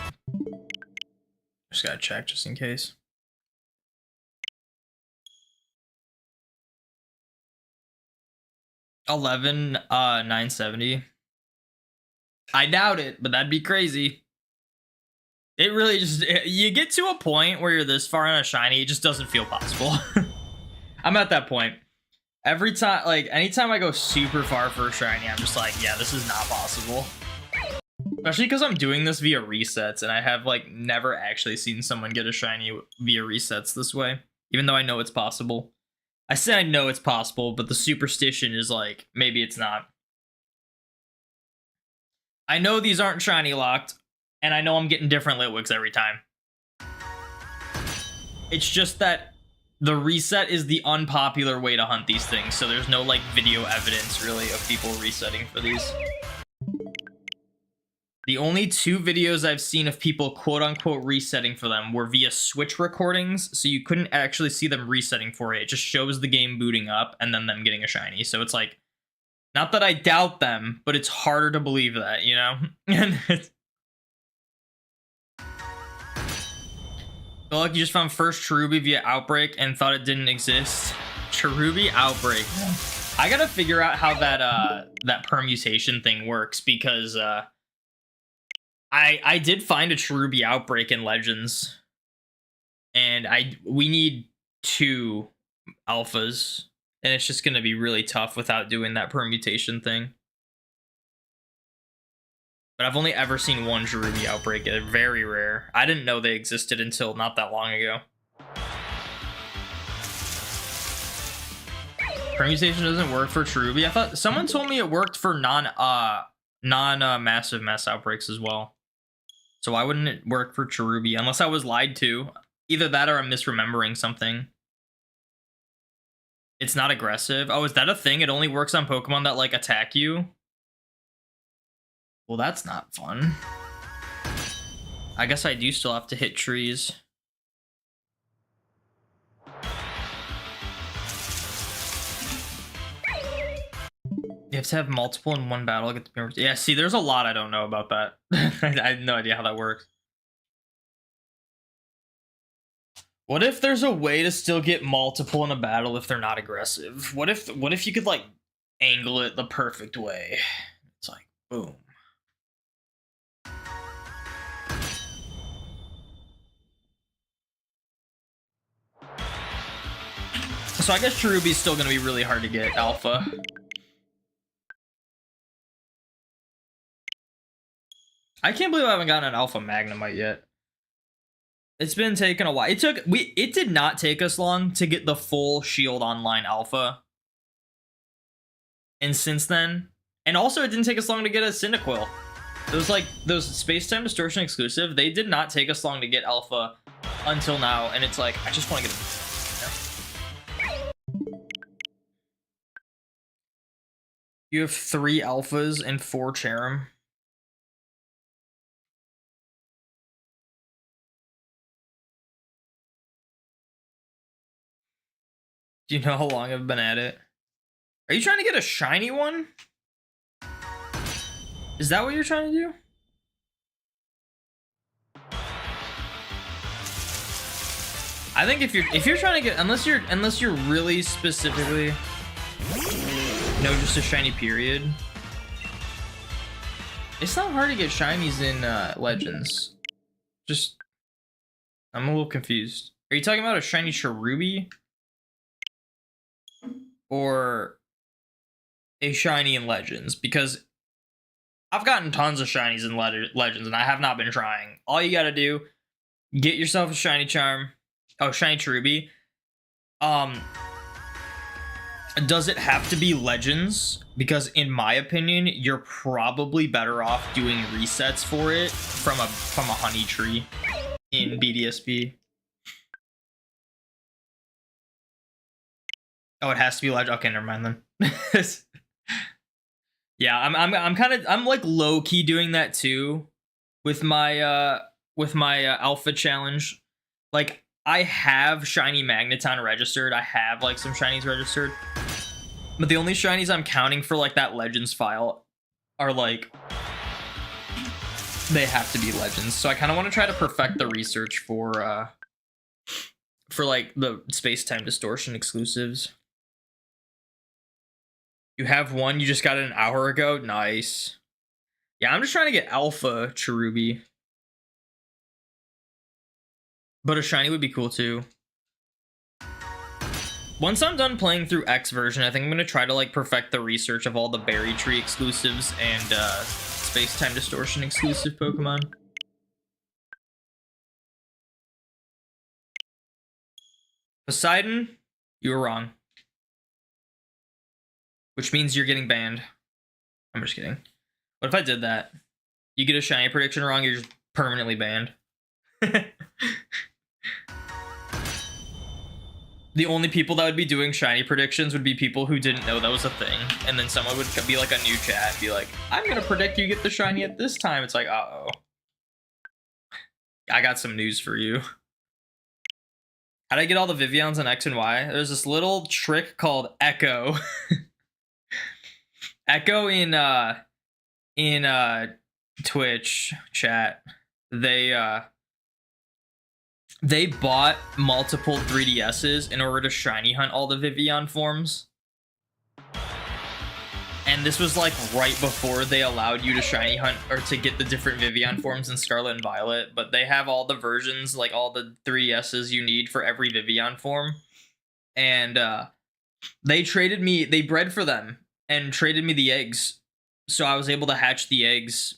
just gotta check just in case. $11,970. I doubt it, but that'd be crazy. It really just, you get to a point where you're this far on a shiny, it just doesn't feel possible. I'm at that point. Every time, like, anytime I go super far for a shiny, I'm just like, yeah, this is not possible. Especially because I'm doing this via resets, and I have, like, never actually seen someone get a shiny via resets this way, even though I know it's possible. I say I know it's possible, but the superstition is like, maybe it's not. I know these aren't shiny locked, and I know I'm getting different Litwicks every time. It's just that the reset is the unpopular way to hunt these things, so there's no, like, video evidence, really, of people resetting for these. The only 2 videos I've seen of people quote-unquote resetting for them were via Switch recordings, so you couldn't actually see them resetting for it. It just shows the game booting up and then them getting a shiny. So it's like, not that I doubt them, but it's harder to believe that, you know? And it's... Feel like you just found first Cherubi via Outbreak and thought it didn't exist. Cherubi Outbreak. I gotta figure out how that permutation thing works, because I did find a Cherubi Outbreak in Legends, and we need 2 alphas, and it's just gonna be really tough without doing that permutation thing. But I've only ever seen 1 Cherubi Outbreak. They're very rare. I didn't know they existed until not that long ago. Permutation doesn't work for Cherubi. I thought someone told me it worked for non-massive mess outbreaks as well. So why wouldn't it work for Cherubi? Unless I was lied to. Either that or I'm misremembering something. It's not aggressive. Oh, is that a thing? It only works on Pokemon that, like, attack you? Well, that's not fun. I guess I do still have to hit trees. You have to have multiple in one battle. Yeah, see, there's a lot I don't know about that. I have no idea how that works. What if there's a way to still get multiple in a battle if they're not aggressive? What if you could, like, angle it the perfect way? It's like, boom. So I guess Cherubi's still gonna be really hard to get alpha. I can't believe I haven't gotten an alpha Magnemite yet. It's been taking a while. It did not take us long to get the full Shield Online alpha. And since then, and also it didn't take us long to get a Cyndaquil. Those Space-Time Distortion exclusive, they did not take us long to get alpha until now, and it's like, I just want to get them. You have 3 alphas and 4 Cherim. Do you know how long I've been at it? Are you trying to get a shiny one? Is that what you're trying to do? I think if you're trying to get, unless you're really specifically just a shiny period. It's not hard to get shinies in Legends. Just, I'm a little confused. Are you talking about a shiny Cherubi? Or a shiny in Legends? Because I've gotten tons of shinies in Legends, and I have not been trying. All you gotta do, get yourself a shiny charm. Oh, shiny Cherubi. Does it have to be Legends? Because in my opinion, you're probably better off doing resets for it from a honey tree in BDSP. Oh, it has to be Legend. Okay, never mind then. Yeah, I'm like low key doing that too with my alpha challenge. Like I have shiny Magneton registered. I have like some shinies registered. But the only shinies I'm counting for like that Legends file are like they have to be Legends. So I kind of want to try to perfect the research for like the space-time distortion exclusives. You have one, you just got it an hour ago. Nice. Yeah, I'm just trying to get alpha Cherubi. But a shiny would be cool too. Once I'm done playing through X version, I think I'm going to try to like perfect the research of all the Berry Tree exclusives and Space-Time Distortion exclusive Pokemon. Poseidon, you were wrong. Which means you're getting banned. I'm just kidding. What if I did that? You get a shiny prediction wrong, you're just permanently banned. The only people that would be doing shiny predictions would be people who didn't know that was a thing. And then someone would be like a new chat and be like, I'm going to predict you get the shiny at this time. It's like, uh-oh. I got some news for you. How'd I get all the Vivians on X and Y? There's this little trick called Echo. Echo in Twitch chat. They bought multiple 3DSs in order to shiny hunt all the Vivian forms. And this was like right before they allowed you to shiny hunt or to get the different Vivian forms in Scarlet and Violet. But they have all the versions, like all the 3DSs you need for every Vivian form. And they bred for them and traded me the eggs. So I was able to hatch the eggs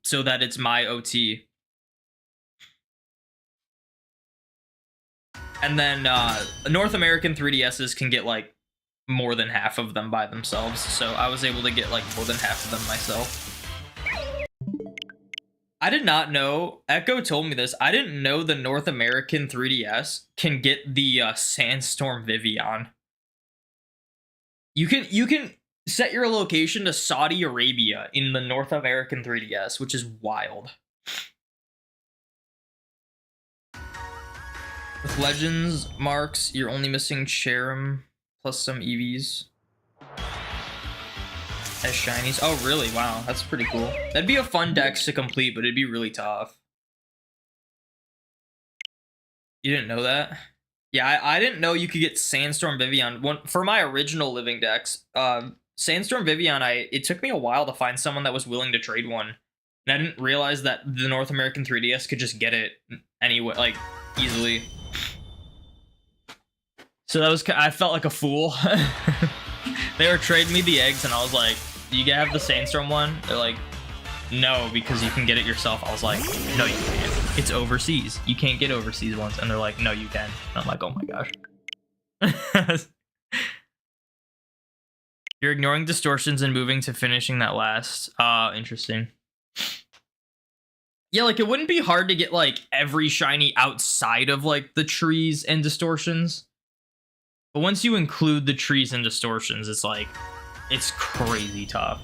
so that it's my OT. And then North American 3DSs can get like more than half of them by themselves. So I was able to get like more than half of them myself. I did not know, Echo told me this, I didn't know the North American 3DS can get the Sandstorm Vivian. You can set your location to Saudi Arabia in the North American 3DS, which is wild. With Legends marks, you're only missing Cherim plus some EVs. As shinies. Oh, really? Wow, that's pretty cool. That'd be a fun dex to complete, but it'd be really tough. You didn't know that? Yeah, I didn't know you could get Sandstorm Vivian. For my original living dex, Sandstorm Vivian, it took me a while to find someone that was willing to trade one. And I didn't realize that the North American 3DS could just get it anyway, like, easily. So that was, I felt like a fool. They were trading me the eggs and I was like, do you have the Sandstorm one? They're like, no, because you can get it yourself. I was like, no, you can't. It's overseas. You can't get overseas ones. And they're like, no, you can. And I'm like, oh my gosh. You're ignoring distortions and moving to finishing that last. Interesting. Yeah, like it wouldn't be hard to get like every shiny outside of like the trees and distortions. But once you include the trees and distortions, it's like, it's crazy tough.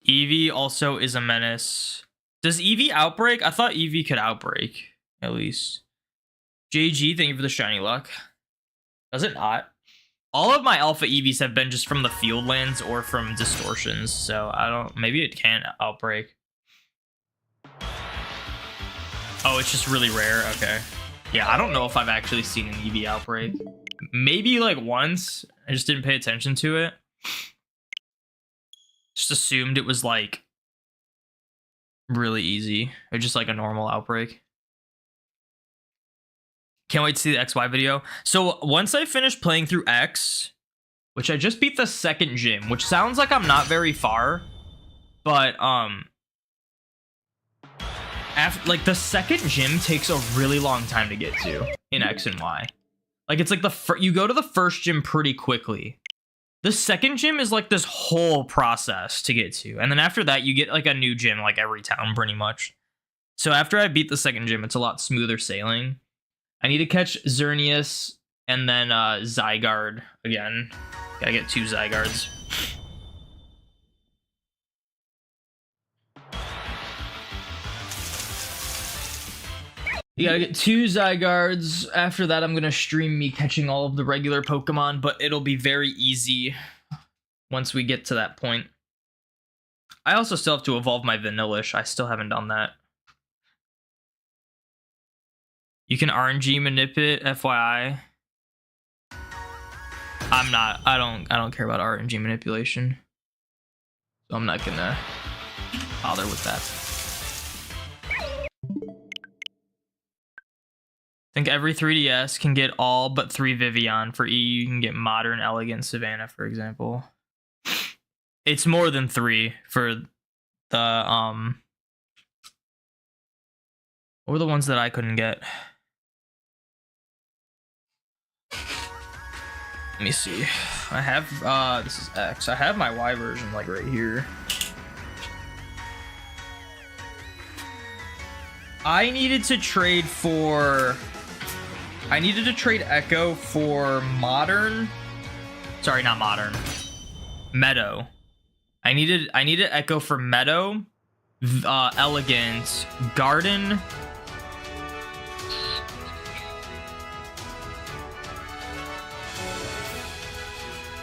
Eevee also is a menace. Does Eevee outbreak? I thought Eevee could outbreak, at least. JG, thank you for the shiny luck. Does it not? All of my alpha EVs have been just from the field lands or from distortions, so I don't, maybe it can outbreak. Oh, it's just really rare, okay. Yeah, I don't know if I've actually seen an EV outbreak. Maybe like once, I just didn't pay attention to it. Just assumed it was like really easy, or just like a normal outbreak. Can't wait to see the XY video. So once I finish playing through X, which I just beat the second gym, which sounds like I'm not very far, but after like the second gym takes a really long time to get to in X and Y. Like it's like you go to the first gym pretty quickly, The second gym is like this whole process to get to. And then after that, you get like a new gym like every town pretty much. So after I beat the second gym, it's a lot smoother sailing. I need to catch Xerneas and then Zygarde again. Gotta get 2 Zygardes. You gotta get 2 Zygardes. After that, I'm gonna stream me catching all of the regular Pokemon, but it'll be very easy once we get to that point. I also still have to evolve my Vanillish. I still haven't done that. You can RNG manipulate, FYI. I don't care about RNG manipulation. So I'm not gonna bother with that. I think every 3DS can get all but 3 Vivian. For E, you can get Modern, Elegant, Savannah, for example. It's more than 3 for the, what were the ones that I couldn't get? Let me see. I have, this is X. I have my Y version, like, right here. I needed to trade Echo for Modern. Sorry, not Modern. Meadow. I needed Echo for Meadow, Elegant, Garden.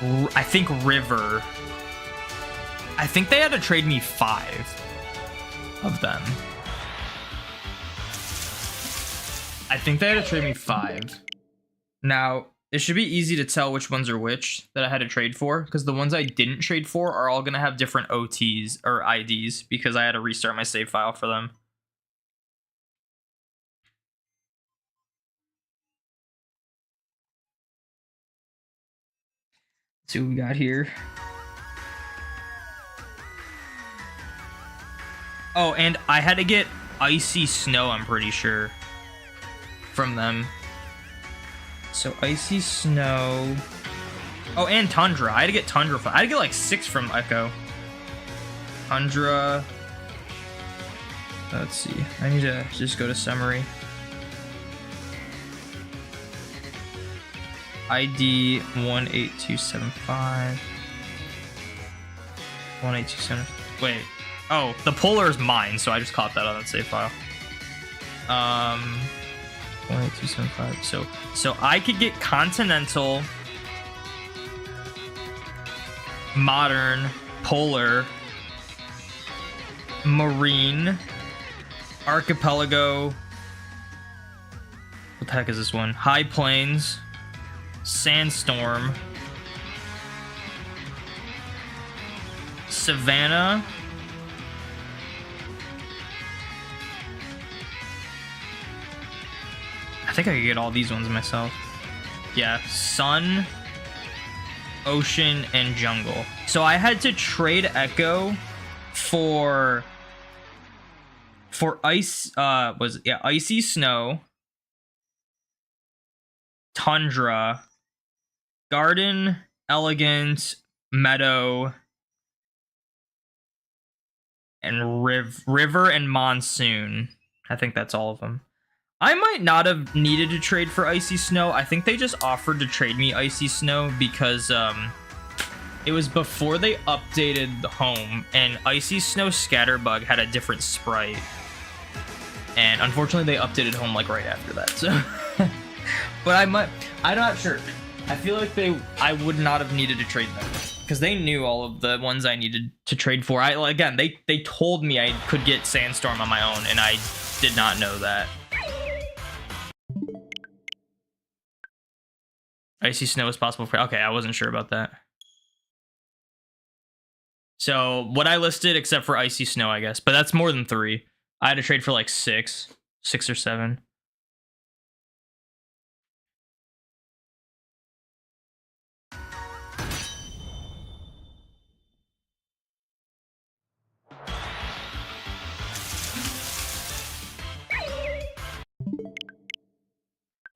I think River. I think they had to trade me 5 of them. I think they had to trade me 5. Now, it should be easy to tell which ones are which that I had to trade for, because the ones I didn't trade for are all going to have different OTs or IDs because I had to restart my save file for them. Let's see what we got here. Oh, and I had to get Icy Snow, I'm pretty sure, from them. So Icy Snow. Oh, and Tundra. I had to get Tundra. I had to get like 6 from Echo. Tundra. Let's see. I need to just go to summary. ID 18275. 18275. Wait. Oh, the polar is mine, so I just caught that on that save file. 18275. So I could get Continental, Modern, Polar, Marine, Archipelago. What the heck is this one? High Plains, Sandstorm, Savannah, I think I could get all these ones myself. Yeah, Sun, Ocean, and Jungle. So I had to trade Echo for Ice, Icy Snow, Tundra, Garden, Elegant, Meadow, and River and Monsoon. I think that's all of them. I might not have needed to trade for Icy Snow. I think they just offered to trade me Icy Snow because it was before they updated the home, and Icy Snow Scatterbug had a different sprite. And unfortunately they updated home like right after that. So but I'm not sure. I feel like I would not have needed to trade them because they knew all of the ones I needed to trade for. Again, they told me I could get Sandstorm on my own, and I did not know that. Icy Snow is possible for... Okay, I wasn't sure about that. So, what I listed, except for Icy Snow, I guess. But that's more than 3. I had to trade for like 6 or 7.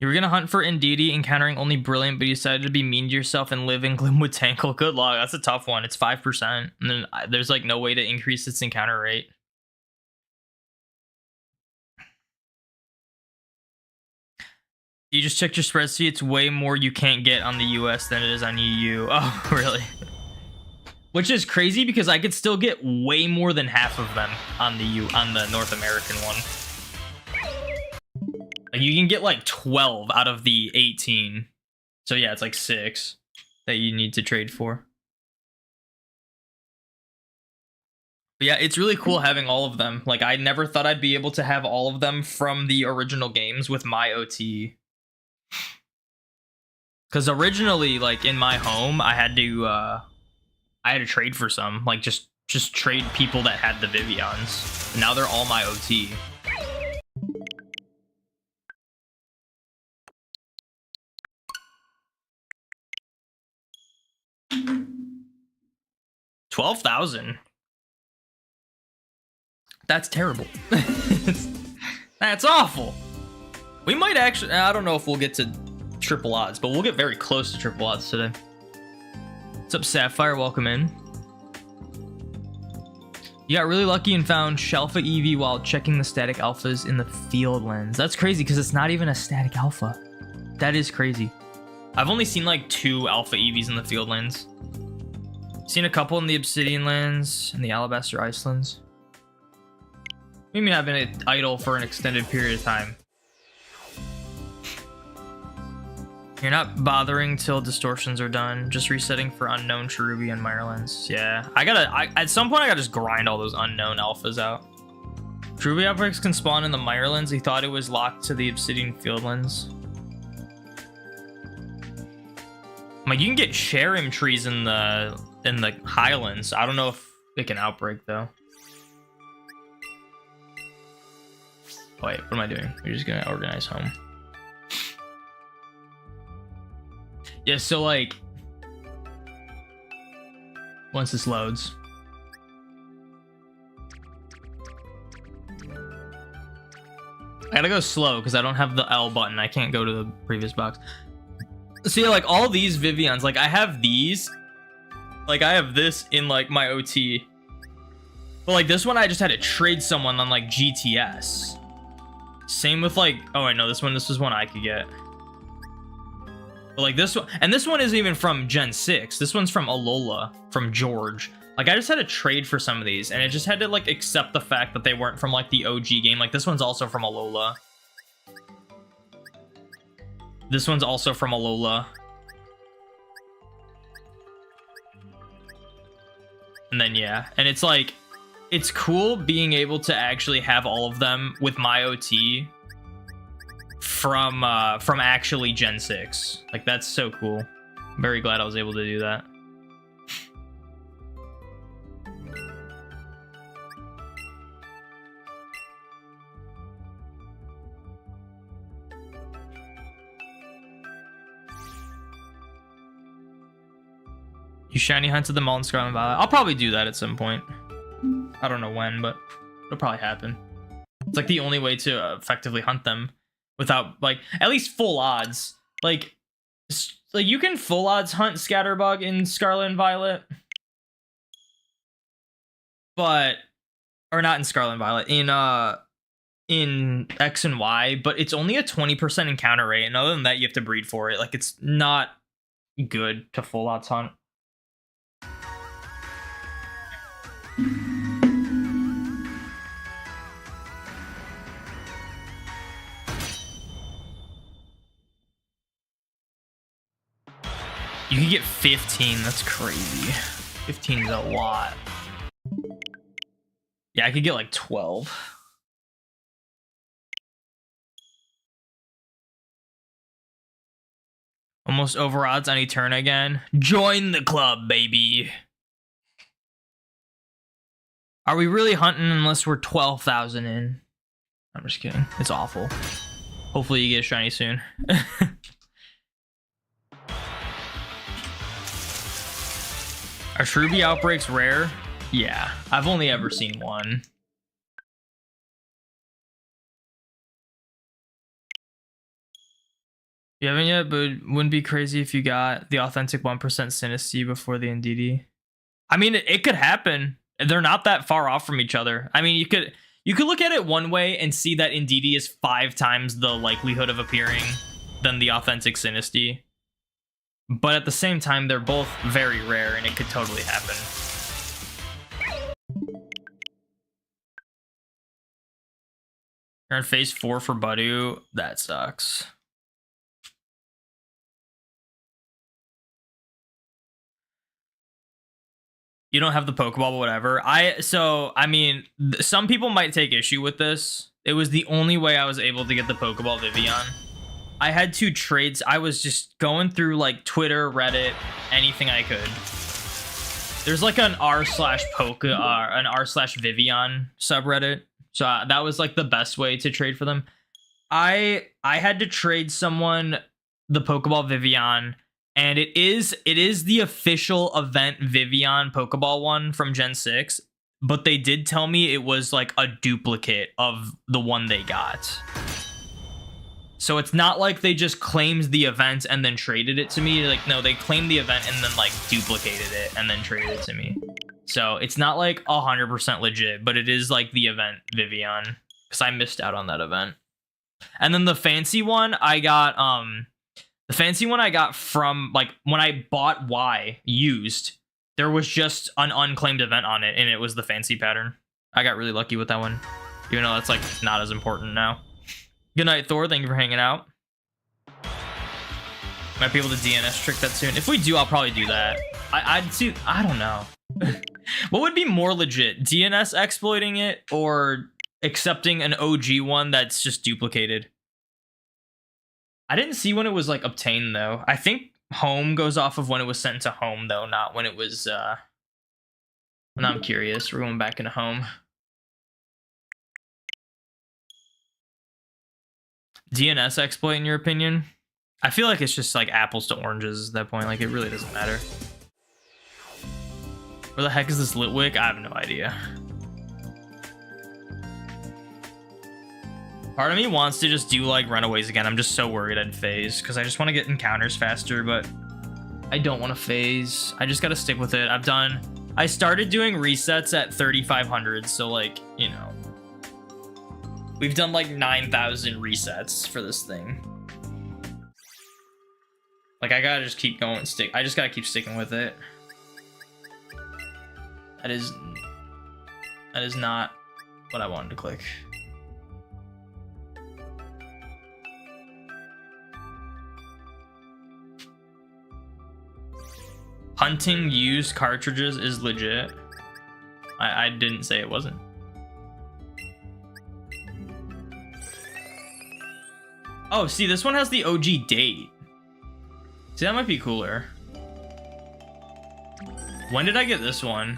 You were gonna hunt for Indeedee, encountering only Brilliant, but you decided to be mean to yourself and live in Glimwood Tankle. Good luck. That's a tough one. It's 5%. And then there's like no way to increase its encounter rate. You just checked your spreadsheet. It's way more you can't get on the US than it is on EU. Oh, really? Which is crazy because I could still get way more than half of them on the North American one. Like you can get like 12 out of the 18. So yeah, it's like 6 that you need to trade for. But yeah, it's really cool having all of them. Like I never thought I'd be able to have all of them from the original games with my OT. Because originally, like in my home, I had to trade for some, like just trade people that had the Vivians. Now they're all my OT. $12,000. That's terrible. That's awful. We might actually, I don't know if we'll get to triple odds, but we'll get very close to triple odds today. What's up, Sapphire? Welcome in. You got really lucky and found Shelfa EV while checking the static alphas in the field lens. That's crazy because it's not even a static alpha. That is crazy. I've only seen like 2 alpha EVs in the field lens. Seen a couple in the Obsidian lens and the Alabaster Icelands. Maybe having it idle for an extended period of time. You're not bothering till distortions are done. Just resetting for unknown Cherubi and Meyer lens. Yeah, at some point I gotta just grind all those unknown alphas out. Cherubi outbreaks can spawn in the Meyer lens. He thought it was locked to the Obsidian field lens. Like you can get Sharim trees in the Highlands. I don't know if it can outbreak though. Wait, what am I doing? We're just gonna organize home. Yeah, so like once this loads. I gotta go slow because I don't have the L button. I can't go to the previous box. So yeah, like all these Vivians, like I have these. Like I have this in like my OT. But like this one I just had to trade someone on like GTS. Same with like, oh I know this was one I could get. But like this one, and this one isn't even from Gen 6. This one's from Alola, from George. Like I just had to trade for some of these, and it just had to like accept the fact that they weren't from like the OG game. Like this one's also from Alola. This one's also from Alola. And then yeah, and it's like, it's cool being able to actually have all of them with my OT from actually Gen 6. Like that's so cool. I'm very glad I was able to do that. You shiny hunted them all in Scarlet and Violet. I'll probably do that at some point. I don't know when, but it'll probably happen. It's like the only way to effectively hunt them without like at least full odds. Like you can full odds hunt Scatterbug in Scarlet and Violet, but or not in Scarlet and Violet, in X and Y, but it's only a 20% encounter rate, and other than that you have to breed for it. Like it's not good to full odds hunt. You can get 15. That's crazy. 15 is a lot. Yeah, I could get like 12. Almost over odds on Eterna again. Join the club, baby. Are we really hunting unless we're 12,000 in? I'm just kidding. It's awful. Hopefully you get a shiny soon. Are Cherubi outbreaks rare? Yeah, I've only ever seen one. You haven't yet, but it wouldn't be crazy if you got the authentic 1% Sinisty before the NDD. I mean, it could happen. They're not that far off from each other. I mean, you could look at it one way and see that NDD is 5 times the likelihood of appearing than the authentic Sinisty. But at the same time, they're both very rare, and it could totally happen. You're in phase 4 for Budu. That sucks. You don't have the Pokeball, but whatever. I mean, some people might take issue with this. It was the only way I was able to get the Pokeball Vivian. I had 2 trades. I was just going through like Twitter, Reddit, anything I could. There's like an r/Vivian subreddit. So that was like the best way to trade for them. I had to trade someone the Pokeball Vivian. And it is the official event Vivian Pokeball one from Gen 6, but they did tell me it was like a duplicate of the one they got. So it's not like they just claimed the event and then traded it to me. Like, no, they claimed the event and then like duplicated it and then traded it to me. So it's not like 100% legit, but it is like the event Vivian, because I missed out on that event. And then the fancy one I got, the fancy one I got from, like, when I bought Y used, there was just an unclaimed event on it, and it was the fancy pattern. I got really lucky with that one, even though that's, like, not as important now. Good night, Thor. Thank you for hanging out. Might be able to DNS trick that soon. If we do, I'll probably do that. I'd see... I don't know. What would be more legit? DNS exploiting it, or accepting an OG one that's just duplicated? I didn't see when it was like obtained though. I think home goes off of when it was sent to home though, not when it was now I'm curious. We're going back into home. DNS exploit in your opinion? I feel like it's just like apples to oranges at that point. Like it really doesn't matter. Where the heck is this Litwick? I have no idea. Part of me wants to just do like runaways again. I'm just so worried I'd phase because I just want to get encounters faster, but I don't want to phase. I just got to stick with it. I started doing resets at 3,500. So like, you know, we've done like 9,000 resets for this thing. Like I gotta just keep going, I just gotta keep sticking with it. That is not what I wanted to click. Hunting used cartridges is legit. I didn't say it wasn't. Oh, see, this one has the OG date. See, that might be cooler. When did I get this one?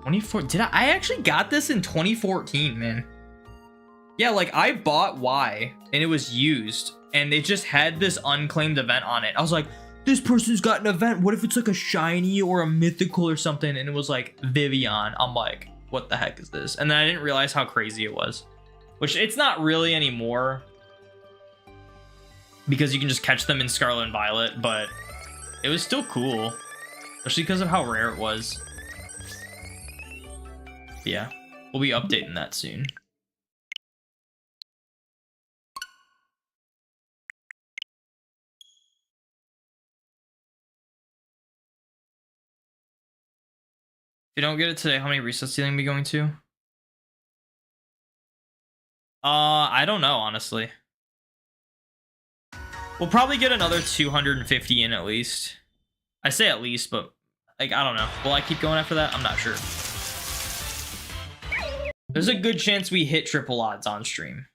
24. Did I actually got this in 2014, man. Yeah, like I bought Y and it was used and it just had this unclaimed event on it. I was like, this person's got an event. What if it's like a shiny or a mythical or something? And it was like Vivian. I'm like, what the heck is this? And then I didn't realize how crazy it was, which it's not really anymore because you can just catch them in Scarlet and Violet, but it was still cool, especially because of how rare it was. But yeah, we'll be updating that soon. If you don't get it today, how many resets do you think we're going to? I don't know, honestly. We'll probably get another 250 in at least. I say at least, but like, I don't know. Will I keep going after that? I'm not sure. There's a good chance we hit triple odds on stream.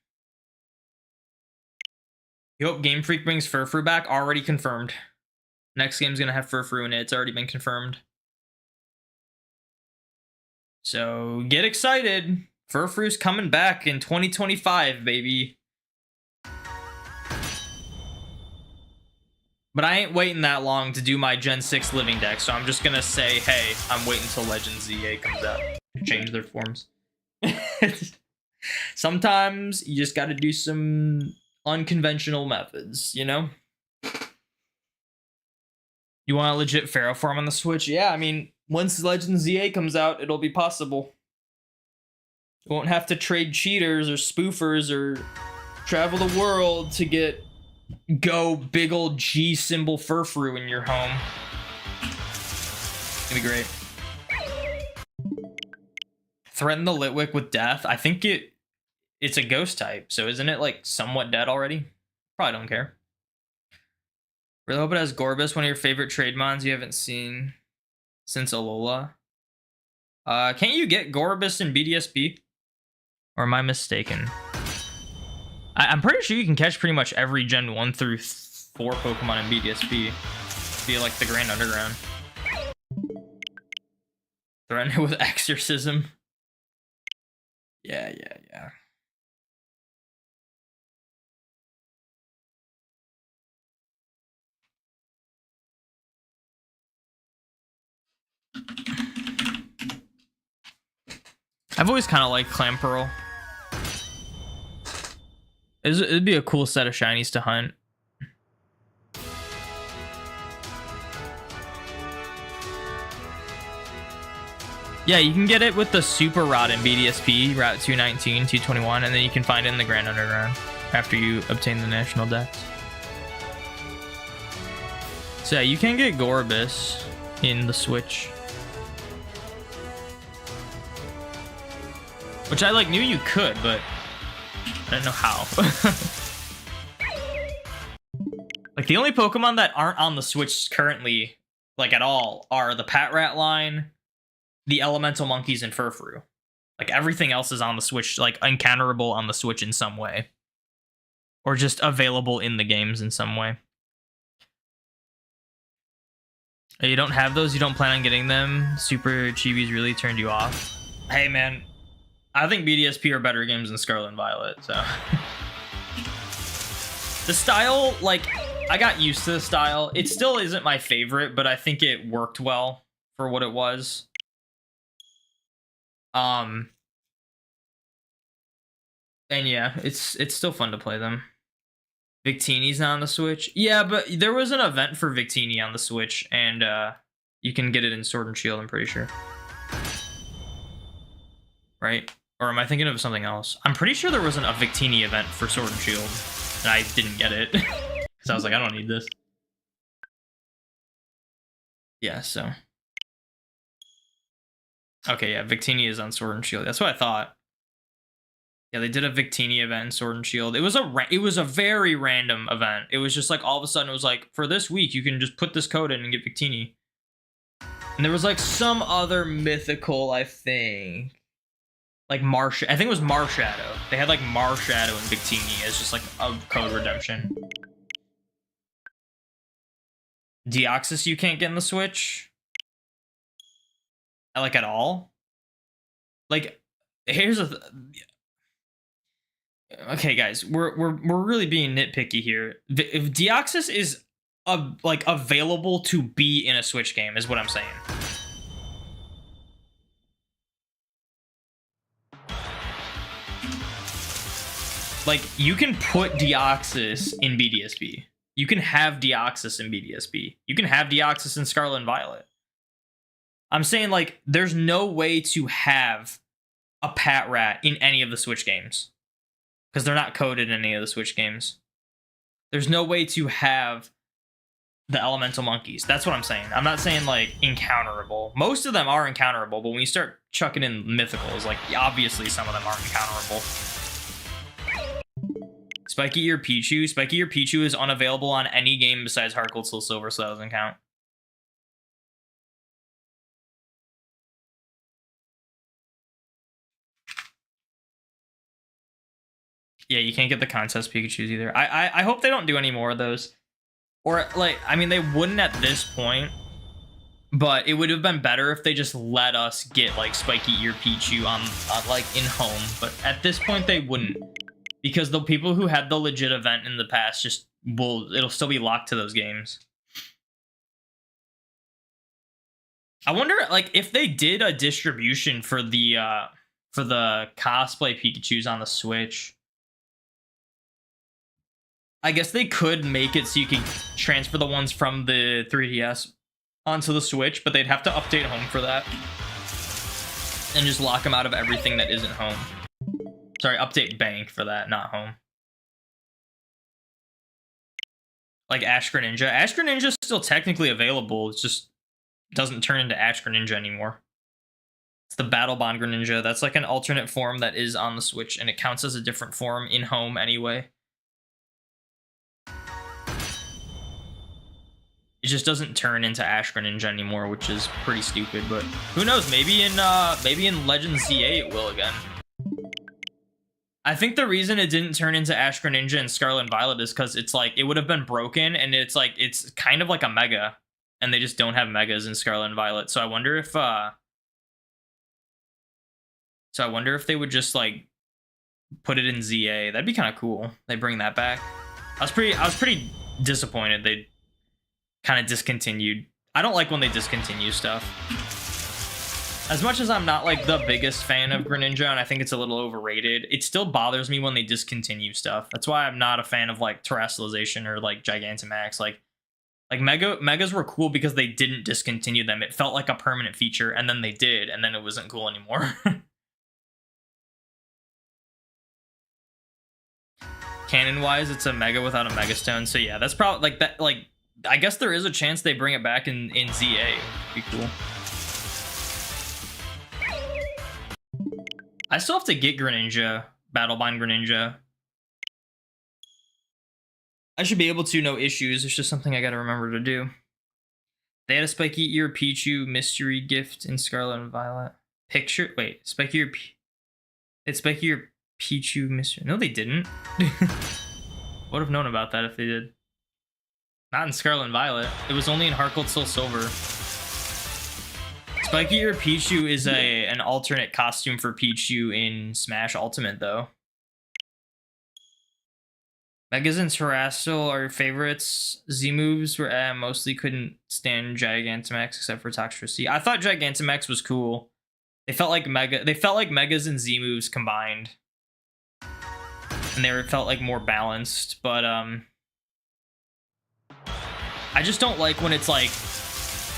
You hope Game Freak brings Furfrou back? Already confirmed. Next game's gonna have Furfrou in it. It's already been confirmed. So get excited. Furfrou's coming back in 2025, baby. But I ain't waiting that long to do my Gen 6 living deck, so I'm just gonna say, hey, I'm waiting until Legend ZA comes out to change their forms. Sometimes you just gotta do some unconventional methods, you know? You want a legit Pharaoh farm on the Switch? Yeah, I mean, once Legends ZA comes out, it'll be possible. You won't have to trade cheaters or spoofers or travel the world to get go big old G symbol furfru in your home. It's gonna be great. Threaten the Litwick with death. I think it's a ghost type, so isn't it like somewhat dead already? Probably don't care. Really hope it has Gorbis, one of your favorite trade mons you haven't seen since Alola. Can't you get Gorbis in BDSP? Or am I mistaken? I'm pretty sure you can catch pretty much every Gen 1 through 4 Pokemon in BDSP via like the Grand Underground. Threaten it with Exorcism. Yeah. I've always kind of liked Clamperl. It'd be a cool set of shinies to hunt. Yeah, you can get it with the Super Rod in BDSP, Route 219, 221, and then you can find it in the Grand Underground after you obtain the National Dex. So yeah, you can get Gorbis in the Switch. Which I like knew you could, but I didn't know how. Like the only Pokemon that aren't on the Switch currently, like at all, are the Patrat line, the Elemental Monkeys, and Furfrou. Like everything else is on the Switch, like encounterable on the Switch in some way. Or just available in the games in some way. You don't have those? You don't plan on getting them? Super Chibi's really turned you off? Hey man, I think BDSP are better games than Scarlet and Violet, so. The style, like, I got used to the style. It still isn't my favorite, but I think it worked well for what it was. And yeah, it's still fun to play them. Victini's not on the Switch. Yeah, but there was an event for Victini on the Switch, and you can get it in Sword and Shield, I'm pretty sure. Right? Or am I thinking of something else? I'm pretty sure there wasn't a Victini event for Sword and Shield, and I didn't get it. Because I was like, I don't need this. Yeah, so. Okay, yeah, Victini is on Sword and Shield. That's what I thought. Yeah, they did a Victini event in Sword and Shield. It was a very random event. It was just like all of a sudden it was like, for this week you can just put this code in and get Victini. And there was like some other mythical, I think. Like I think it was Marshadow. They had like Marshadow and Victini as just like a code redemption. Deoxys you can't get in the Switch? Like at all? Like, here's a okay, guys, we're really being nitpicky here. If Deoxys is like available to be in a Switch game, is what I'm saying. Like, you can put Deoxys in BDSP. You can have Deoxys in BDSP. You can have Deoxys in Scarlet and Violet. I'm saying, like, there's no way to have a Patrat in any of the Switch games. Because they're not coded in any of the Switch games. There's no way to have the Elemental Monkeys. That's what I'm saying. I'm not saying, like, encounterable. Most of them are encounterable, but when you start chucking in mythicals, like, obviously some of them aren't encounterable. Spiky Ear Pichu. Spiky Ear Pichu is unavailable on any game besides Heart Gold Soul Silver, so that doesn't count. Yeah, you can't get the contest Pikachus either. I hope they don't do any more of those. Or, like, I mean, they wouldn't at this point. But it would have been better if they just let us get, like, Spiky Ear Pichu on like, in home. But at this point, they wouldn't. Because the people who had the legit event in the past just it'll still be locked to those games. I wonder, like, if they did a distribution for the cosplay Pikachus on the Switch. I guess they could make it so you can transfer the ones from the 3DS onto the Switch, but they'd have to update home for that. And just lock them out of everything that isn't home. Sorry, update bank for that, not home. Like Ash Greninja. Ash Greninja is still technically available. It just doesn't turn into Ash Greninja anymore. It's the Battle Bond Greninja. That's like an alternate form that is on the Switch, and it counts as a different form in home anyway. It just doesn't turn into Ash Greninja anymore, which is pretty stupid. But who knows? Maybe in Legends ZA it will again. I think the reason it didn't turn into Ash Greninja and Scarlet and Violet is because it's like it would have been broken, and it's like it's kind of like a mega, and they just don't have megas in Scarlet and Violet. So I wonder if they would just like put it in ZA. That'd be kind of cool. They bring that back. I was pretty disappointed they kind of discontinued. I don't like when they discontinue stuff. As much as I'm not like the biggest fan of Greninja and I think it's a little overrated, it still bothers me when they discontinue stuff. That's why I'm not a fan of like Terrestrialization or like Gigantamax. Like Megas were cool because they didn't discontinue them. It felt like a permanent feature, and then they did, and then it wasn't cool anymore. Canon-wise, it's a Mega without a Mega Stone. So yeah, that's probably like that. Like I guess there is a chance they bring it back in ZA. It'd be cool. I still have to get Greninja, Battle Bond Greninja. I should be able to, no issues. It's just something I gotta remember to do. They had a Spiky Ear Pichu mystery gift in Scarlet and Violet. Picture? Wait, Spiky Ear... It's Spiky Ear Pichu mystery... No, they didn't. Would have known about that if they did. Not in Scarlet and Violet. It was only in Heart Gold Soul Silver. Spiky Ear Pichu is an alternate costume for Pichu in Smash Ultimate, though. Megas and Terrestrial are your favorites. Z moves were mostly couldn't stand Gigantamax except for Toxtricity. I thought Gigantamax was cool. They felt like Megas and Z moves combined, and they felt like more balanced. But I just don't like when it's like,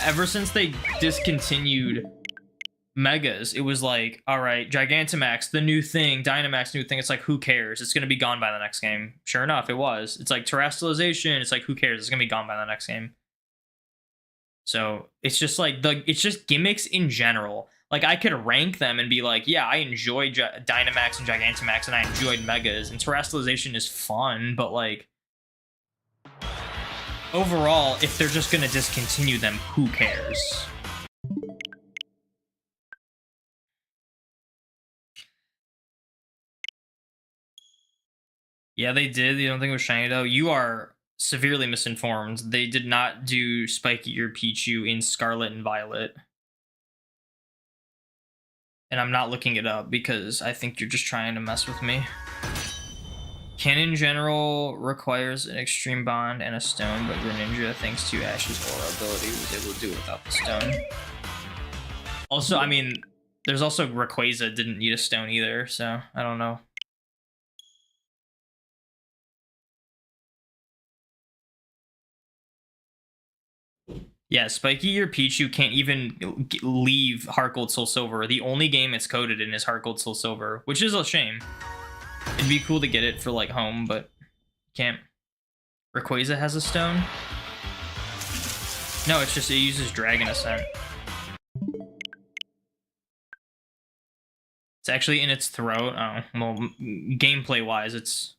ever since they discontinued Megas, it was like, all right, Gigantamax, the new thing, Dynamax, new thing. It's like, who cares? It's going to be gone by the next game. Sure enough, it was. It's like Terrestrialization. It's like, who cares? It's going to be gone by the next game. So it's just like, it's just gimmicks in general. Like, I could rank them and be like, yeah, I enjoyed Dynamax and Gigantamax, and I enjoyed Megas, and Terrestrialization is fun, but like, overall, if they're just going to discontinue them, who cares? Yeah, they did. You don't think it was shiny, though? You are severely misinformed. They did not do Spiky Ear Pichu in Scarlet and Violet. And I'm not looking it up because I think you're just trying to mess with me. Canon in general requires an extreme bond and a stone, but Greninja, thanks to Ash's aura ability, was able to do it without the stone. Also, I mean, there's also Rayquaza didn't need a stone either, so I don't know. Yeah, Spiky Ear Pichu can't even leave Heart Gold Soul Silver. The only game it's coded in is Heart Gold Soul Silver, which is a shame. It'd be cool to get it for like home, but can't. Rayquaza has a stone? No, it's just it uses Dragon Ascent. It's actually in its throat. Oh, well, gameplay wise, it's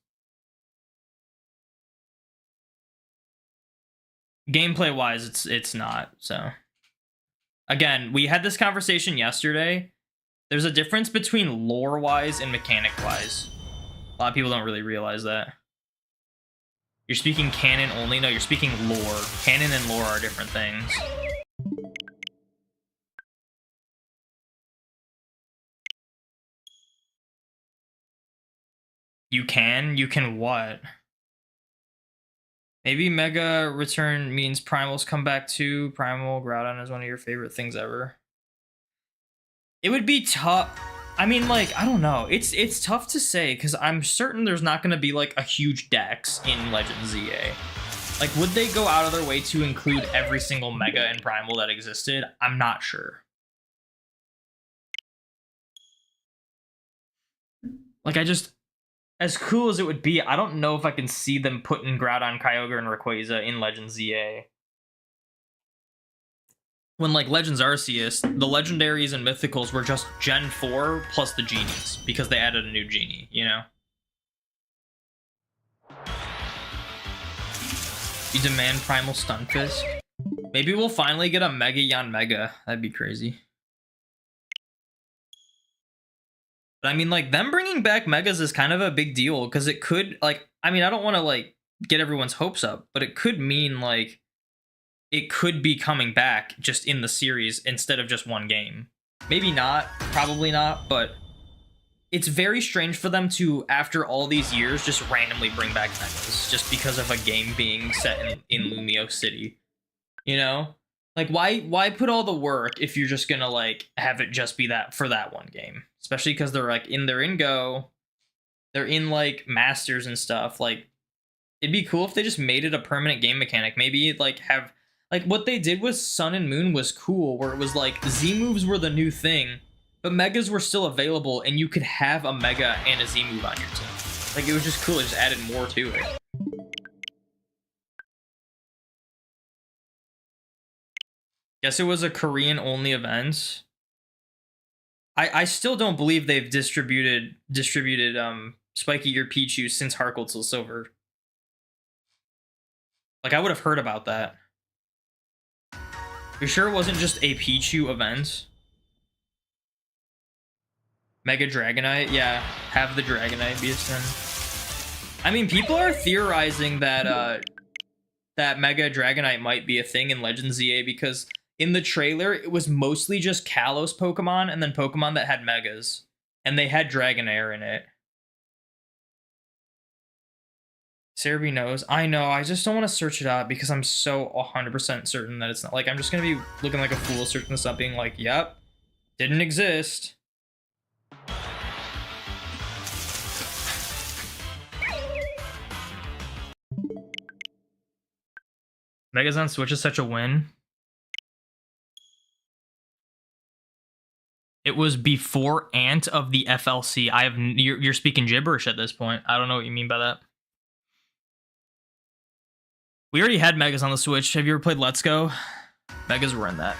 not. So again, we had this conversation yesterday. There's a difference between lore wise and mechanic wise. A lot of people don't really realize that. You're speaking canon only? No, you're speaking lore. Canon and lore are different things. You can what? Maybe Mega Return means Primals come back too. Primal Groudon is one of your favorite things ever. It would be tough. I mean, like, I don't know. It's tough to say because I'm certain there's not going to be like a huge dex in Legends ZA. Like, would they go out of their way to include every single Mega and Primal that existed? I'm not sure. Like, as cool as it would be, I don't know if I can see them putting Groudon, Kyogre, and Rayquaza in Legends ZA. When, like, Legends Arceus, the Legendaries and Mythicals were just Gen 4 plus the Genies, because they added a new Genie, you know? You demand Primal Stunfisk? Maybe we'll finally get a Mega Yanmega. That'd be crazy. But I mean, like, them bringing back Megas is kind of a big deal, because it could, like, I mean, I don't want to, like, get everyone's hopes up, but it could mean, like, it could be coming back just in the series instead of just one game. Maybe not, probably not, but it's very strange for them to, after all these years, just randomly bring back Megas just because of a game being set in Lumio City. You know? Like, why put all the work if you're just gonna, like, have it just be that for that one game? Especially because they're, like, they're in Go, they're in, like, Masters and stuff. Like, it'd be cool if they just made it a permanent game mechanic. Maybe, like, have, like, what they did with Sun and Moon was cool, where it was, like, Z moves were the new thing, but Megas were still available, and you could have a Mega and a Z move on your team. Like, it was just cool, it just added more to it. Guess it was a Korean-only event. I still don't believe they've distributed Spiky Ear Pichu since Heart Gold Soul Silver. Like, I would have heard about that. You sure it wasn't just a Pichu event? Mega Dragonite? Yeah, have the Dragonite be a sin. I mean, people are theorizing that that Mega Dragonite might be a thing in Legends ZA because in the trailer, it was mostly just Kalos Pokemon and then Pokemon that had Megas. And they had Dragonair in it. Cerebi knows. I know, I just don't want to search it up because I'm so 100% certain that it's not. Like, I'm just going to be looking like a fool searching this up being like, yep, didn't exist. Megas on Switch is such a win. It was before Ant of the FLC. You're speaking gibberish at this point. I don't know what you mean by that. We already had Megas on the Switch. Have you ever played Let's Go? Megas were in that.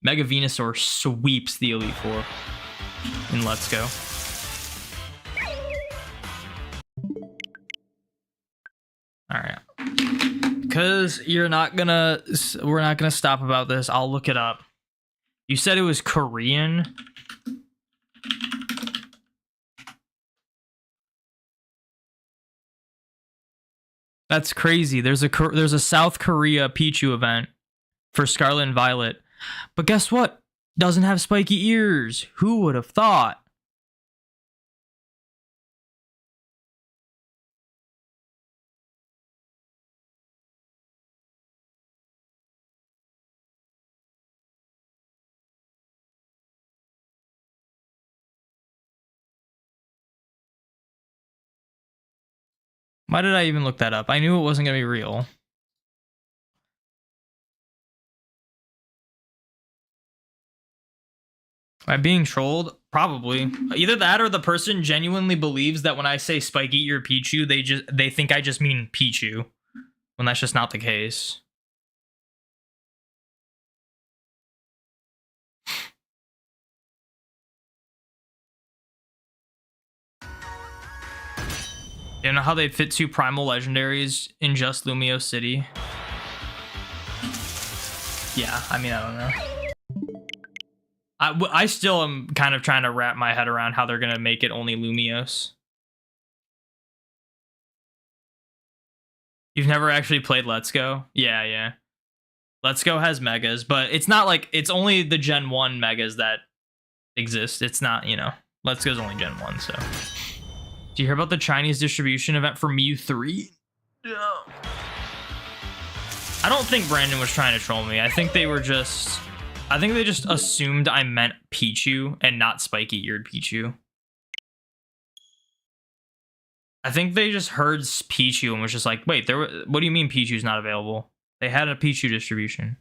Mega Venusaur sweeps the Elite Four in Let's Go. All right. Because we're not gonna stop about this. I'll look it up. You said it was Korean. That's crazy. There's a South Korea Pichu event for Scarlet and Violet. But guess what? Doesn't have spiky ears. Who would have thought? Why did I even look that up? I knew it wasn't going to be real. Am I being trolled? Probably. Either that or the person genuinely believes that when I say Spike Eat Your Pichu, they think I just mean Pichu. When that's just not the case. You know how they fit two primal legendaries in just Lumio City? Yeah, I mean, I don't know. I still am kind of trying to wrap my head around how they're going to make it only Lumios. You've never actually played Let's Go? Yeah. Let's Go has Megas, but it's not like, it's only the Gen 1 Megas that exist. It's not, you know, Let's Go's only Gen 1, so... Do you hear about the Chinese distribution event for Mew 3? No. I don't think Brandon was trying to troll me. I think they were just... I think they just assumed I meant Pichu and not spiky-eared Pichu. I think they just heard Pichu and was just like, wait, what do you mean Pichu's not available? They had a Pichu distribution.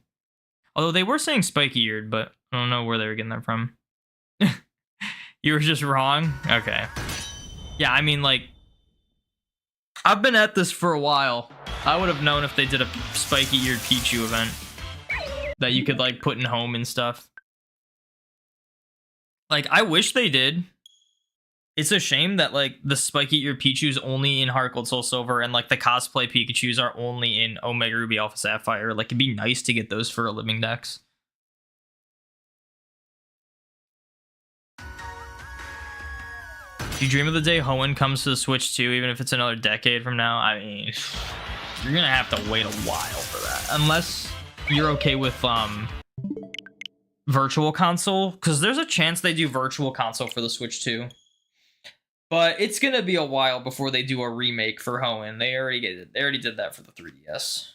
Although they were saying spiky-eared, but I don't know where they were getting that from. You were just wrong? Okay. Yeah, I mean, like, I've been at this for a while. I would have known if they did a spiky-eared Pichu event that you could, like, put in home and stuff. Like, I wish they did. It's a shame that, like, the spiky-eared Pichu's only in Heart Gold Soul Silver and, like, the cosplay Pikachu's are only in Omega Ruby Alpha Sapphire. Like, it'd be nice to get those for a living dex. Do you dream of the day Hoenn comes to the Switch 2, even if it's another decade from now? I mean, you're gonna have to wait a while for that. Unless you're okay with Virtual Console, because there's a chance they do Virtual Console for the Switch 2. But it's gonna be a while before they do a remake for Hoenn. They already did that for the 3DS.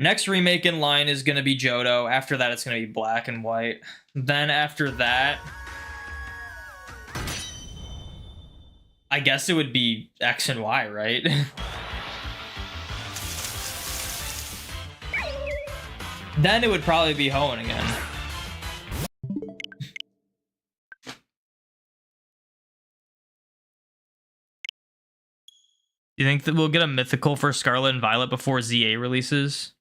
Next remake in line is gonna be Johto. After that, it's gonna be Black and White. Then after that, I guess it would be X and Y, right? Then it would probably be Hoenn again. You think that we'll get a mythical for Scarlet and Violet before ZA releases?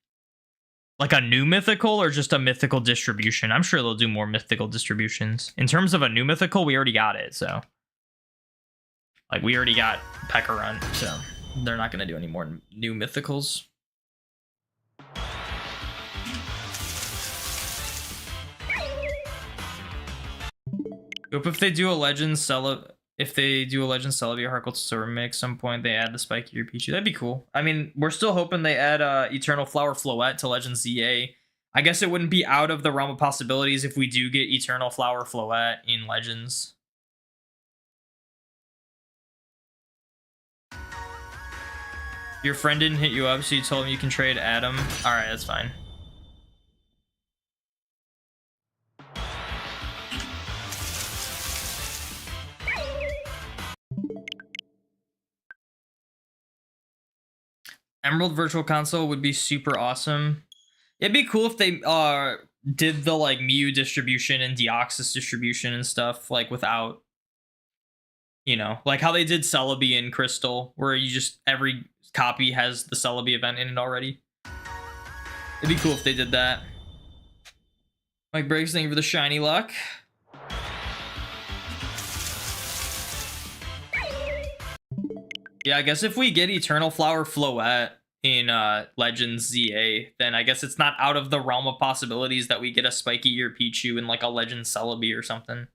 Like a new mythical or just a mythical distribution? I'm sure they'll do more mythical distributions. In terms of a new mythical, we already got it, so. Like, we already got Pekka, so they're not going to do any more new mythicals. Hope if they do a Legends Celebi Heart Gold Silver remake some point, they add the spiky Pichu. That'd be cool. I mean, we're still hoping they add Eternal Flower Floette to Legends ZA. I guess it wouldn't be out of the realm of possibilities if we do get Eternal Flower Floette in Legends. Your friend didn't hit you up, so you told him you can trade Adam. Alright, that's fine. Emerald Virtual Console would be super awesome. It'd be cool if they did the like Mew distribution and Deoxys distribution and stuff, like without, you know, like how they did Celebi and Crystal, where you just every copy has the Celebi event in it already. It'd be cool if they did that. Mike Briggs, thank you for the shiny luck. Yeah, I guess if we get Eternal Flower Floette in Legends ZA, then I guess it's not out of the realm of possibilities that we get a spiky ear Pichu in like a Legends Celebi or something.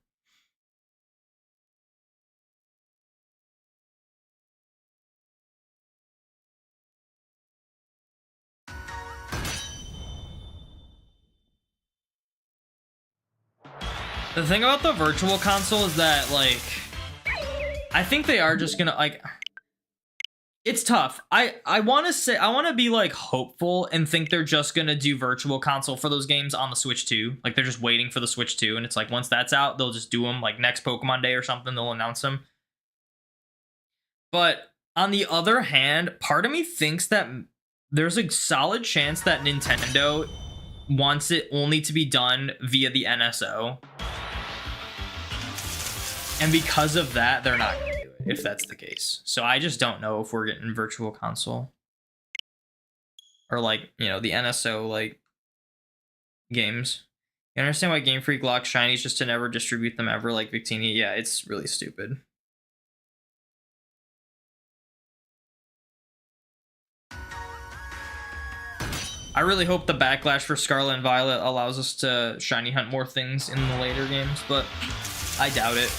The thing about the Virtual Console is that, like, I think they are just gonna, like, it's tough. I want to be, like, hopeful and think they're just gonna do Virtual Console for those games on the Switch 2. Like, they're just waiting for the Switch 2, and it's like, once that's out, they'll just do them, like, next Pokemon Day or something, they'll announce them. But, on the other hand, part of me thinks that there's a solid chance that Nintendo wants it only to be done via the NSO. And because of that, they're not going to do it, if that's the case. So I just don't know if we're getting Virtual Console. Or, like, you know, the NSO, like, games. You understand why Game Freak locks shinies just to never distribute them ever, like Victini? Yeah, it's really stupid. I really hope the backlash for Scarlet and Violet allows us to shiny hunt more things in the later games, but I doubt it.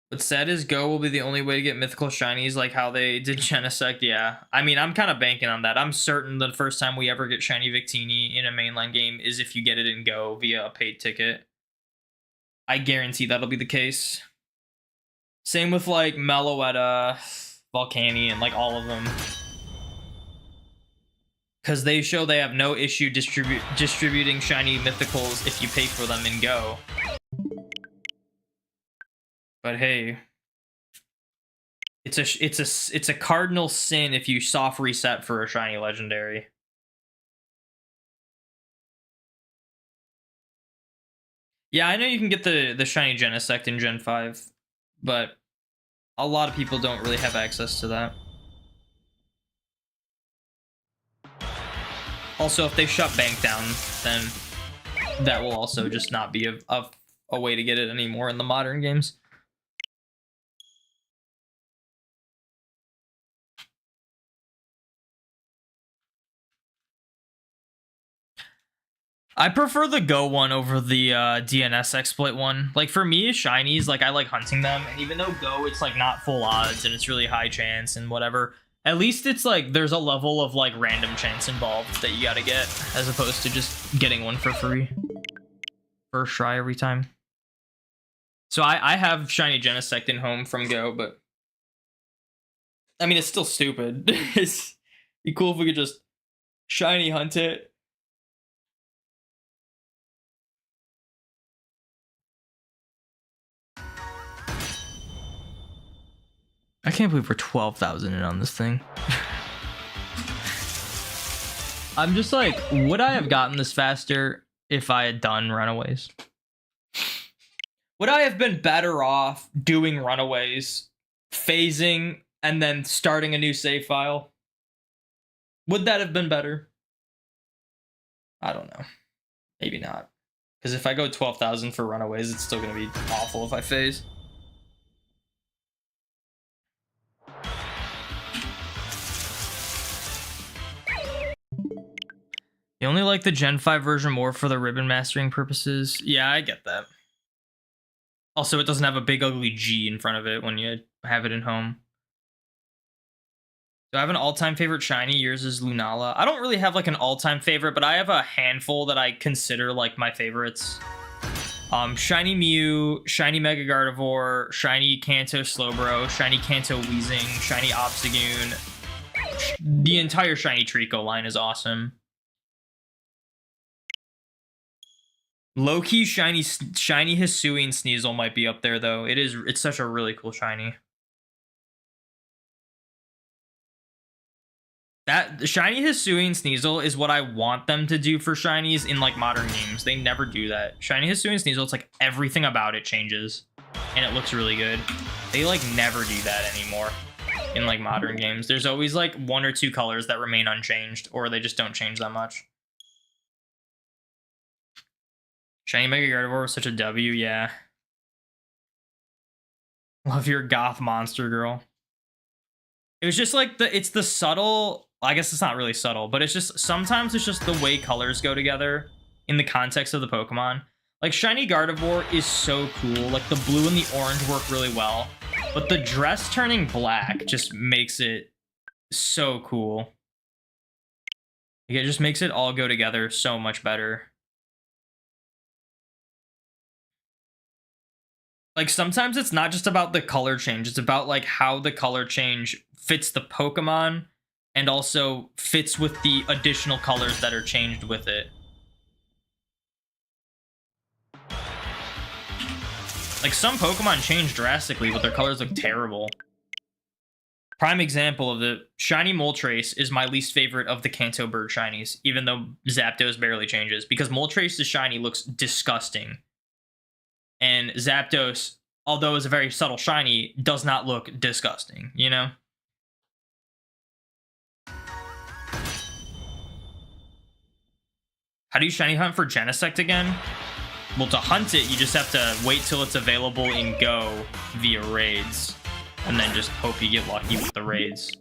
What's sad is Go will be the only way to get mythical shinies like how they did Genesect. Yeah, I mean, I'm kind of banking on that. I'm certain the first time we ever get shiny Victini in a mainline game is if you get it in Go via a paid ticket. I guarantee that'll be the case. Same with like Meloetta, Volcani, and like all of them. because they show they have no issue distributing shiny mythicals if you pay for them in Go. But hey, it's a cardinal sin if you soft reset for a shiny legendary. Yeah, I know you can get the shiny Genesect in Gen 5, but a lot of people don't really have access to that. Also, if they shut Bank down, then that will also just not be a way to get it anymore in the modern games. I prefer the Go one over the DNS exploit one. Like, for me, shinies, like, I like hunting them, and even though Go, it's like not full odds and it's really high chance and whatever, at least it's like there's a level of like random chance involved that you gotta get, as opposed to just getting one for free. First try every time. So I have shiny Genesect in home from Go, but I mean, it's still stupid. It's be cool if we could just shiny hunt it. I can't believe we're 12,000 in on this thing. I'm just like, would I have gotten this faster if I had done Runaways? Would I have been better off doing Runaways, phasing, and then starting a new save file? Would that have been better? I don't know. Maybe not. Because if I go 12,000 for Runaways, it's still going to be awful if I phase. You only like the Gen 5 version more for the ribbon mastering purposes? Yeah, I get that. Also, it doesn't have a big ugly G in front of it when you have it in home. Do I have an all-time favorite shiny? Yours is Lunala. I don't really have like an all-time favorite, but I have a handful that I consider like my favorites. Shiny Mew, Shiny Mega Gardevoir, Shiny Kanto Slowbro, Shiny Kanto Weezing, Shiny Obstagoon. The entire Shiny Trico line is awesome. Low-key shiny Hisuian Sneasel might be up there though. It's such a really cool shiny. That shiny Hisuian Sneasel is what I want them to do for shinies in like modern games. They never do that. Shiny Hisuian Sneasel, it's like everything about it changes and it looks really good. They like never do that anymore in like modern games. There's always like one or two colors that remain unchanged, or they just don't change that much. Shiny Mega Gardevoir was such a W, yeah. Love your goth monster girl. It was just like it's the subtle, I guess it's not really subtle, but it's just, sometimes it's just the way colors go together in the context of the Pokemon. Like Shiny Gardevoir is so cool. Like the blue and the orange work really well, but the dress turning black just makes it so cool. Like, it just makes it all go together so much better. Like sometimes it's not just about the color change, it's about like how the color change fits the Pokemon and also fits with the additional colors that are changed with it. Like some Pokemon change drastically, but their colors look terrible. Prime example of the shiny Moltres is my least favorite of the Kanto Bird shinies, even though Zapdos barely changes, because Moltres' shiny looks disgusting. And Zapdos, although is a very subtle shiny, does not look disgusting, you know? How do you shiny hunt for Genesect again? Well, to hunt it, you just have to wait till it's available in Go via raids, and then just hope you get lucky with the raids.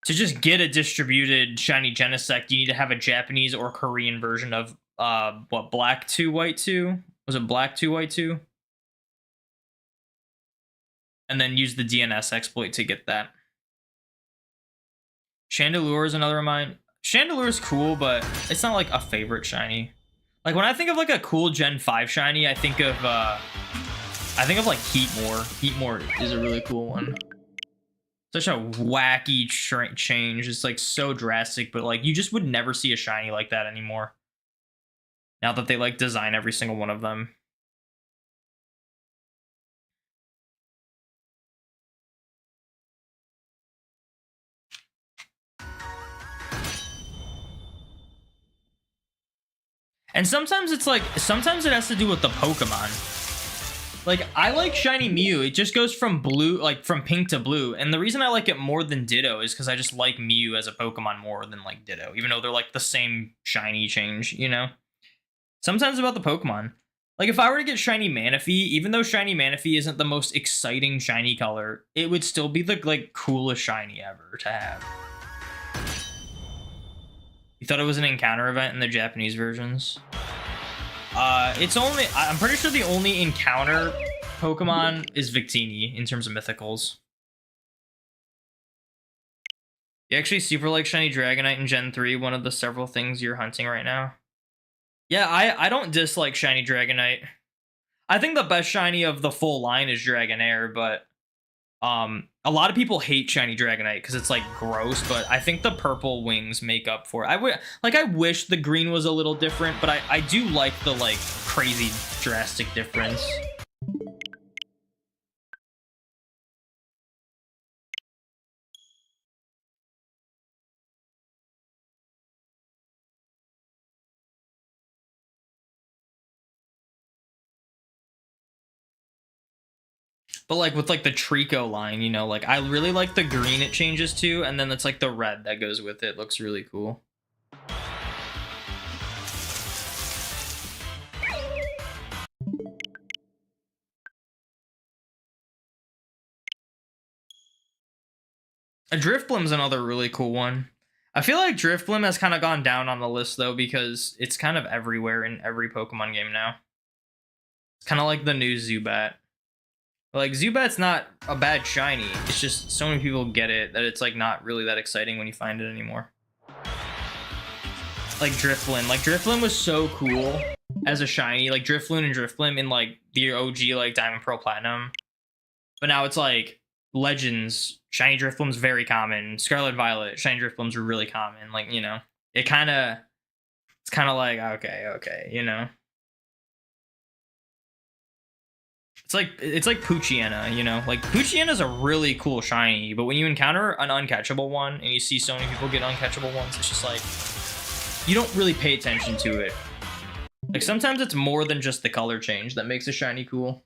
To just get a distributed shiny Genesect, you need to have a Japanese or Korean version of, what, Black 2, White 2? Was it Black 2, White 2? And then use the DNS exploit to get that. Chandelure is another of mine. Chandelure is cool, but it's not like a favorite shiny. Like when I think of like a cool Gen 5 shiny, I think of like Heatmore. Heatmore is a really cool one. Such a wacky change. It's like so drastic, but like you just would never see a shiny like that anymore. Now that they like design every single one of them. And sometimes it's like, sometimes it has to do with the Pokemon. Like, I like Shiny Mew. It just goes from blue, like from pink to blue. And the reason I like it more than Ditto is because I just like Mew as a Pokemon more than like Ditto, even though they're like the same shiny change, you know? Sometimes about the Pokemon. Like, if I were to get Shiny Manaphy, even though Shiny Manaphy isn't the most exciting shiny color, it would still be the like coolest shiny ever to have. You thought it was an encounter event in the Japanese versions? It's only, I'm pretty sure the only encounter Pokemon is Victini in terms of mythicals. You actually super like Shiny Dragonite in Gen 3, one of the several things you're hunting right now? Yeah, I don't dislike Shiny Dragonite. I think the best shiny of the full line is Dragonair, but a lot of people hate Shiny Dragonite because it's like gross, but I think the purple wings make up for it. I wish the green was a little different, but I do like the like crazy drastic difference. But like with like the Trico line, you know, like I really like the green it changes to, and then it's like the red that goes with it. Looks really cool. A Drifblim's another really cool one. I feel like Drifblim has kind of gone down on the list though because it's kind of everywhere in every Pokemon game now. It's kind of like the new Zubat. Like, Zubat's not a bad shiny. It's just so many people get it that it's like not really that exciting when you find it anymore. Like Drifblim. Like Drifblim was so cool as a shiny. Like Drifloon and Drifblim in like the OG like Diamond Pearl Platinum. But now it's like Legends, shiny Drifblim's very common. Scarlet Violet, shiny Drifblim's are really common. Like, you know, it's kind of like okay, you know. It's like Poochyena, you know? Like Poochyena's a really cool shiny, but when you encounter an uncatchable one and you see so many people get uncatchable ones, it's just like you don't really pay attention to it. Like sometimes it's more than just the color change that makes a shiny cool.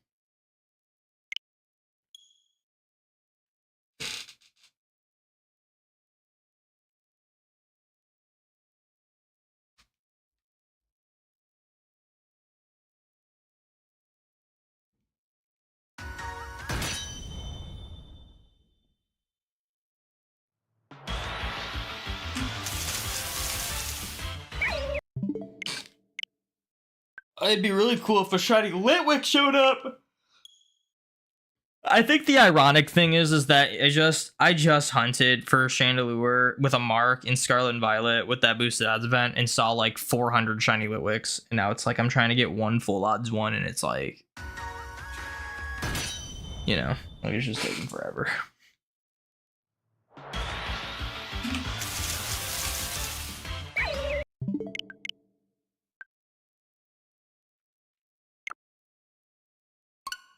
It'd be really cool if a shiny Litwick showed up. I think the ironic thing is that I just hunted for Chandelure with a mark in Scarlet and Violet with that boosted odds event and saw like 400 shiny Litwicks, and now it's like I'm trying to get one full odds one, and it's like, you know, like it's just taking forever.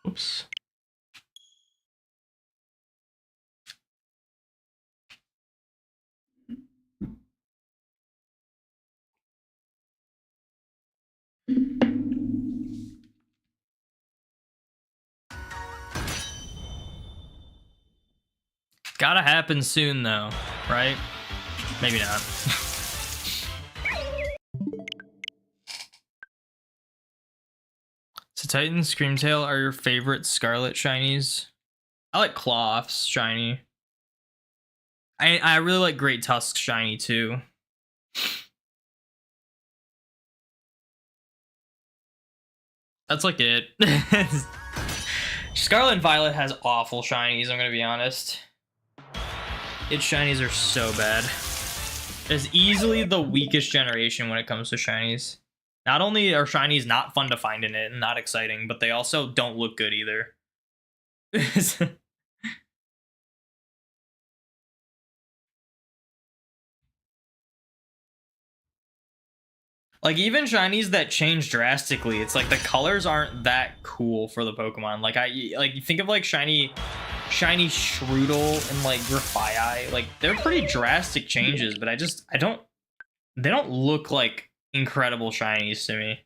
Oops. Gotta happen soon though, right? Maybe not. So Titan, Screamtail are your favorite Scarlet shinies? I like Cloth's shiny. I really like Great Tusk shiny too. That's like it. Scarlet and Violet has awful shinies, I'm gonna be honest. Its shinies are so bad. It's easily the weakest generation when it comes to shinies. Not only are shinies not fun to find in it and not exciting, but they also don't look good either. Like, even shinies that change drastically, it's like the colors aren't that cool for the Pokemon. Like, you think of like shiny Shroodle and like Grafaiai. Like, they're pretty drastic changes, but they don't look like incredible shinies to me.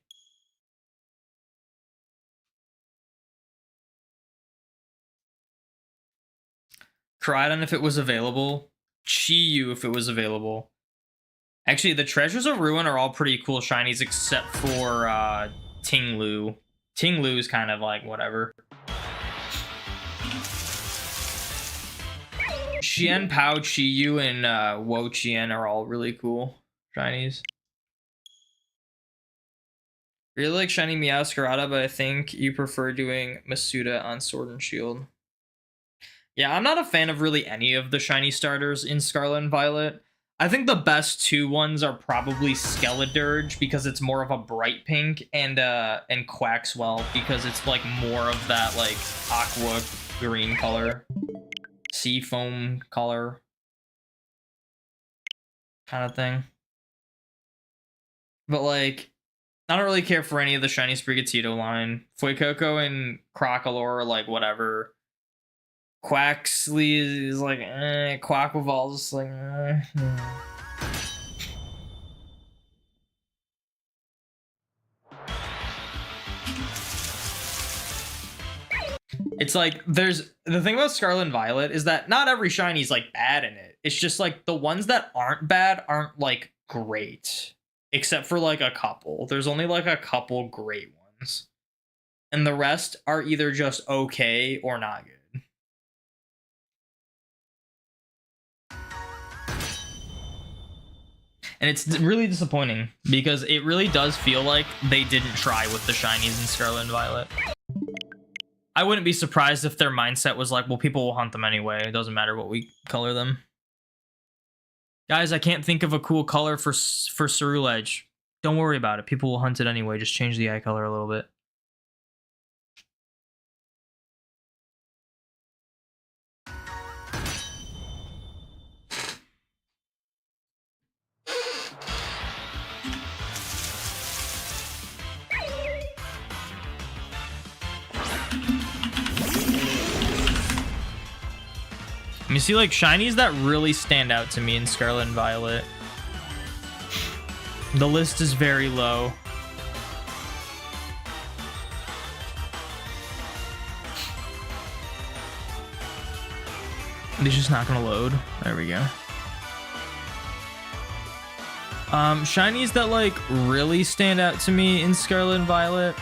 Koraidon if it was available. Chi-Yu if it was available. Actually, the Treasures of Ruin are all pretty cool shinies except for Ting-Lu. Ting-Lu is kind of like whatever. Xian Pao, Chi-Yu, and Wo Chien are all really cool shinies. Really like shiny Meowscarada, but I think you prefer doing Masuda on Sword and Shield. Yeah, I'm not a fan of really any of the shiny starters in Scarlet and Violet. I think the best two ones are probably Skeledirge because it's more of a bright pink, and Quaxwell because it's like more of that like aqua green color, sea foam color kind of thing. But like, I don't really care for any of the shiny Sprigatito line. Fuecoco and Crocolore are like whatever. Quaxley is like, Quaquaval's just like, It's like, there's the thing about Scarlet and Violet is that not every shiny's like bad in it. It's just like the ones that aren't bad aren't like great, except for like a couple. There's only like a couple great ones, and the rest are either just okay or not good. And it's really disappointing because it really does feel like they didn't try with the shinies in Scarlet and Violet. I wouldn't be surprised if their mindset was like, well, people will hunt them anyway. It doesn't matter what we color them. Guys, I can't think of a cool color for Ceruledge. Don't worry about it. People will hunt it anyway. Just change the eye color a little bit. You see, like, shinies that really stand out to me in Scarlet and Violet. The list is very low. It's just not gonna load. There we go. Shinies that, like, really stand out to me in Scarlet and Violet.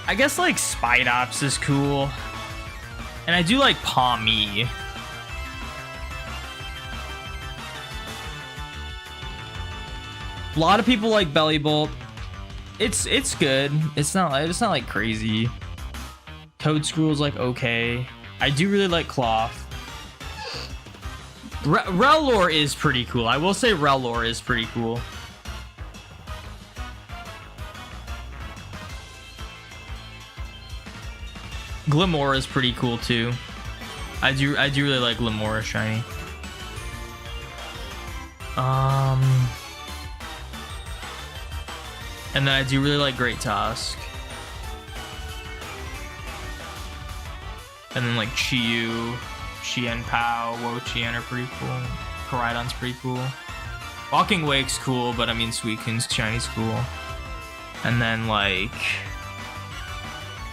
I guess like Spidops is cool. And I do like Pawmi. A lot of people like Bellybolt. It's good. It's not like crazy. Toadscruel's like okay. I do really like Cloth. Rellor is pretty cool. I will say Rellor is pretty cool. Glimora is pretty cool too. I do really like Glimora shiny. And then I do really like Great Tusk. And then like Chi-Yu, Xian Pao, Wo Chien are pretty cool. Koraidon's pretty cool. Walking Wake's cool, but I mean Suicune's shiny's cool. And then like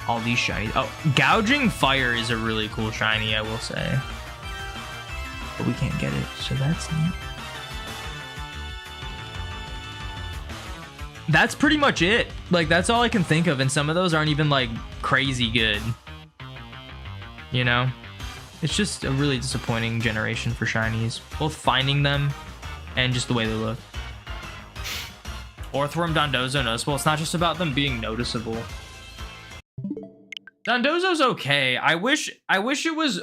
all these shinies. Oh, Gouging Fire is a really cool shiny, I will say. But we can't get it, so that's neat. That's pretty much it. Like, that's all I can think of, and some of those aren't even, like, crazy good. You know? It's just a really disappointing generation for shinies. Both finding them and just the way they look. Orthworm, Dondozo, noticeable. It's not just about them being noticeable. Dondozo's okay. I wish it was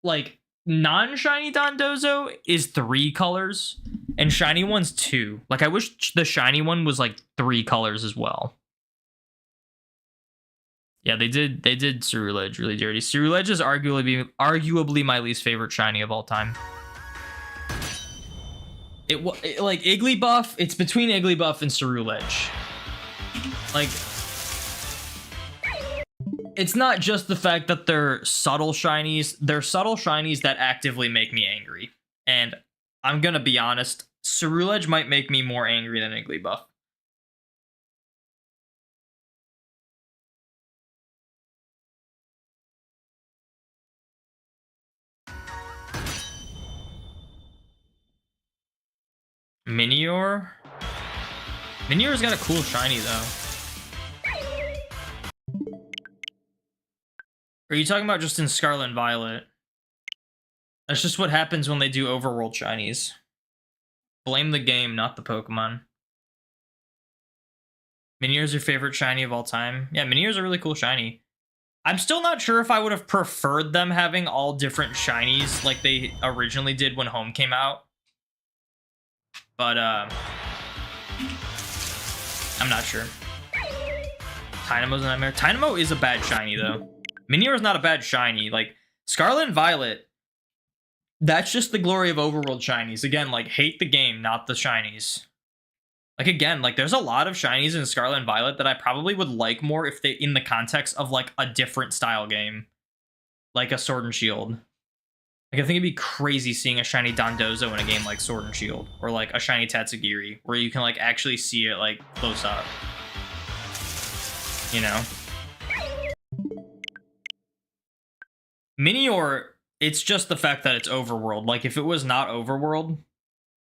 like non-shiny Dondozo is 3 colors and shiny one's 2. Like I wish the shiny one was like 3 colors as well. Yeah, they did Ceruledge really dirty. Ceruledge is arguably my least favorite shiny of all time. Like Igglybuff, it's between Igglybuff and Ceruledge. Like, it's not just the fact that they're subtle shinies. They're subtle shinies that actively make me angry. And I'm gonna be honest, Ceruledge might make me more angry than Igglybuff. Minior? Minior's got a cool shiny, though. Are you talking about just in Scarlet and Violet? That's just what happens when they do overworld shinies. Blame the game, not the Pokemon. Minior's your favorite shiny of all time? Yeah, Minior's a really cool shiny. I'm still not sure if I would have preferred them having all different shinies like they originally did when Home came out. But, I'm not sure. Dynamo's a nightmare. Dynamo is a bad shiny, though. Minior is not a bad shiny. Like, Scarlet and Violet, that's just the glory of overworld shinies. Again, like, hate the game, not the shinies. Like, again, like, there's a lot of shinies in Scarlet and Violet that I probably would like more if they, in the context of, like, a different style game. Like a Sword and Shield. Like, I think it'd be crazy seeing a shiny Dondozo in a game like Sword and Shield. Or, like, a shiny Tatsugiri, where you can, like, actually see it, like, close up. You know? Minior, it's just the fact that it's overworld. Like, if it was not overworld,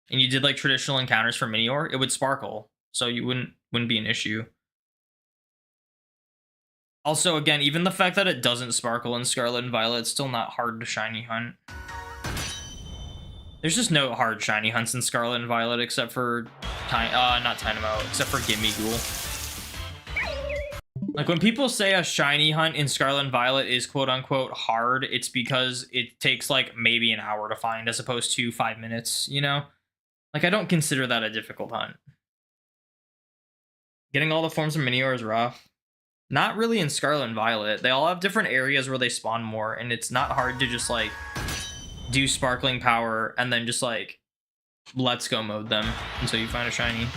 and you did, like, traditional encounters for Minior, it would sparkle. So you wouldn't be an issue. Also, again, even the fact that it doesn't sparkle in Scarlet and Violet, it's still not hard to shiny hunt. There's just no hard shiny hunts in Scarlet and Violet except for not Dynamo, except for Gimmighoul. Like, when people say a shiny hunt in Scarlet and Violet is quote-unquote hard, it's because it takes, like, maybe an hour to find as opposed to 5 minutes, you know? Like, I don't consider that a difficult hunt. Getting all the forms of Minior is rough. Not really in Scarlet and Violet. They all have different areas where they spawn more, and it's not hard to just, like, do Sparkling Power and then just, like, Let's Go mode them until you find a shiny.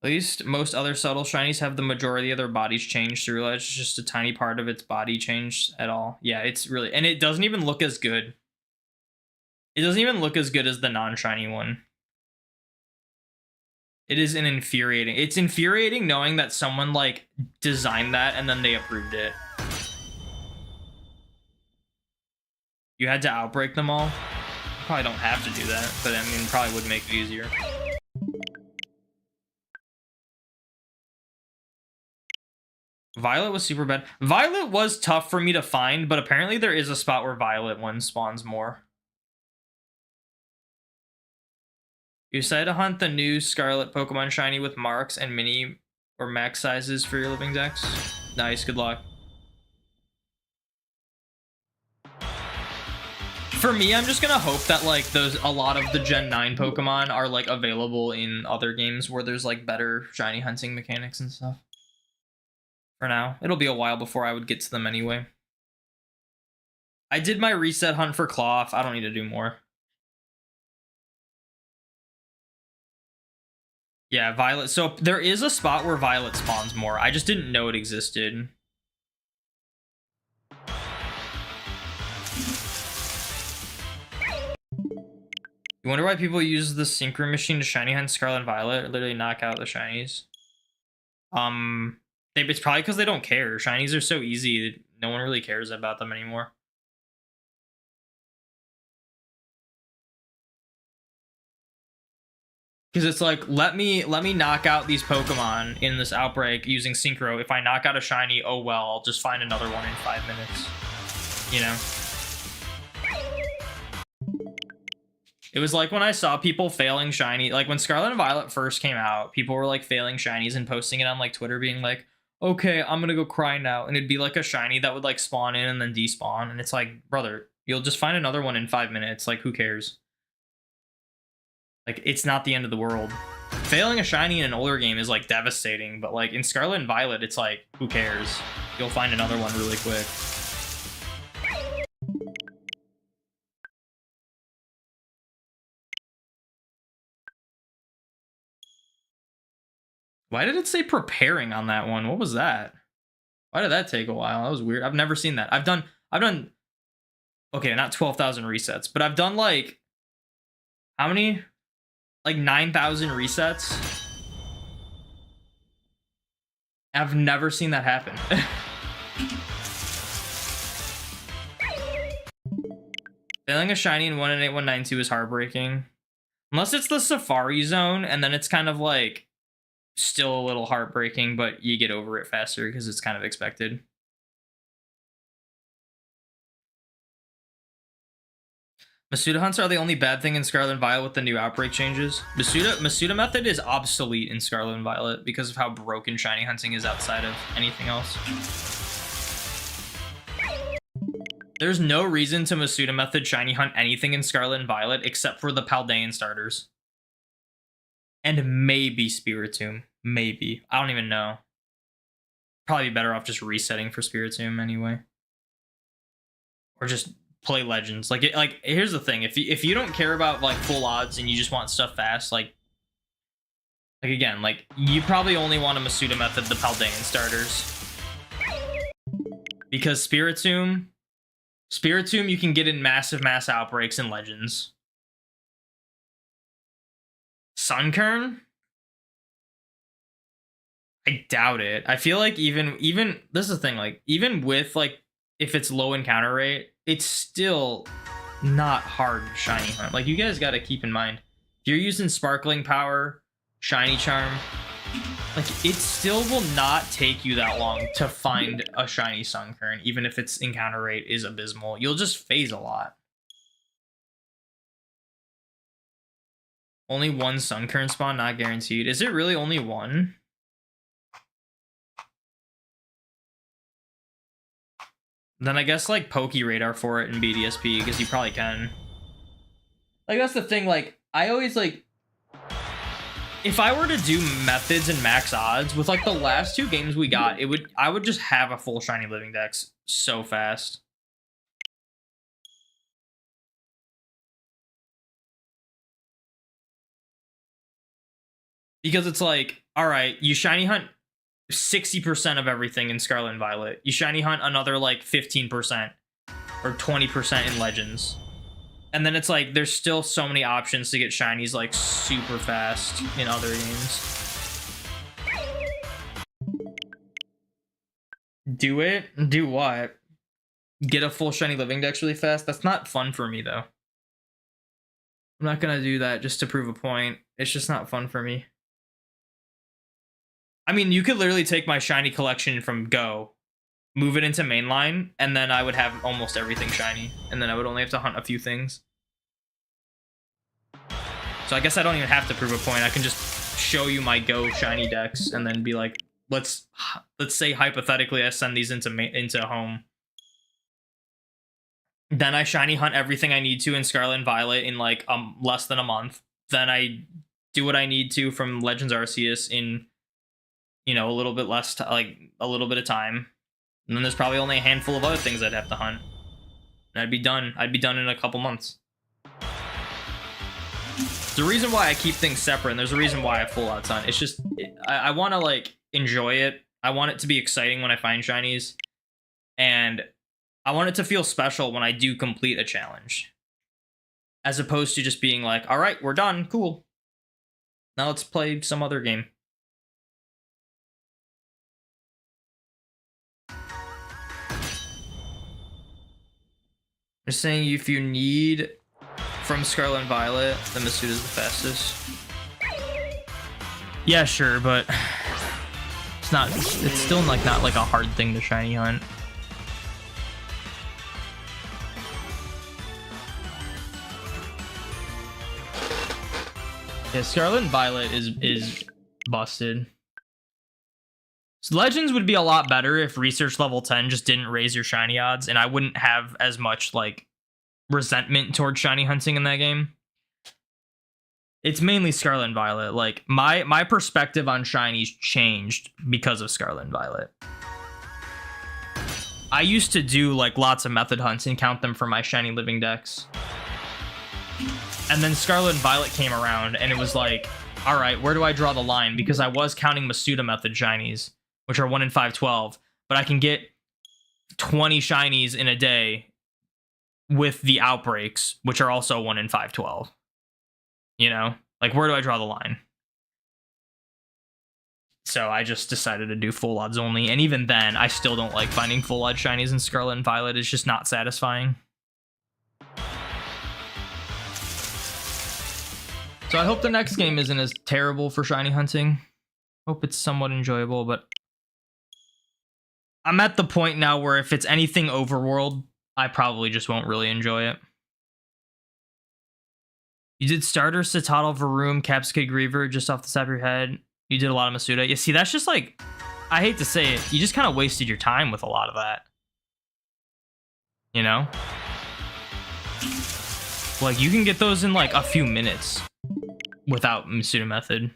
At least most other subtle shinies have the majority of their bodies changed. Ceruledge is just a tiny part of its body changed at all. Yeah, it's really... And it doesn't even look as good. It doesn't even look as good as the non-shiny one. It is an infuriating... It's infuriating knowing that someone, like, designed that and then they approved it. You had to outbreak them all? You probably don't have to do that, but I mean, probably would make it easier. Violet was super bad. Violet was tough for me to find, but apparently there is a spot where Violet one spawns more. You decided to hunt the new Scarlet Pokemon shiny with marks and mini or max sizes for your living decks. Nice, good luck. For me, I'm just gonna hope that, like, a lot of the Gen 9 Pokemon are, like, available in other games where there's, like, better shiny hunting mechanics and stuff. For now. It'll be a while before I would get to them anyway. I did my reset hunt for Cloth. I don't need to do more. Yeah, Violet. So there is a spot where Violet spawns more. I just didn't know it existed. You wonder why people use the Synchro machine to shiny hunt Scarlet and Violet, or literally knock out the shinies. It's probably because they don't care. Shinies are so easy that no one really cares about them anymore. Because it's like, let me knock out these Pokemon in this outbreak using Synchro. If I knock out a shiny, oh well, I'll just find another one in 5 minutes. You know? It was like when I saw people failing shiny, like when Scarlet and Violet first came out, people were like failing shinies and posting it on like Twitter being like, okay, I'm gonna go cry now. And it'd be like a shiny that would like spawn in and then despawn. And it's like, brother, you'll just find another one in 5 minutes. Like, who cares? Like, it's not the end of the world. Failing a shiny in an older game is like devastating, but like in Scarlet and Violet, it's like, who cares? You'll find another one really quick. Why did it say preparing on that one? What was that? Why did that take a while? That was weird. I've never seen that. I've done okay, not 12,000 resets, but I've done like how many? Like 9,000 resets. I've never seen that happen. Failing a shiny in 1-8-1-9-2 is heartbreaking. Unless it's the Safari Zone, and then it's kind of like still a little heartbreaking, but you get over it faster because it's kind of expected. Masuda hunts are the only bad thing in Scarlet and Violet with the new outbreak changes. Masuda method is obsolete in Scarlet and Violet because of how broken shiny hunting is outside of anything else. There's no reason to Masuda method shiny hunt anything in Scarlet and Violet except for the Paldean starters. And maybe Spiritomb. Maybe. I don't even know. Probably better off just resetting for Spiritomb anyway. Or just play Legends. Like here's the thing. If you don't care about like full odds and you just want stuff fast, like again, like you probably only want to Masuda method the Paldean starters. Because Spiritomb you can get in massive mass outbreaks in Legends. Sunkern? I doubt it. I feel like even this is the thing, like even with like if it's low encounter rate, it's still not hard shiny hunt. Like you guys got to keep in mind, if you're using Sparkling Power, Shiny Charm, like it still will not take you that long to find a shiny Sunkern, even if its encounter rate is abysmal. You'll just phase a lot. Only one Sunkern spawn, not guaranteed. Is it really only one? Then I guess like Poke Radar for it in BDSP, because you probably can. Like that's the thing, like I always like, if I were to do methods and max odds with like the last two games we got, I would just have a full shiny living dex so fast. Because it's like, all right, you shiny hunt 60% of everything in Scarlet and Violet. You shiny hunt another like 15% or 20% in Legends. And then it's like, there's still so many options to get shinies like super fast in other games. Do it? Do what? Get a full shiny living dex really fast? That's not fun for me though. I'm not gonna do that just to prove a point. It's just not fun for me. I mean, you could literally take my shiny collection from Go, move it into mainline, and then I would have almost everything shiny. And then I would only have to hunt a few things. So I guess I don't even have to prove a point. I can just show you my Go shiny decks and then be like, let's say hypothetically I send these into home. Then I shiny hunt everything I need to in Scarlet and Violet in like less than a month. Then I do what I need to from Legends Arceus in, you know, a little bit less, like a little bit of time. And then there's probably only a handful of other things I'd have to hunt. And I'd be done. I'd be done in a couple months. There's a reason why I keep things separate, and there's a reason why I full out hunt. It's just, I want to like enjoy it. I want it to be exciting when I find shinies. And I want it to feel special when I do complete a challenge. As opposed to just being like, all right, we're done. Cool. Now let's play some other game. They're saying if you need from Scarlet and Violet, then Masuda's the fastest. Yeah, sure, but it's still like not like a hard thing to shiny hunt. Yeah, Scarlet and Violet is busted. So Legends would be a lot better if Research level 10 just didn't raise your shiny odds, and I wouldn't have as much like resentment towards shiny hunting in that game. It's mainly Scarlet and Violet. Like my perspective on shinies changed because of Scarlet and Violet. I used to do like lots of method hunts and count them for my shiny living dex. And then Scarlet and Violet came around and it was like, All right, where do I draw the line? Because I was counting Masuda method shinies, which are 1 in 512, but I can get 20 shinies in a day with the outbreaks, which are also 1 in 512. You know, like, where do I draw the line? So I just decided to do full odds only, and even then, I still don't like finding full odds shinies in Scarlet and Violet. It's just not satisfying. So I hope the next game isn't as terrible for shiny hunting. Hope it's somewhat enjoyable, but I'm at the point now where if it's anything overworld, I probably just won't really enjoy it. You did starter, Citadel, Varoom, Capsicade, Griever just off the top of your head. You did a lot of Masuda. You see, that's just like, I hate to say it, you just kind of wasted your time with a lot of that. You know? Like, you can get those in like a few minutes without Masuda method.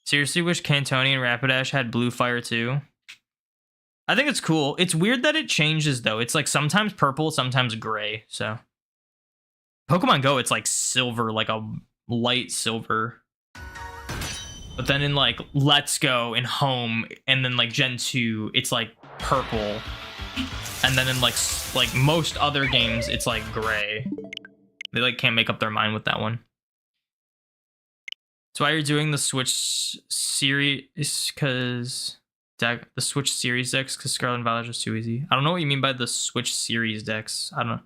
Seriously wish Cantoni and Rapidash had blue fire too. I think it's cool. It's weird that it changes though. It's like sometimes purple, sometimes gray. So Pokemon Go, it's like silver, like a light silver. But then in like Let's Go and Home and then like Gen 2, it's like purple. And then in like most other games, it's like gray. They like can't make up their mind with that one. That's why you're doing the Switch series, because the Switch series decks, because Scarlet and Violet is just too easy. I don't know what you mean by the Switch series decks. I'm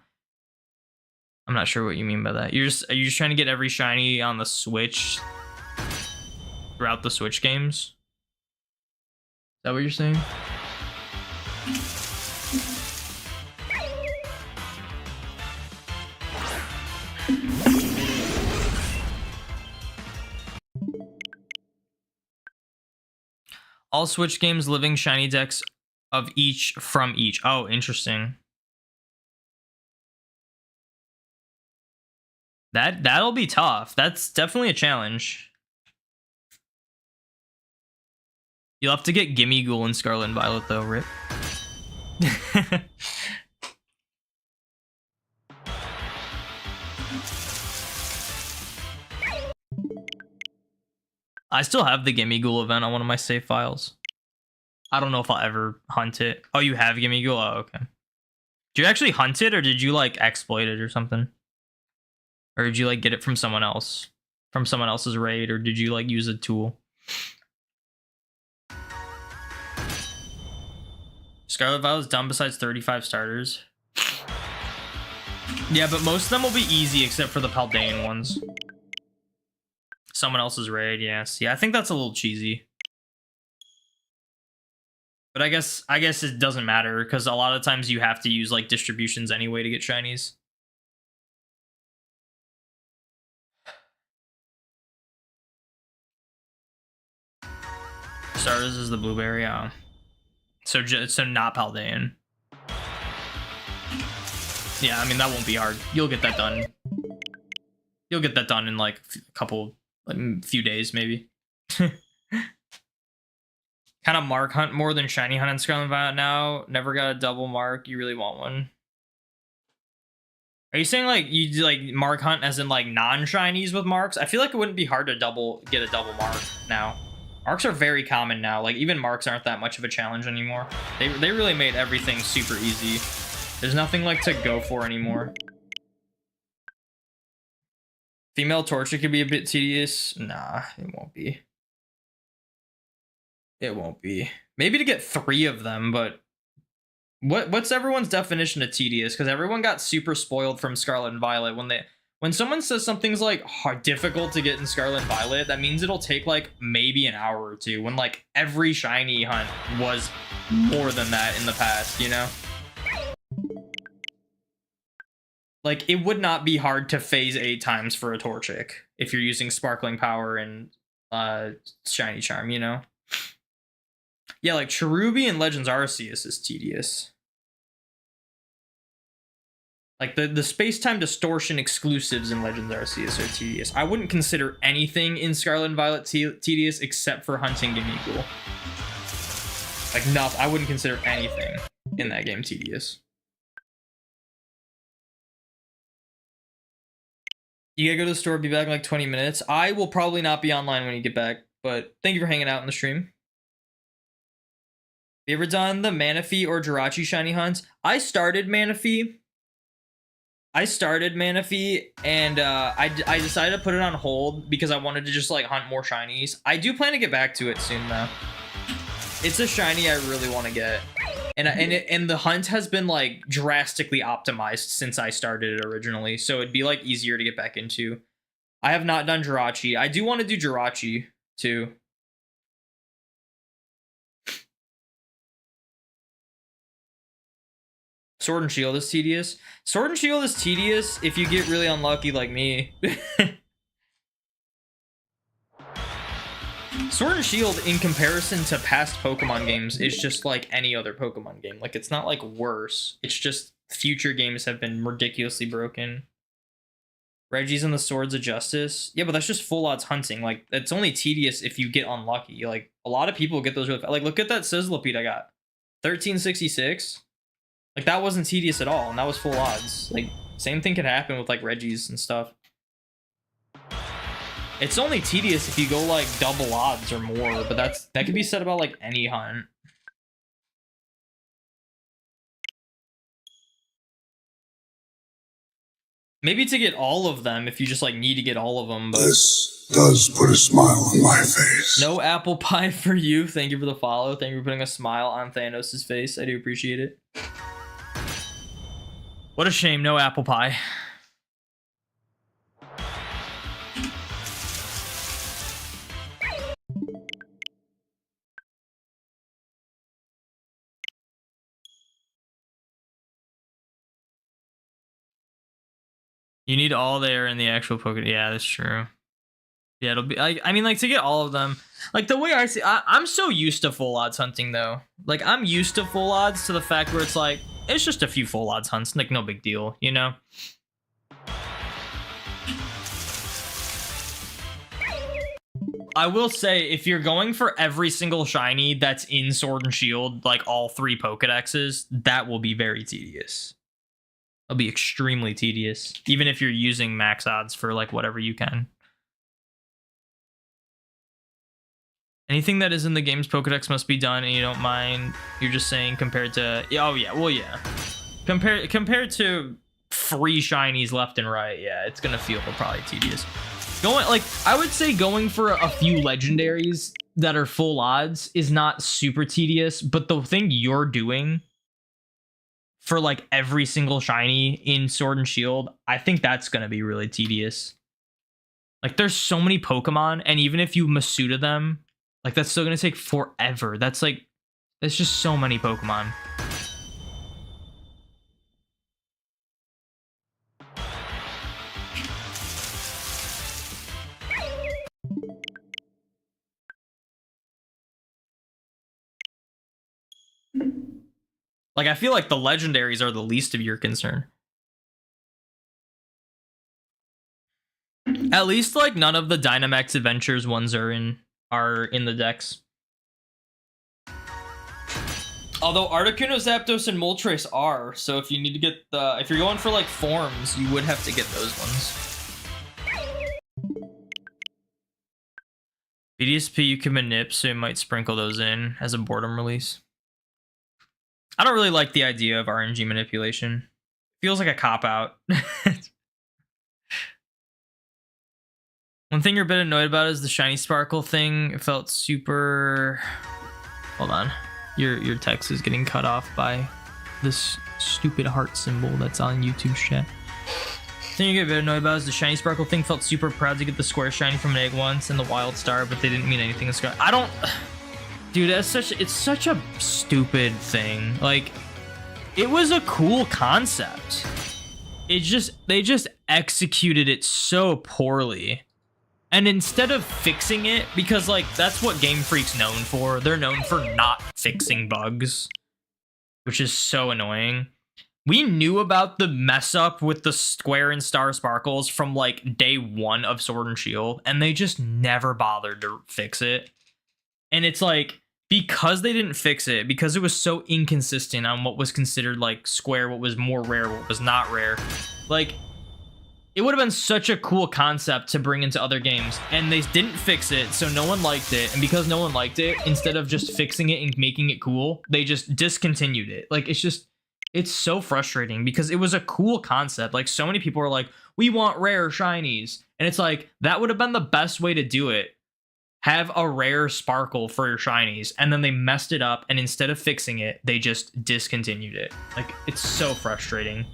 not sure what you mean by that. Are you just trying to get every shiny on the Switch throughout the Switch games? Is that what you're saying? All Switch games living shiny decks of each from each. Oh, interesting. That'll be tough. That's definitely a challenge. You'll have to get Gimme Ghoul in Scarlet and Violet though, rip. I still have the Gimme Ghoul event on one of my save files. I don't know if I'll ever hunt it. Oh, you have Gimme Ghoul? Oh, okay. Did you actually hunt it, or did you like exploit it or something? Or did you like get it from someone else? From someone else's raid, or did you like use a tool? Scarlet Violet's done besides 35 starters. Yeah, but most of them will be easy except for the Paldean ones. Someone else's raid, yes. Yeah, I think that's a little cheesy. But I guess it doesn't matter, because a lot of times you have to use like distributions anyway to get shinies. Starters is the blueberry, oh. So not Paldean. Yeah, I mean, that won't be hard. You'll get that done. You'll get that done in like a couple, like few days maybe. Kind of mark hunt more than shiny hunt in Scarlet and Violet now. Never got a double mark. You really want one? Are you saying like you do like mark hunt as in like non-shinies with marks? I feel like it wouldn't be hard to get a double mark now. Marks are very common now. Like even marks aren't that much of a challenge anymore. They really made everything super easy. There's nothing like to go for anymore. Female Torchic could be a bit tedious. Nah, it won't be. It won't be. Maybe to get 3 of them, but what's everyone's definition of tedious? Because everyone got super spoiled from Scarlet and Violet. When someone says something's like difficult to get in Scarlet and Violet, that means it'll take like maybe an hour or two. When like every shiny hunt was more than that in the past, you know? Like, it would not be hard to phase 8 times for a Torchic if you're using Sparkling Power and Shiny Charm, you know? Yeah, like, Cherubi and Legends Arceus is tedious. Like, the space-time distortion exclusives in Legends Arceus are tedious. I wouldn't consider anything in Scarlet and Violet tedious except for hunting Gimme Ghoul. Like, no, I wouldn't consider anything in that game tedious. You gotta go to the store, be back in like 20 minutes. I will probably not be online when you get back, but thank you for hanging out in the stream. You ever done the Manaphy or Jirachi shiny hunts? I started Manaphy, and I decided to put it on hold because I wanted to just like hunt more shinies. I do plan to get back to it soon though. It's a shiny I really want to get, and the hunt has been like drastically optimized since I started it originally, so it'd be like easier to get back into. I have not done Jirachi. I do want to do Jirachi too. Sword and Shield is tedious. Sword and Shield is tedious if you get really unlucky like me. Sword and Shield, in comparison to past Pokemon games, is just like any other Pokemon game. Like, it's not like worse. It's just future games have been ridiculously broken. Reggie's and the Swords of Justice. Yeah, but that's just full odds hunting. Like, it's only tedious if you get unlucky. Like, a lot of people get those really fast. Like, look at that Sizzlipede I got. 1366. Like, that wasn't tedious at all, and that was full odds. Like, same thing could happen with, like, Reggie's and stuff. It's only tedious if you go, like, double odds or more, but that could be said about, like, any hunt. Maybe to get all of them, if you just, like, need to get all of them, but... This does put a smile on my face. No apple pie for you. Thank you for the follow. Thank you for putting a smile on Thanos' face. I do appreciate it. What a shame, no apple pie. You need all there in the actual Pokemon. Yeah, that's true. Yeah, it'll be. I mean, like, to get all of them. Like, the way I see, I'm so used to full odds hunting though. Like, I'm used to full odds to the fact where it's like, it's just a few full odds hunts, like no big deal, you know? I will say, if you're going for every single shiny that's in Sword and Shield, like all 3 Pokedexes, that will be very tedious. It'll be extremely tedious, even if you're using max odds for like whatever you can. Anything that is in the game's Pokedex must be done, and you don't mind. You're just saying compared to... Oh, yeah. Well, yeah. Compared to free shinies left and right, yeah, it's going to feel probably tedious. I would say going for a few legendaries that are full odds is not super tedious, but the thing you're doing for, like, every single shiny in Sword and Shield, I think that's going to be really tedious. Like, there's so many Pokemon, and even if you Masuda them... Like, that's still gonna take forever. That's just so many Pokemon. Like, I feel like the legendaries are the least of your concern. At least, like, none of the Dynamax Adventures ones are in the decks. Although Articuno, Zapdos, and Moltres are, so if you need to get if you're going for like forms, you would have to get those ones. BDSP you can manip, so you might sprinkle those in as a boredom release. I don't really like the idea of RNG manipulation. Feels like a cop-out. One thing you're a bit annoyed about is the shiny sparkle thing. It felt super... Hold on. Your text is getting cut off by this stupid heart symbol that's on YouTube chat. The thing you get a bit annoyed about is the shiny sparkle thing. Felt super proud to get the square shiny from an egg once and the wild star, but they didn't mean anything. I don't... Dude, it's such a stupid thing. Like, it was a cool concept. They just executed it so poorly. And instead of fixing it, because, like, that's what Game Freak's known for. They're known for not fixing bugs, which is so annoying. We knew about the mess up with the square and star sparkles from, like, day 1 of Sword and Shield, and they just never bothered to fix it. And it's like, because they didn't fix it, because it was so inconsistent on what was considered, like, square, what was more rare, what was not rare, like... It would have been such a cool concept to bring into other games, and they didn't fix it, so no one liked it. And because no one liked it, instead of just fixing it and making it cool, they just discontinued it. Like, it's so frustrating because it was a cool concept. Like, so many people were like, we want rare shinies. And it's like, that would have been the best way to do it. Have a rare sparkle for your shinies. And then they messed it up, and instead of fixing it, they just discontinued it. Like, it's so frustrating.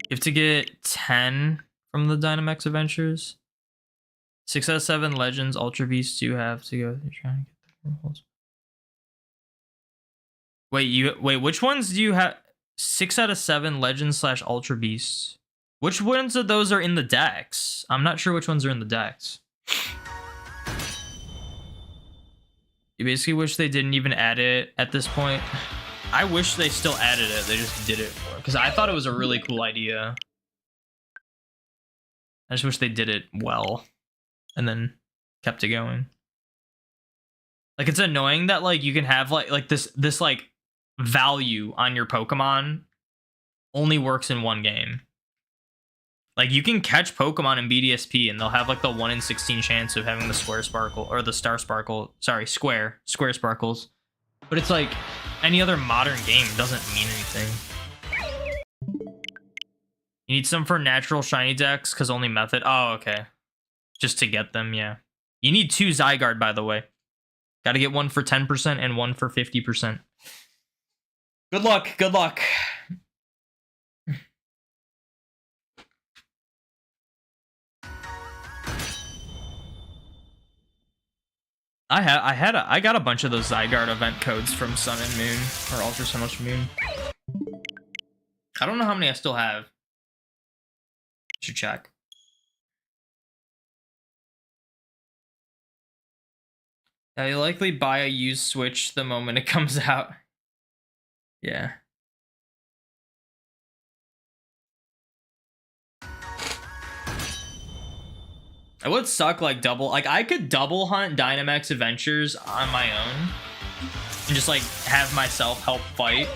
You have to get 10 from the Dynamax Adventures. 6 out of 7 Legends, Ultra Beasts you have to go. You're trying to get the rolls. Wait, which ones do you have? 6 out of 7 Legends / Ultra Beasts. Which ones of those are in the decks? I'm not sure which ones are in the decks. You basically wish they didn't even add it at this point. I wish they still added it. They just did it for it. Because I thought it was a really cool idea. I just wish they did it well. And then kept it going. Like, it's annoying that, like, you can have, like this like, value on your Pokemon only works in one game. Like, you can catch Pokemon in BDSP, and they'll have, like, the 1 in 16 chance of having the Square Sparkle, or the Star Sparkle. Sorry, Square Sparkles. But it's like, any other modern game doesn't mean anything. You need some for natural shiny decks, because only method. Oh, okay. Just to get them, yeah. You need 2 Zygarde, by the way. Gotta get one for 10% and one for 50%. Good luck, good luck. I got a bunch of those Zygarde event codes from Sun and Moon, or Ultra Sun, Ultra Moon. I don't know how many I still have. Should check. Yeah, you likely buy a used Switch the moment it comes out. Yeah. It would suck, like, I could double hunt Dynamax Adventures on my own and just, like, have myself help fight.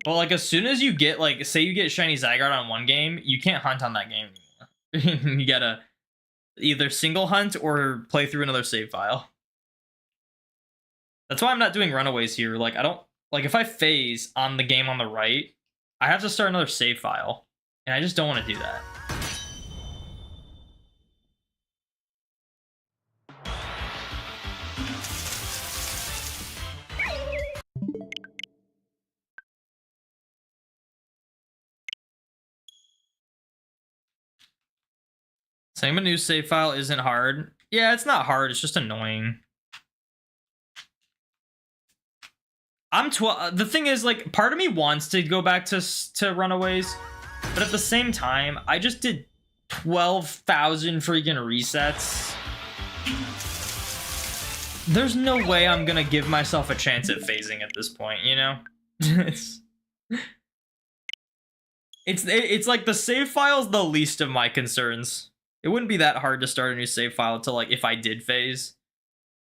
But, like, as soon as you get, like, say you get Shiny Zygarde on one game, you can't hunt on that game anymore. You gotta either single hunt or play through another save file. That's why I'm not doing runaways here. Like, I don't, like, if I phase on the game on the right, I have to start another save file, and I just don't want to do that. Saying a new save file isn't hard. Yeah, it's not hard. It's just annoying. I'm 12. The thing is, like, part of me wants to go back to runaways, but at the same time, I just did 12,000 freaking resets. There's no way I'm gonna give myself a chance at phasing at this point, you know? It's like the save file's the least of my concerns. It wouldn't be that hard to start a new save file until, like, if I did phase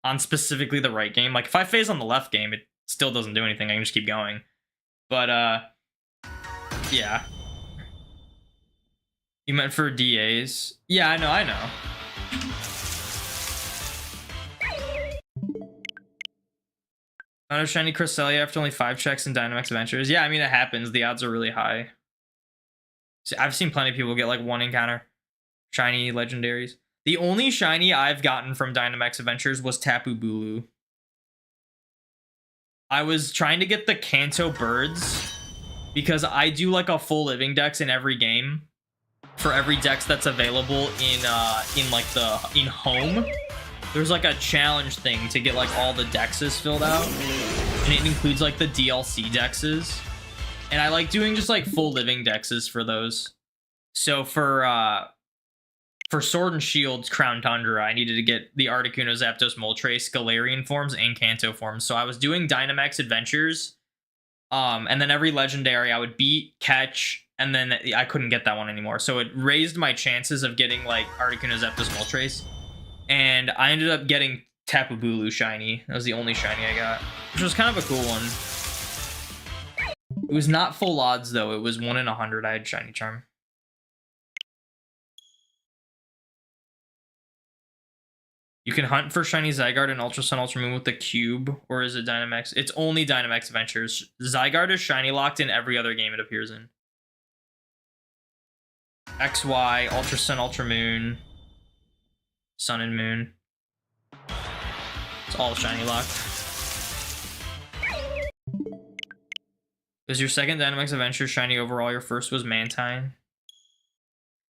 on specifically the right game. Like, if I phase on the left game, it still doesn't do anything. I can just keep going. But, yeah. You meant for DAs? Yeah, I know. I know Shiny Cresselia after only 5 checks in Dynamax Adventures. Yeah, I mean, it happens. The odds are really high. So I've seen plenty of people get, like, 1 encounter. Shiny legendaries. The only shiny I've gotten from Dynamax Adventures was Tapu Bulu. I was trying to get the Kanto birds because I do, like, a full living dex in every game for every dex that's available in home. There's, like, a challenge thing to get, like, all the dexes filled out, and it includes, like, the DLC dexes, and I like doing just, like, full living dexes for those. So for Sword and Shield Crown Tundra, I needed to get the Articuno, Zapdos, Moltres, Galarian forms, and Kanto forms. So I was doing Dynamax Adventures, and then every legendary I would beat, catch, and then I couldn't get that one anymore. So it raised my chances of getting, like, Articuno, Zapdos, Moltres, and I ended up getting Tapu Bulu shiny. That was the only shiny I got, which was kind of a cool one. It was not full odds though. It was 1 in 100. I had shiny charm. You can hunt for shiny Zygarde and Ultra Sun Ultra Moon with the cube, or is it Dynamax? It's only Dynamax Adventures. Zygarde is shiny locked in every other game it appears in. XY, Ultra Sun Ultra Moon, Sun and Moon. It's all shiny locked. Was your second Dynamax Adventure shiny overall? Your first was Mantine.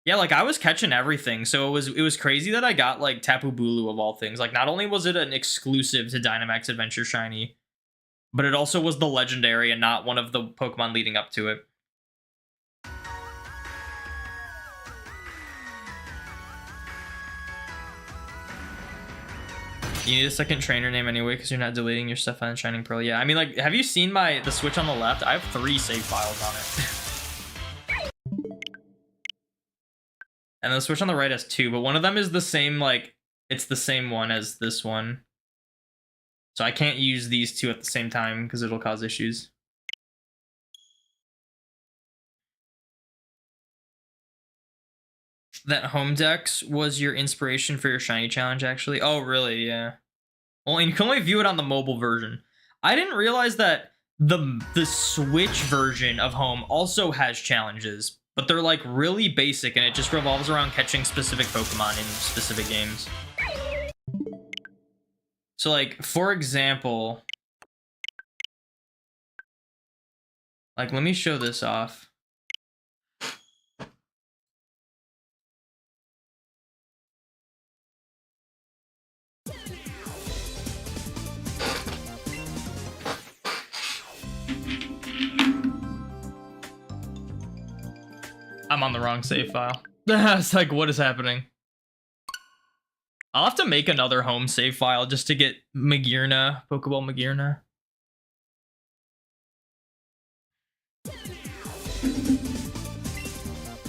Yeah, like I was catching everything, so it was crazy that I got like Tapu Bulu of all things. Like not only was it an exclusive to Dynamax Adventure shiny, but it also was the legendary and not one of the Pokemon leading up to it. You need a second trainer name anyway because you're not deleting your stuff on Shining Pearl. Yeah, I mean, like, have you seen the Switch on the left? I have 3 save files on it. And the Switch on the right has 2, but one of them is the same, like, it's the same one as this one. So I can't use these 2 at the same time because it'll cause issues. That home dex was your inspiration for your shiny challenge, actually? Oh, really? Yeah. Well, and you can only view it on the mobile version. I didn't realize that the Switch version of home also has challenges, but they're like really basic and it just revolves around catching specific Pokemon in specific games. So like, for example, like, let me show this off. I'm on the wrong save file. It's like, what is happening? I'll have to make another home save file just to get Magearna, Pokeball Magearna.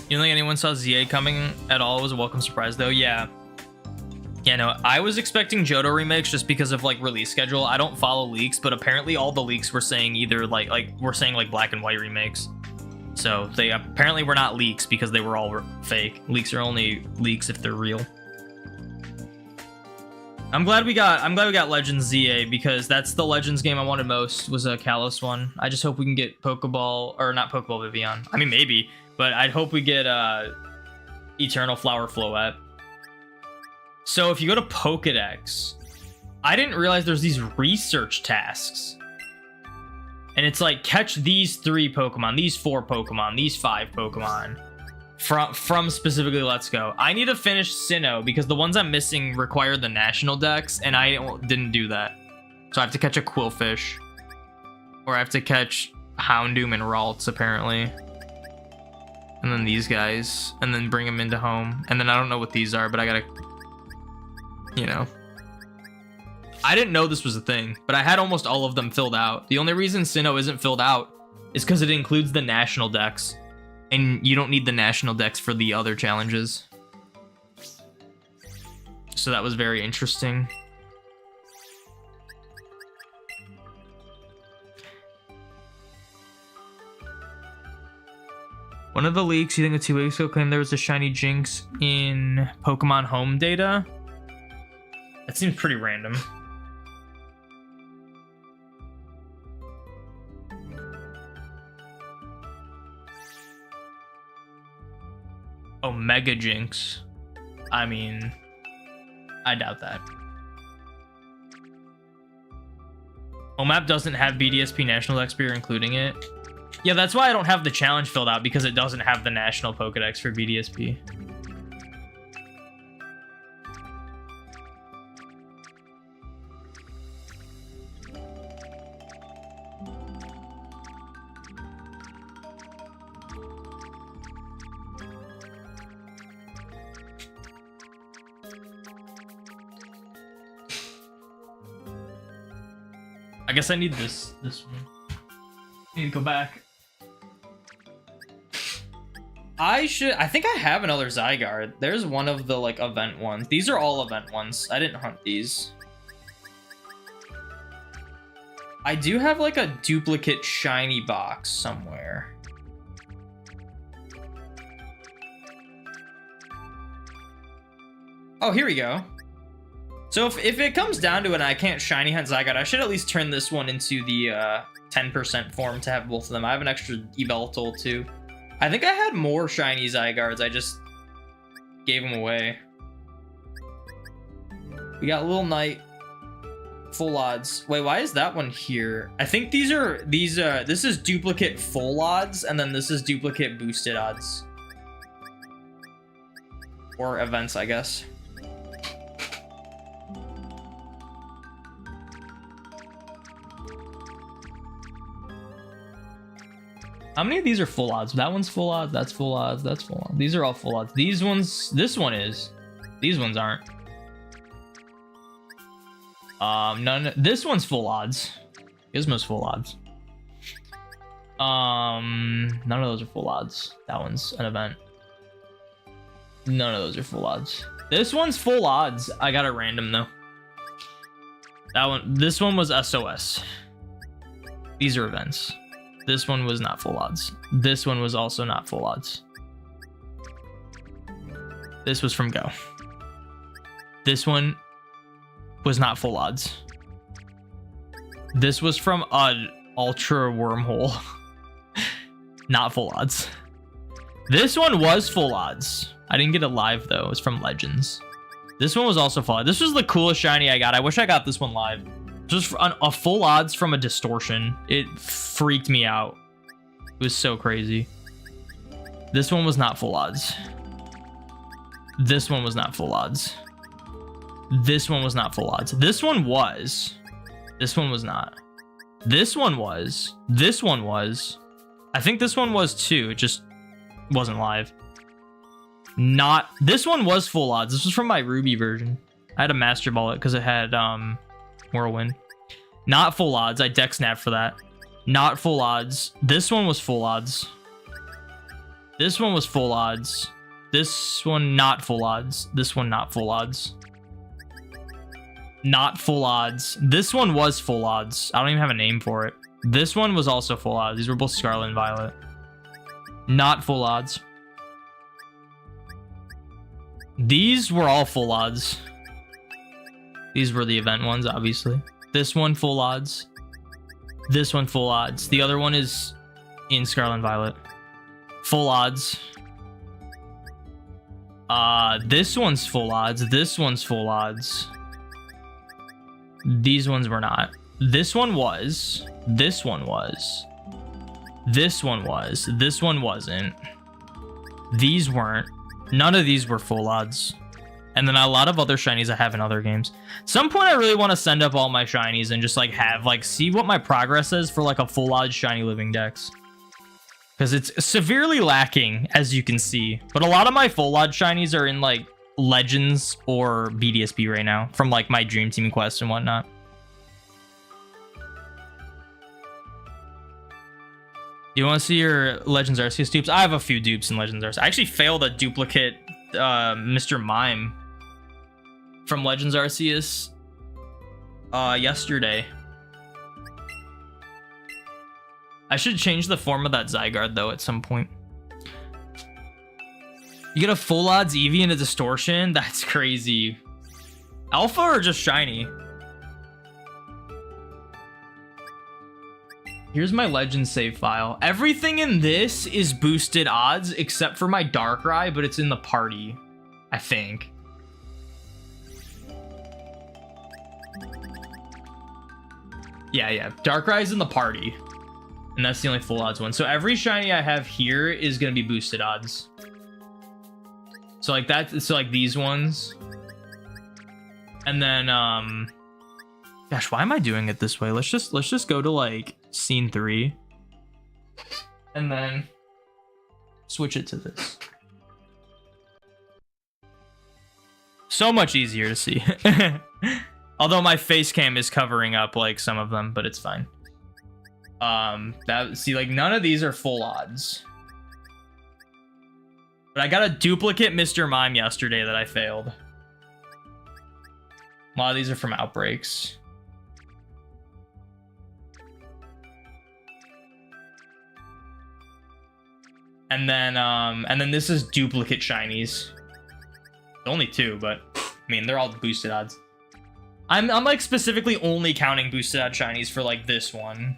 You don't think anyone saw ZA coming at all? It was a welcome surprise though. Yeah. Yeah, no, I was expecting Johto remakes just because of like release schedule. I don't follow leaks, but apparently all the leaks were saying either like we're saying like black and white remakes. So they apparently were not leaks because they were all fake. Leaks are only leaks if they're real. I'm glad we got Legends ZA because that's the Legends game I wanted most, was a Kalos one. I just hope we can get Pokeball, or not Pokeball Vivian. I mean, maybe, but I'd hope we get Eternal Flower Floette. So if you go to Pokedex, I didn't realize there's these research tasks. And it's like, catch these 3 Pokemon, these 4 Pokemon, these 5 Pokemon from specifically Let's Go. I need to finish Sinnoh because the ones I'm missing require the national dex, and I didn't do that. So I have to catch a Quillfish. Or I have to catch Houndoom and Ralts, apparently. And then these guys. And then bring them into home. And then I don't know what these are, but I gotta... You know... I didn't know this was a thing, but I had almost all of them filled out. The only reason Sinnoh isn't filled out is because it includes the national dex, and you don't need the national dex for the other challenges. So that was very interesting. One of the leaks, you think 2 weeks ago, claimed there was a shiny Jinx in Pokemon Home data? That seems pretty random. Oh, Mega Jinx. I mean, I doubt that. OMAP doesn't have BDSP National Dex, but you're including it. Yeah, that's why I don't have the challenge filled out, because it doesn't have the National Pokedex for BDSP. I guess I need this one. I need to go back. I think I have another Zygarde. There's one of the like event ones. These are all event ones. I didn't hunt these. I do have like a duplicate shiny box somewhere. Oh, here we go. So if it comes down to it and I can't shiny hunt Zygarde, I should at least turn this one into the 10% form to have both of them. I have an extra Yveltal too. I think I had more shiny Zygardes. I just gave them away. We got Little Knight. Full odds. Wait, why is that one here? I think this is duplicate full odds, and then this is duplicate boosted odds. Or events, I guess. How many of these are full odds? That one's full odds, that's full odds, that's full odds. These are all full odds. These ones, this one is. These ones aren't. This one's full odds. Gizmo's full odds. None of those are full odds. That one's an event. None of those are full odds. This one's full odds. I got it random though. This one was SOS. These are events. This one was not full odds. This one was also not full odds. This was from Go. This one was not full odds. This was from an ultra wormhole. Not full odds. This one was full odds. I didn't get it live though. It was from Legends. This one was also full odds. This was the coolest shiny I got. I wish I got this one live. Just a full odds from a distortion. It freaked me out. It was so crazy. This one was not full odds. This one was not full odds. This one was not full odds. This one was. This one was not. This one was. This one was. I think this one was too. It just wasn't live. Not. This one was full odds. This was from my Ruby version. I had a Master Ball it because it had Whirlwind. Not full odds. I deck snap for that. Not full odds. This one was full odds. This one was full odds. This one not full odds. This one not full odds. Not full odds. This one was full odds. I don't even have a name for it. This one was also full odds. These were both Scarlet and Violet. Not full odds. These were all full odds. These were the event ones, obviously. This one full odds. This one full odds. The other one is in Scarlet and Violet. Full odds. This one's full odds. This one's full odds. These ones were not. This one was. This one was. This one was. This one wasn't. These weren't. None of these were full odds. And then a lot of other shinies I have in other games. Some point I really want to send up all my shinies and just like have like see what my progress is for like a full odds shiny living dex. Because it's severely lacking, as you can see. But a lot of my full odds shinies are in like Legends or BDSP right now from like my Dream Team quest and whatnot. You want to see your Legends Arceus dupes? I have a few dupes in Legends Arceus. I actually failed a duplicate Mr. Mime from Legends Arceus yesterday. I should change the form of that Zygarde though at some point. You get a full odds Eevee and a distortion? That's crazy. Alpha or just shiny? Here's my Legends save file. Everything in this is boosted odds except for my Darkrai, but it's in the party, I think. Yeah. Darkrai's in the party. And that's the only full odds one. So every shiny I have here is going to be boosted odds. So like that, so like these ones. And then, gosh, why am I doing it this way? Let's just go to like scene 3. And then switch it to this. So much easier to see. Although my face cam is covering up like some of them, but it's fine. See, like none of these are full odds. But I got a duplicate Mr. Mime yesterday that I failed. A lot of these are from Outbreaks. And then this is duplicate shinies. Only 2, but I mean they're all boosted odds. I'm like specifically only counting boosted odd shinies for like this one.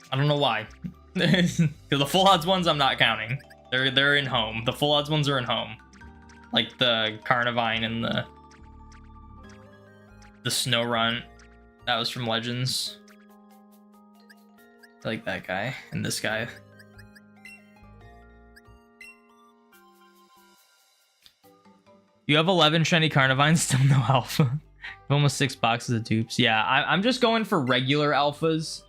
I don't know why. Because the full odds ones I'm not counting. They're in home. The full odds ones are in home. Like the Carnivine and the Snow Run. That was from Legends. I like that guy and this guy. You have 11 shiny Carnivines, still no alpha. Almost 6 boxes of dupes. Yeah, I'm just going for regular alphas.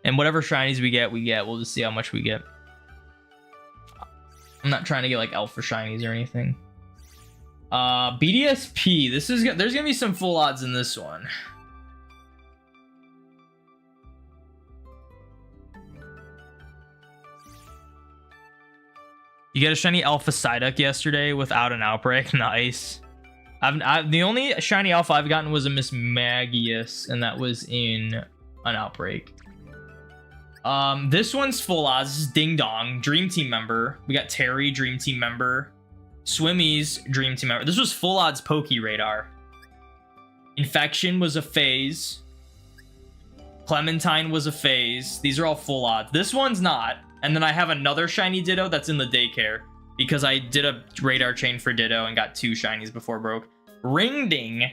And whatever shinies we get, we get. We'll just see how much we get. I'm not trying to get like alpha shinies or anything. BDSP. There's gonna be some full odds in this one. You get a shiny alpha Psyduck yesterday without an outbreak. Nice. The only shiny alpha I've gotten was a Miss Magius, and that was in an outbreak. This one's full odds. This is Ding Dong, Dream Team member. We got Terry, Dream Team member. Swimmies, Dream Team member. This was full odds Poke Radar. Infection was a phase. Clementine was a phase. These are all full odds. This one's not. And then I have another shiny Ditto that's in the daycare because I did a radar chain for Ditto and got 2 shinies before it broke. Ring Ding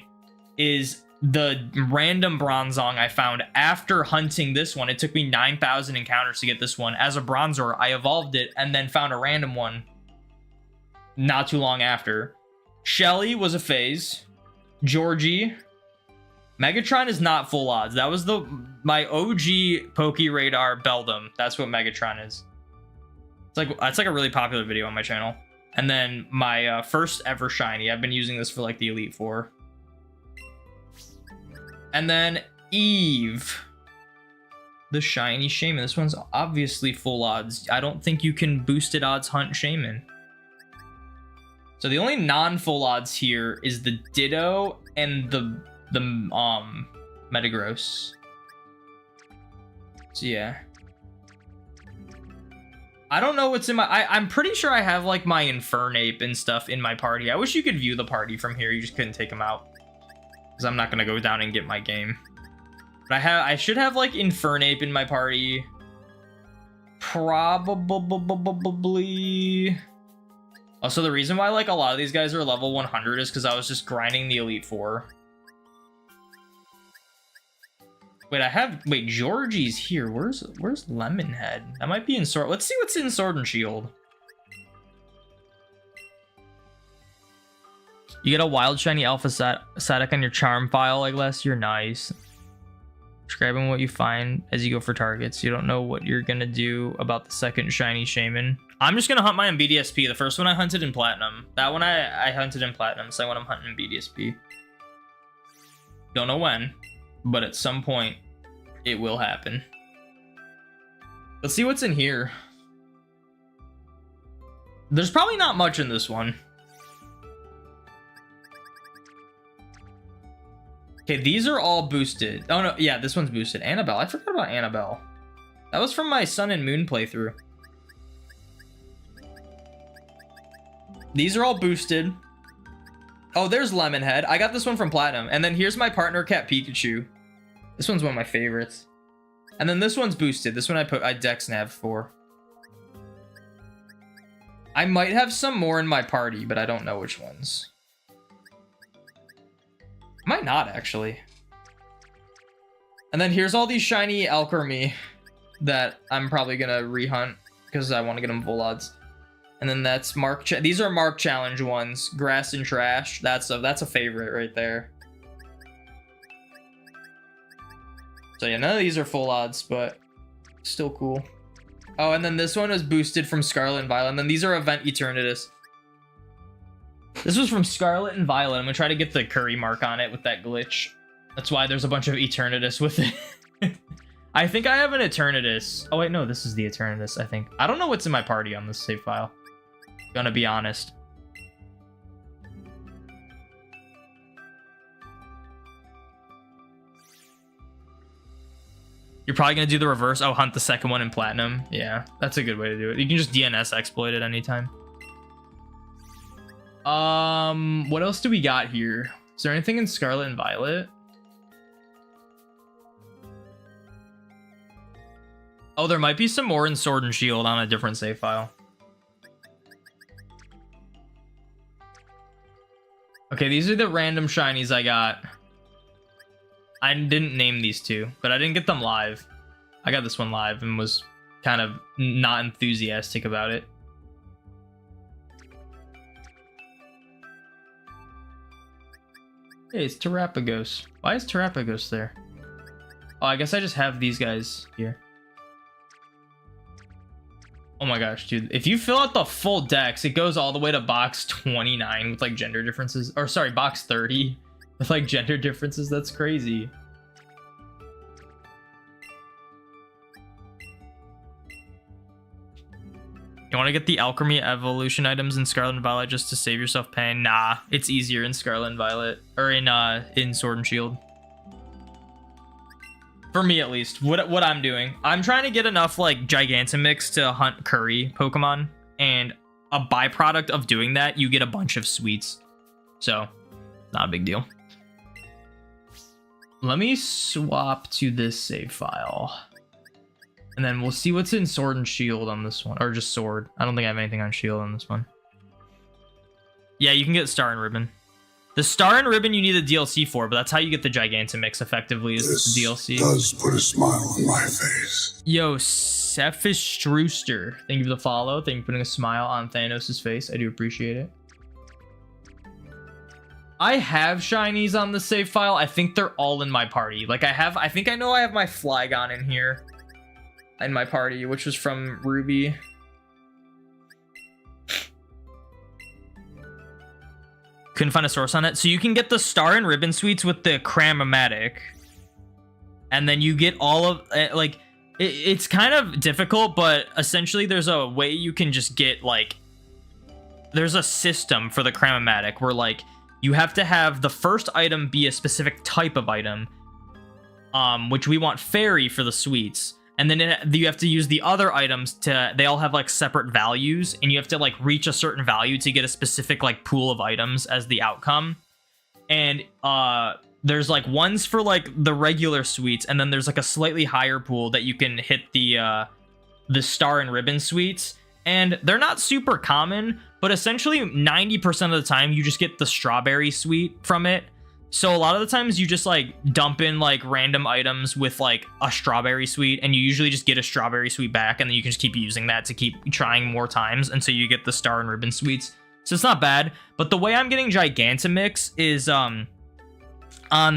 is the random Bronzong I found after hunting this one. It took me 9,000 encounters to get this one. As a Bronzor, I evolved it and then found a random one not too long after. Shelly was a phase. Georgie. Megatron is not full odds. That was my OG Poke Radar Beldum. That's what Megatron is. It's like a really popular video on my channel. And then my first ever shiny. I've been using this for like the Elite Four. And then Eve. The shiny Shaman. This one's obviously full odds. I don't think you can boosted odds hunt Shaman. So the only non-full odds here is the Ditto and the Metagross. So yeah. I don't know what's in my... I'm pretty sure I have like my Infernape and stuff in my party. I wish you could view the party from here. You just couldn't take them out. Because I'm not going to go down and get my game. But I should have like Infernape in my party. Probably... Also, the reason why like a lot of these guys are level 100 is because I was just grinding the Elite Four. Wait, Georgie's here. Where's Lemonhead? That might be in Sword. Let's see what's in Sword and Shield. You get a wild shiny alpha Psyduck on your charm file like last year. Nice. Describing what you find as you go for targets. You don't know what you're gonna do about the second shiny Shaman. I'm just gonna hunt my BDSP. The first one I hunted in Platinum. That one I hunted in Platinum. So I want to hunt in BDSP. Don't know when, but at some point it will happen. Let's see what's in here. There's probably not much in this one. Okay, these are all boosted. Oh no, yeah, this one's boosted. Annabelle, I forgot about Annabelle. That was from my Sun and Moon playthrough. These are all boosted. Oh, there's Lemonhead. I got this one from Platinum. And then here's my partner cat Pikachu. This one's one of my favorites. And then this one's boosted. This one I dex nav for. I might have some more in my party, but I don't know which ones. Might not, actually. And then here's all these shiny Alchemy that I'm probably gonna rehunt because I want to get them full odds. And then that's these are Mark Challenge ones. Grass and Trash. That's a favorite right there. So yeah, none of these are full odds, but still cool. Oh, and then this one was boosted from Scarlet and Violet. And then these are Event Eternatus. This was from Scarlet and Violet. I'm gonna try to get the curry mark on it with that glitch. That's why there's a bunch of Eternatus with it. I think I have an Eternatus. Oh wait, no, this is the Eternatus, I think. I don't know what's in my party on this save file. Gonna be honest. You're probably gonna do the reverse. Oh, hunt the second one in platinum. Yeah, that's a good way to do it. You can just DNS exploit it anytime. What else do we got here? Is there anything in Scarlet and Violet? Oh, there might be some more in Sword and Shield on a different save file. Okay, these are the random shinies I got. I didn't name these two, but I didn't get them live. I got this one live and was kind of not enthusiastic about it. Hey, it's Terrapagos. Why is Terrapagos there? Oh, I guess I just have these guys here. Oh my gosh, dude. If you fill out the full dex, it goes all the way to box 29 with like gender differences. Or sorry, box 30 with like gender differences. That's crazy. You want to get the alchemy evolution items in Scarlet and Violet just to save yourself pain? Nah, it's easier in Scarlet and Violet, or in Sword and Shield. For me, at least, what I'm doing, I'm trying to get enough like Gigantomix to hunt curry Pokemon, and a byproduct of doing that, you get a bunch of sweets. So, not a big deal. Let me swap to this save file. And then we'll see what's in Sword and Shield on this one. Or just Sword. I don't think I have anything on Shield on this one. Yeah, you can get Star and Ribbon. The Star and Ribbon you need a DLC for, but that's how you get the Gigantomix effectively is the DLC. Does put a smile on my face. Yo, Sephistrooster. Thank you for the follow. Thank you for putting a smile on Thanos' face. I do appreciate it. I have shinies on the save file. I think they're all in my party. Like I think I know I have my Flygon in here. In my party, which was from Ruby. Couldn't find a source on it. So you can get the Star and Ribbon sweets with the Cram-O-Matic. And then you get all of, like, it's kind of difficult, but essentially there's a way you can just get, like, there's a system for the Cram-O-Matic where, like, you have to have the first item be a specific type of item, which we want Fairy for the sweets. And then you have to use the other items to, they all have like separate values, and you have to like reach a certain value to get a specific like pool of items as the outcome. And there's like ones for like the regular sweets, and then there's like a slightly higher pool that you can hit the Star and Ribbon sweets. And they're not super common, but essentially 90% of the time you just get the strawberry sweet from it. So a lot of the times you just like dump in like random items with like a strawberry sweet, and you usually just get a strawberry sweet back, and then you can just keep using that to keep trying more times until you get the Star and Ribbon sweets. So it's not bad. But the way I'm getting Gigantomix is on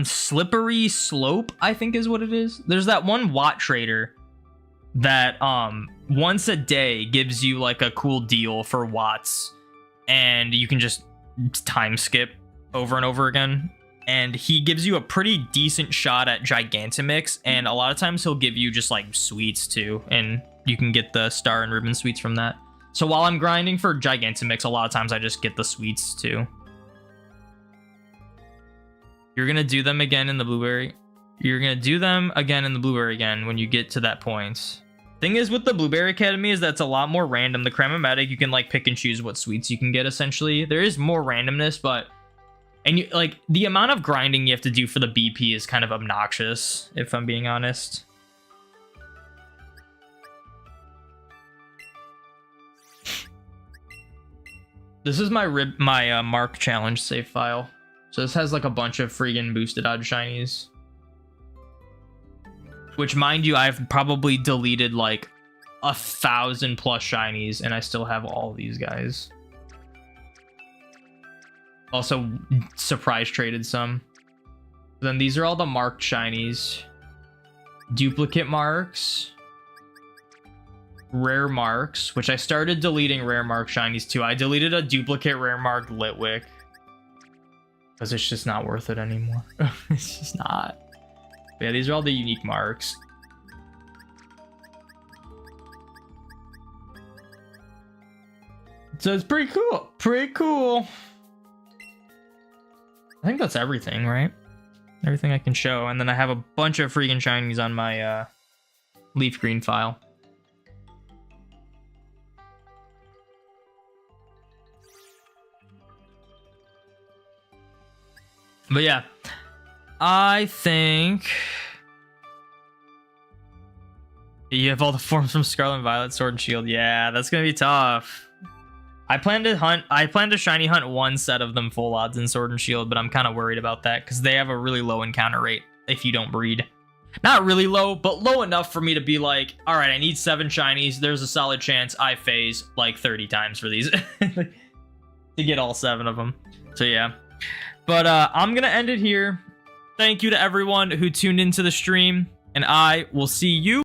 Slippery Slope, I think is what it is. There's that one Watt Trader that once a day gives you like a cool deal for watts, and you can just time skip over and over again. And he gives you a pretty decent shot at Gigantomix, and a lot of times he'll give you just like sweets too, and you can get the Star and Ribbon sweets from that. So while I'm grinding for Gigantomix, a lot of times I just get the sweets too. You're gonna do them again in the Blueberry. You're gonna do them again in the Blueberry again when you get to that point. Thing is with the Blueberry Academy is that's a lot more random. The Cram-O-Matic, you can like pick and choose what sweets you can get essentially. There is more randomness, but and you like the amount of grinding you have to do for the BP is kind of obnoxious, if I'm being honest. This is my Mark challenge save file. So this has like a bunch of friggin' boosted odd shinies. Which, mind you, I've probably deleted like 1,000 plus shinies, and I still have all these guys. Also, surprise traded some. Then these are all the marked shinies. Duplicate marks. Rare marks, which I started deleting rare mark shinies too. I deleted a duplicate rare mark Litwick, because it's just not worth it anymore. It's just not. But yeah, these are all the unique marks. So it's pretty cool. Pretty cool. I think that's everything, right? Everything I can show. And then I have a bunch of freaking shinies on my leaf green file. But yeah, I think you have all the forms from Scarlet and Violet, Sword and Shield. Yeah, that's gonna be tough. I plan to shiny hunt one set of them full odds in Sword and Shield, but I'm kind of worried about that because they have a really low encounter rate if you don't breed. Not really low, but low enough for me to be like, all right, I need 7 shinies. There's a solid chance I phase like 30 times for these to get all 7 of them. So yeah. But I'm going to end it here. Thank you to everyone who tuned into the stream, and I will see you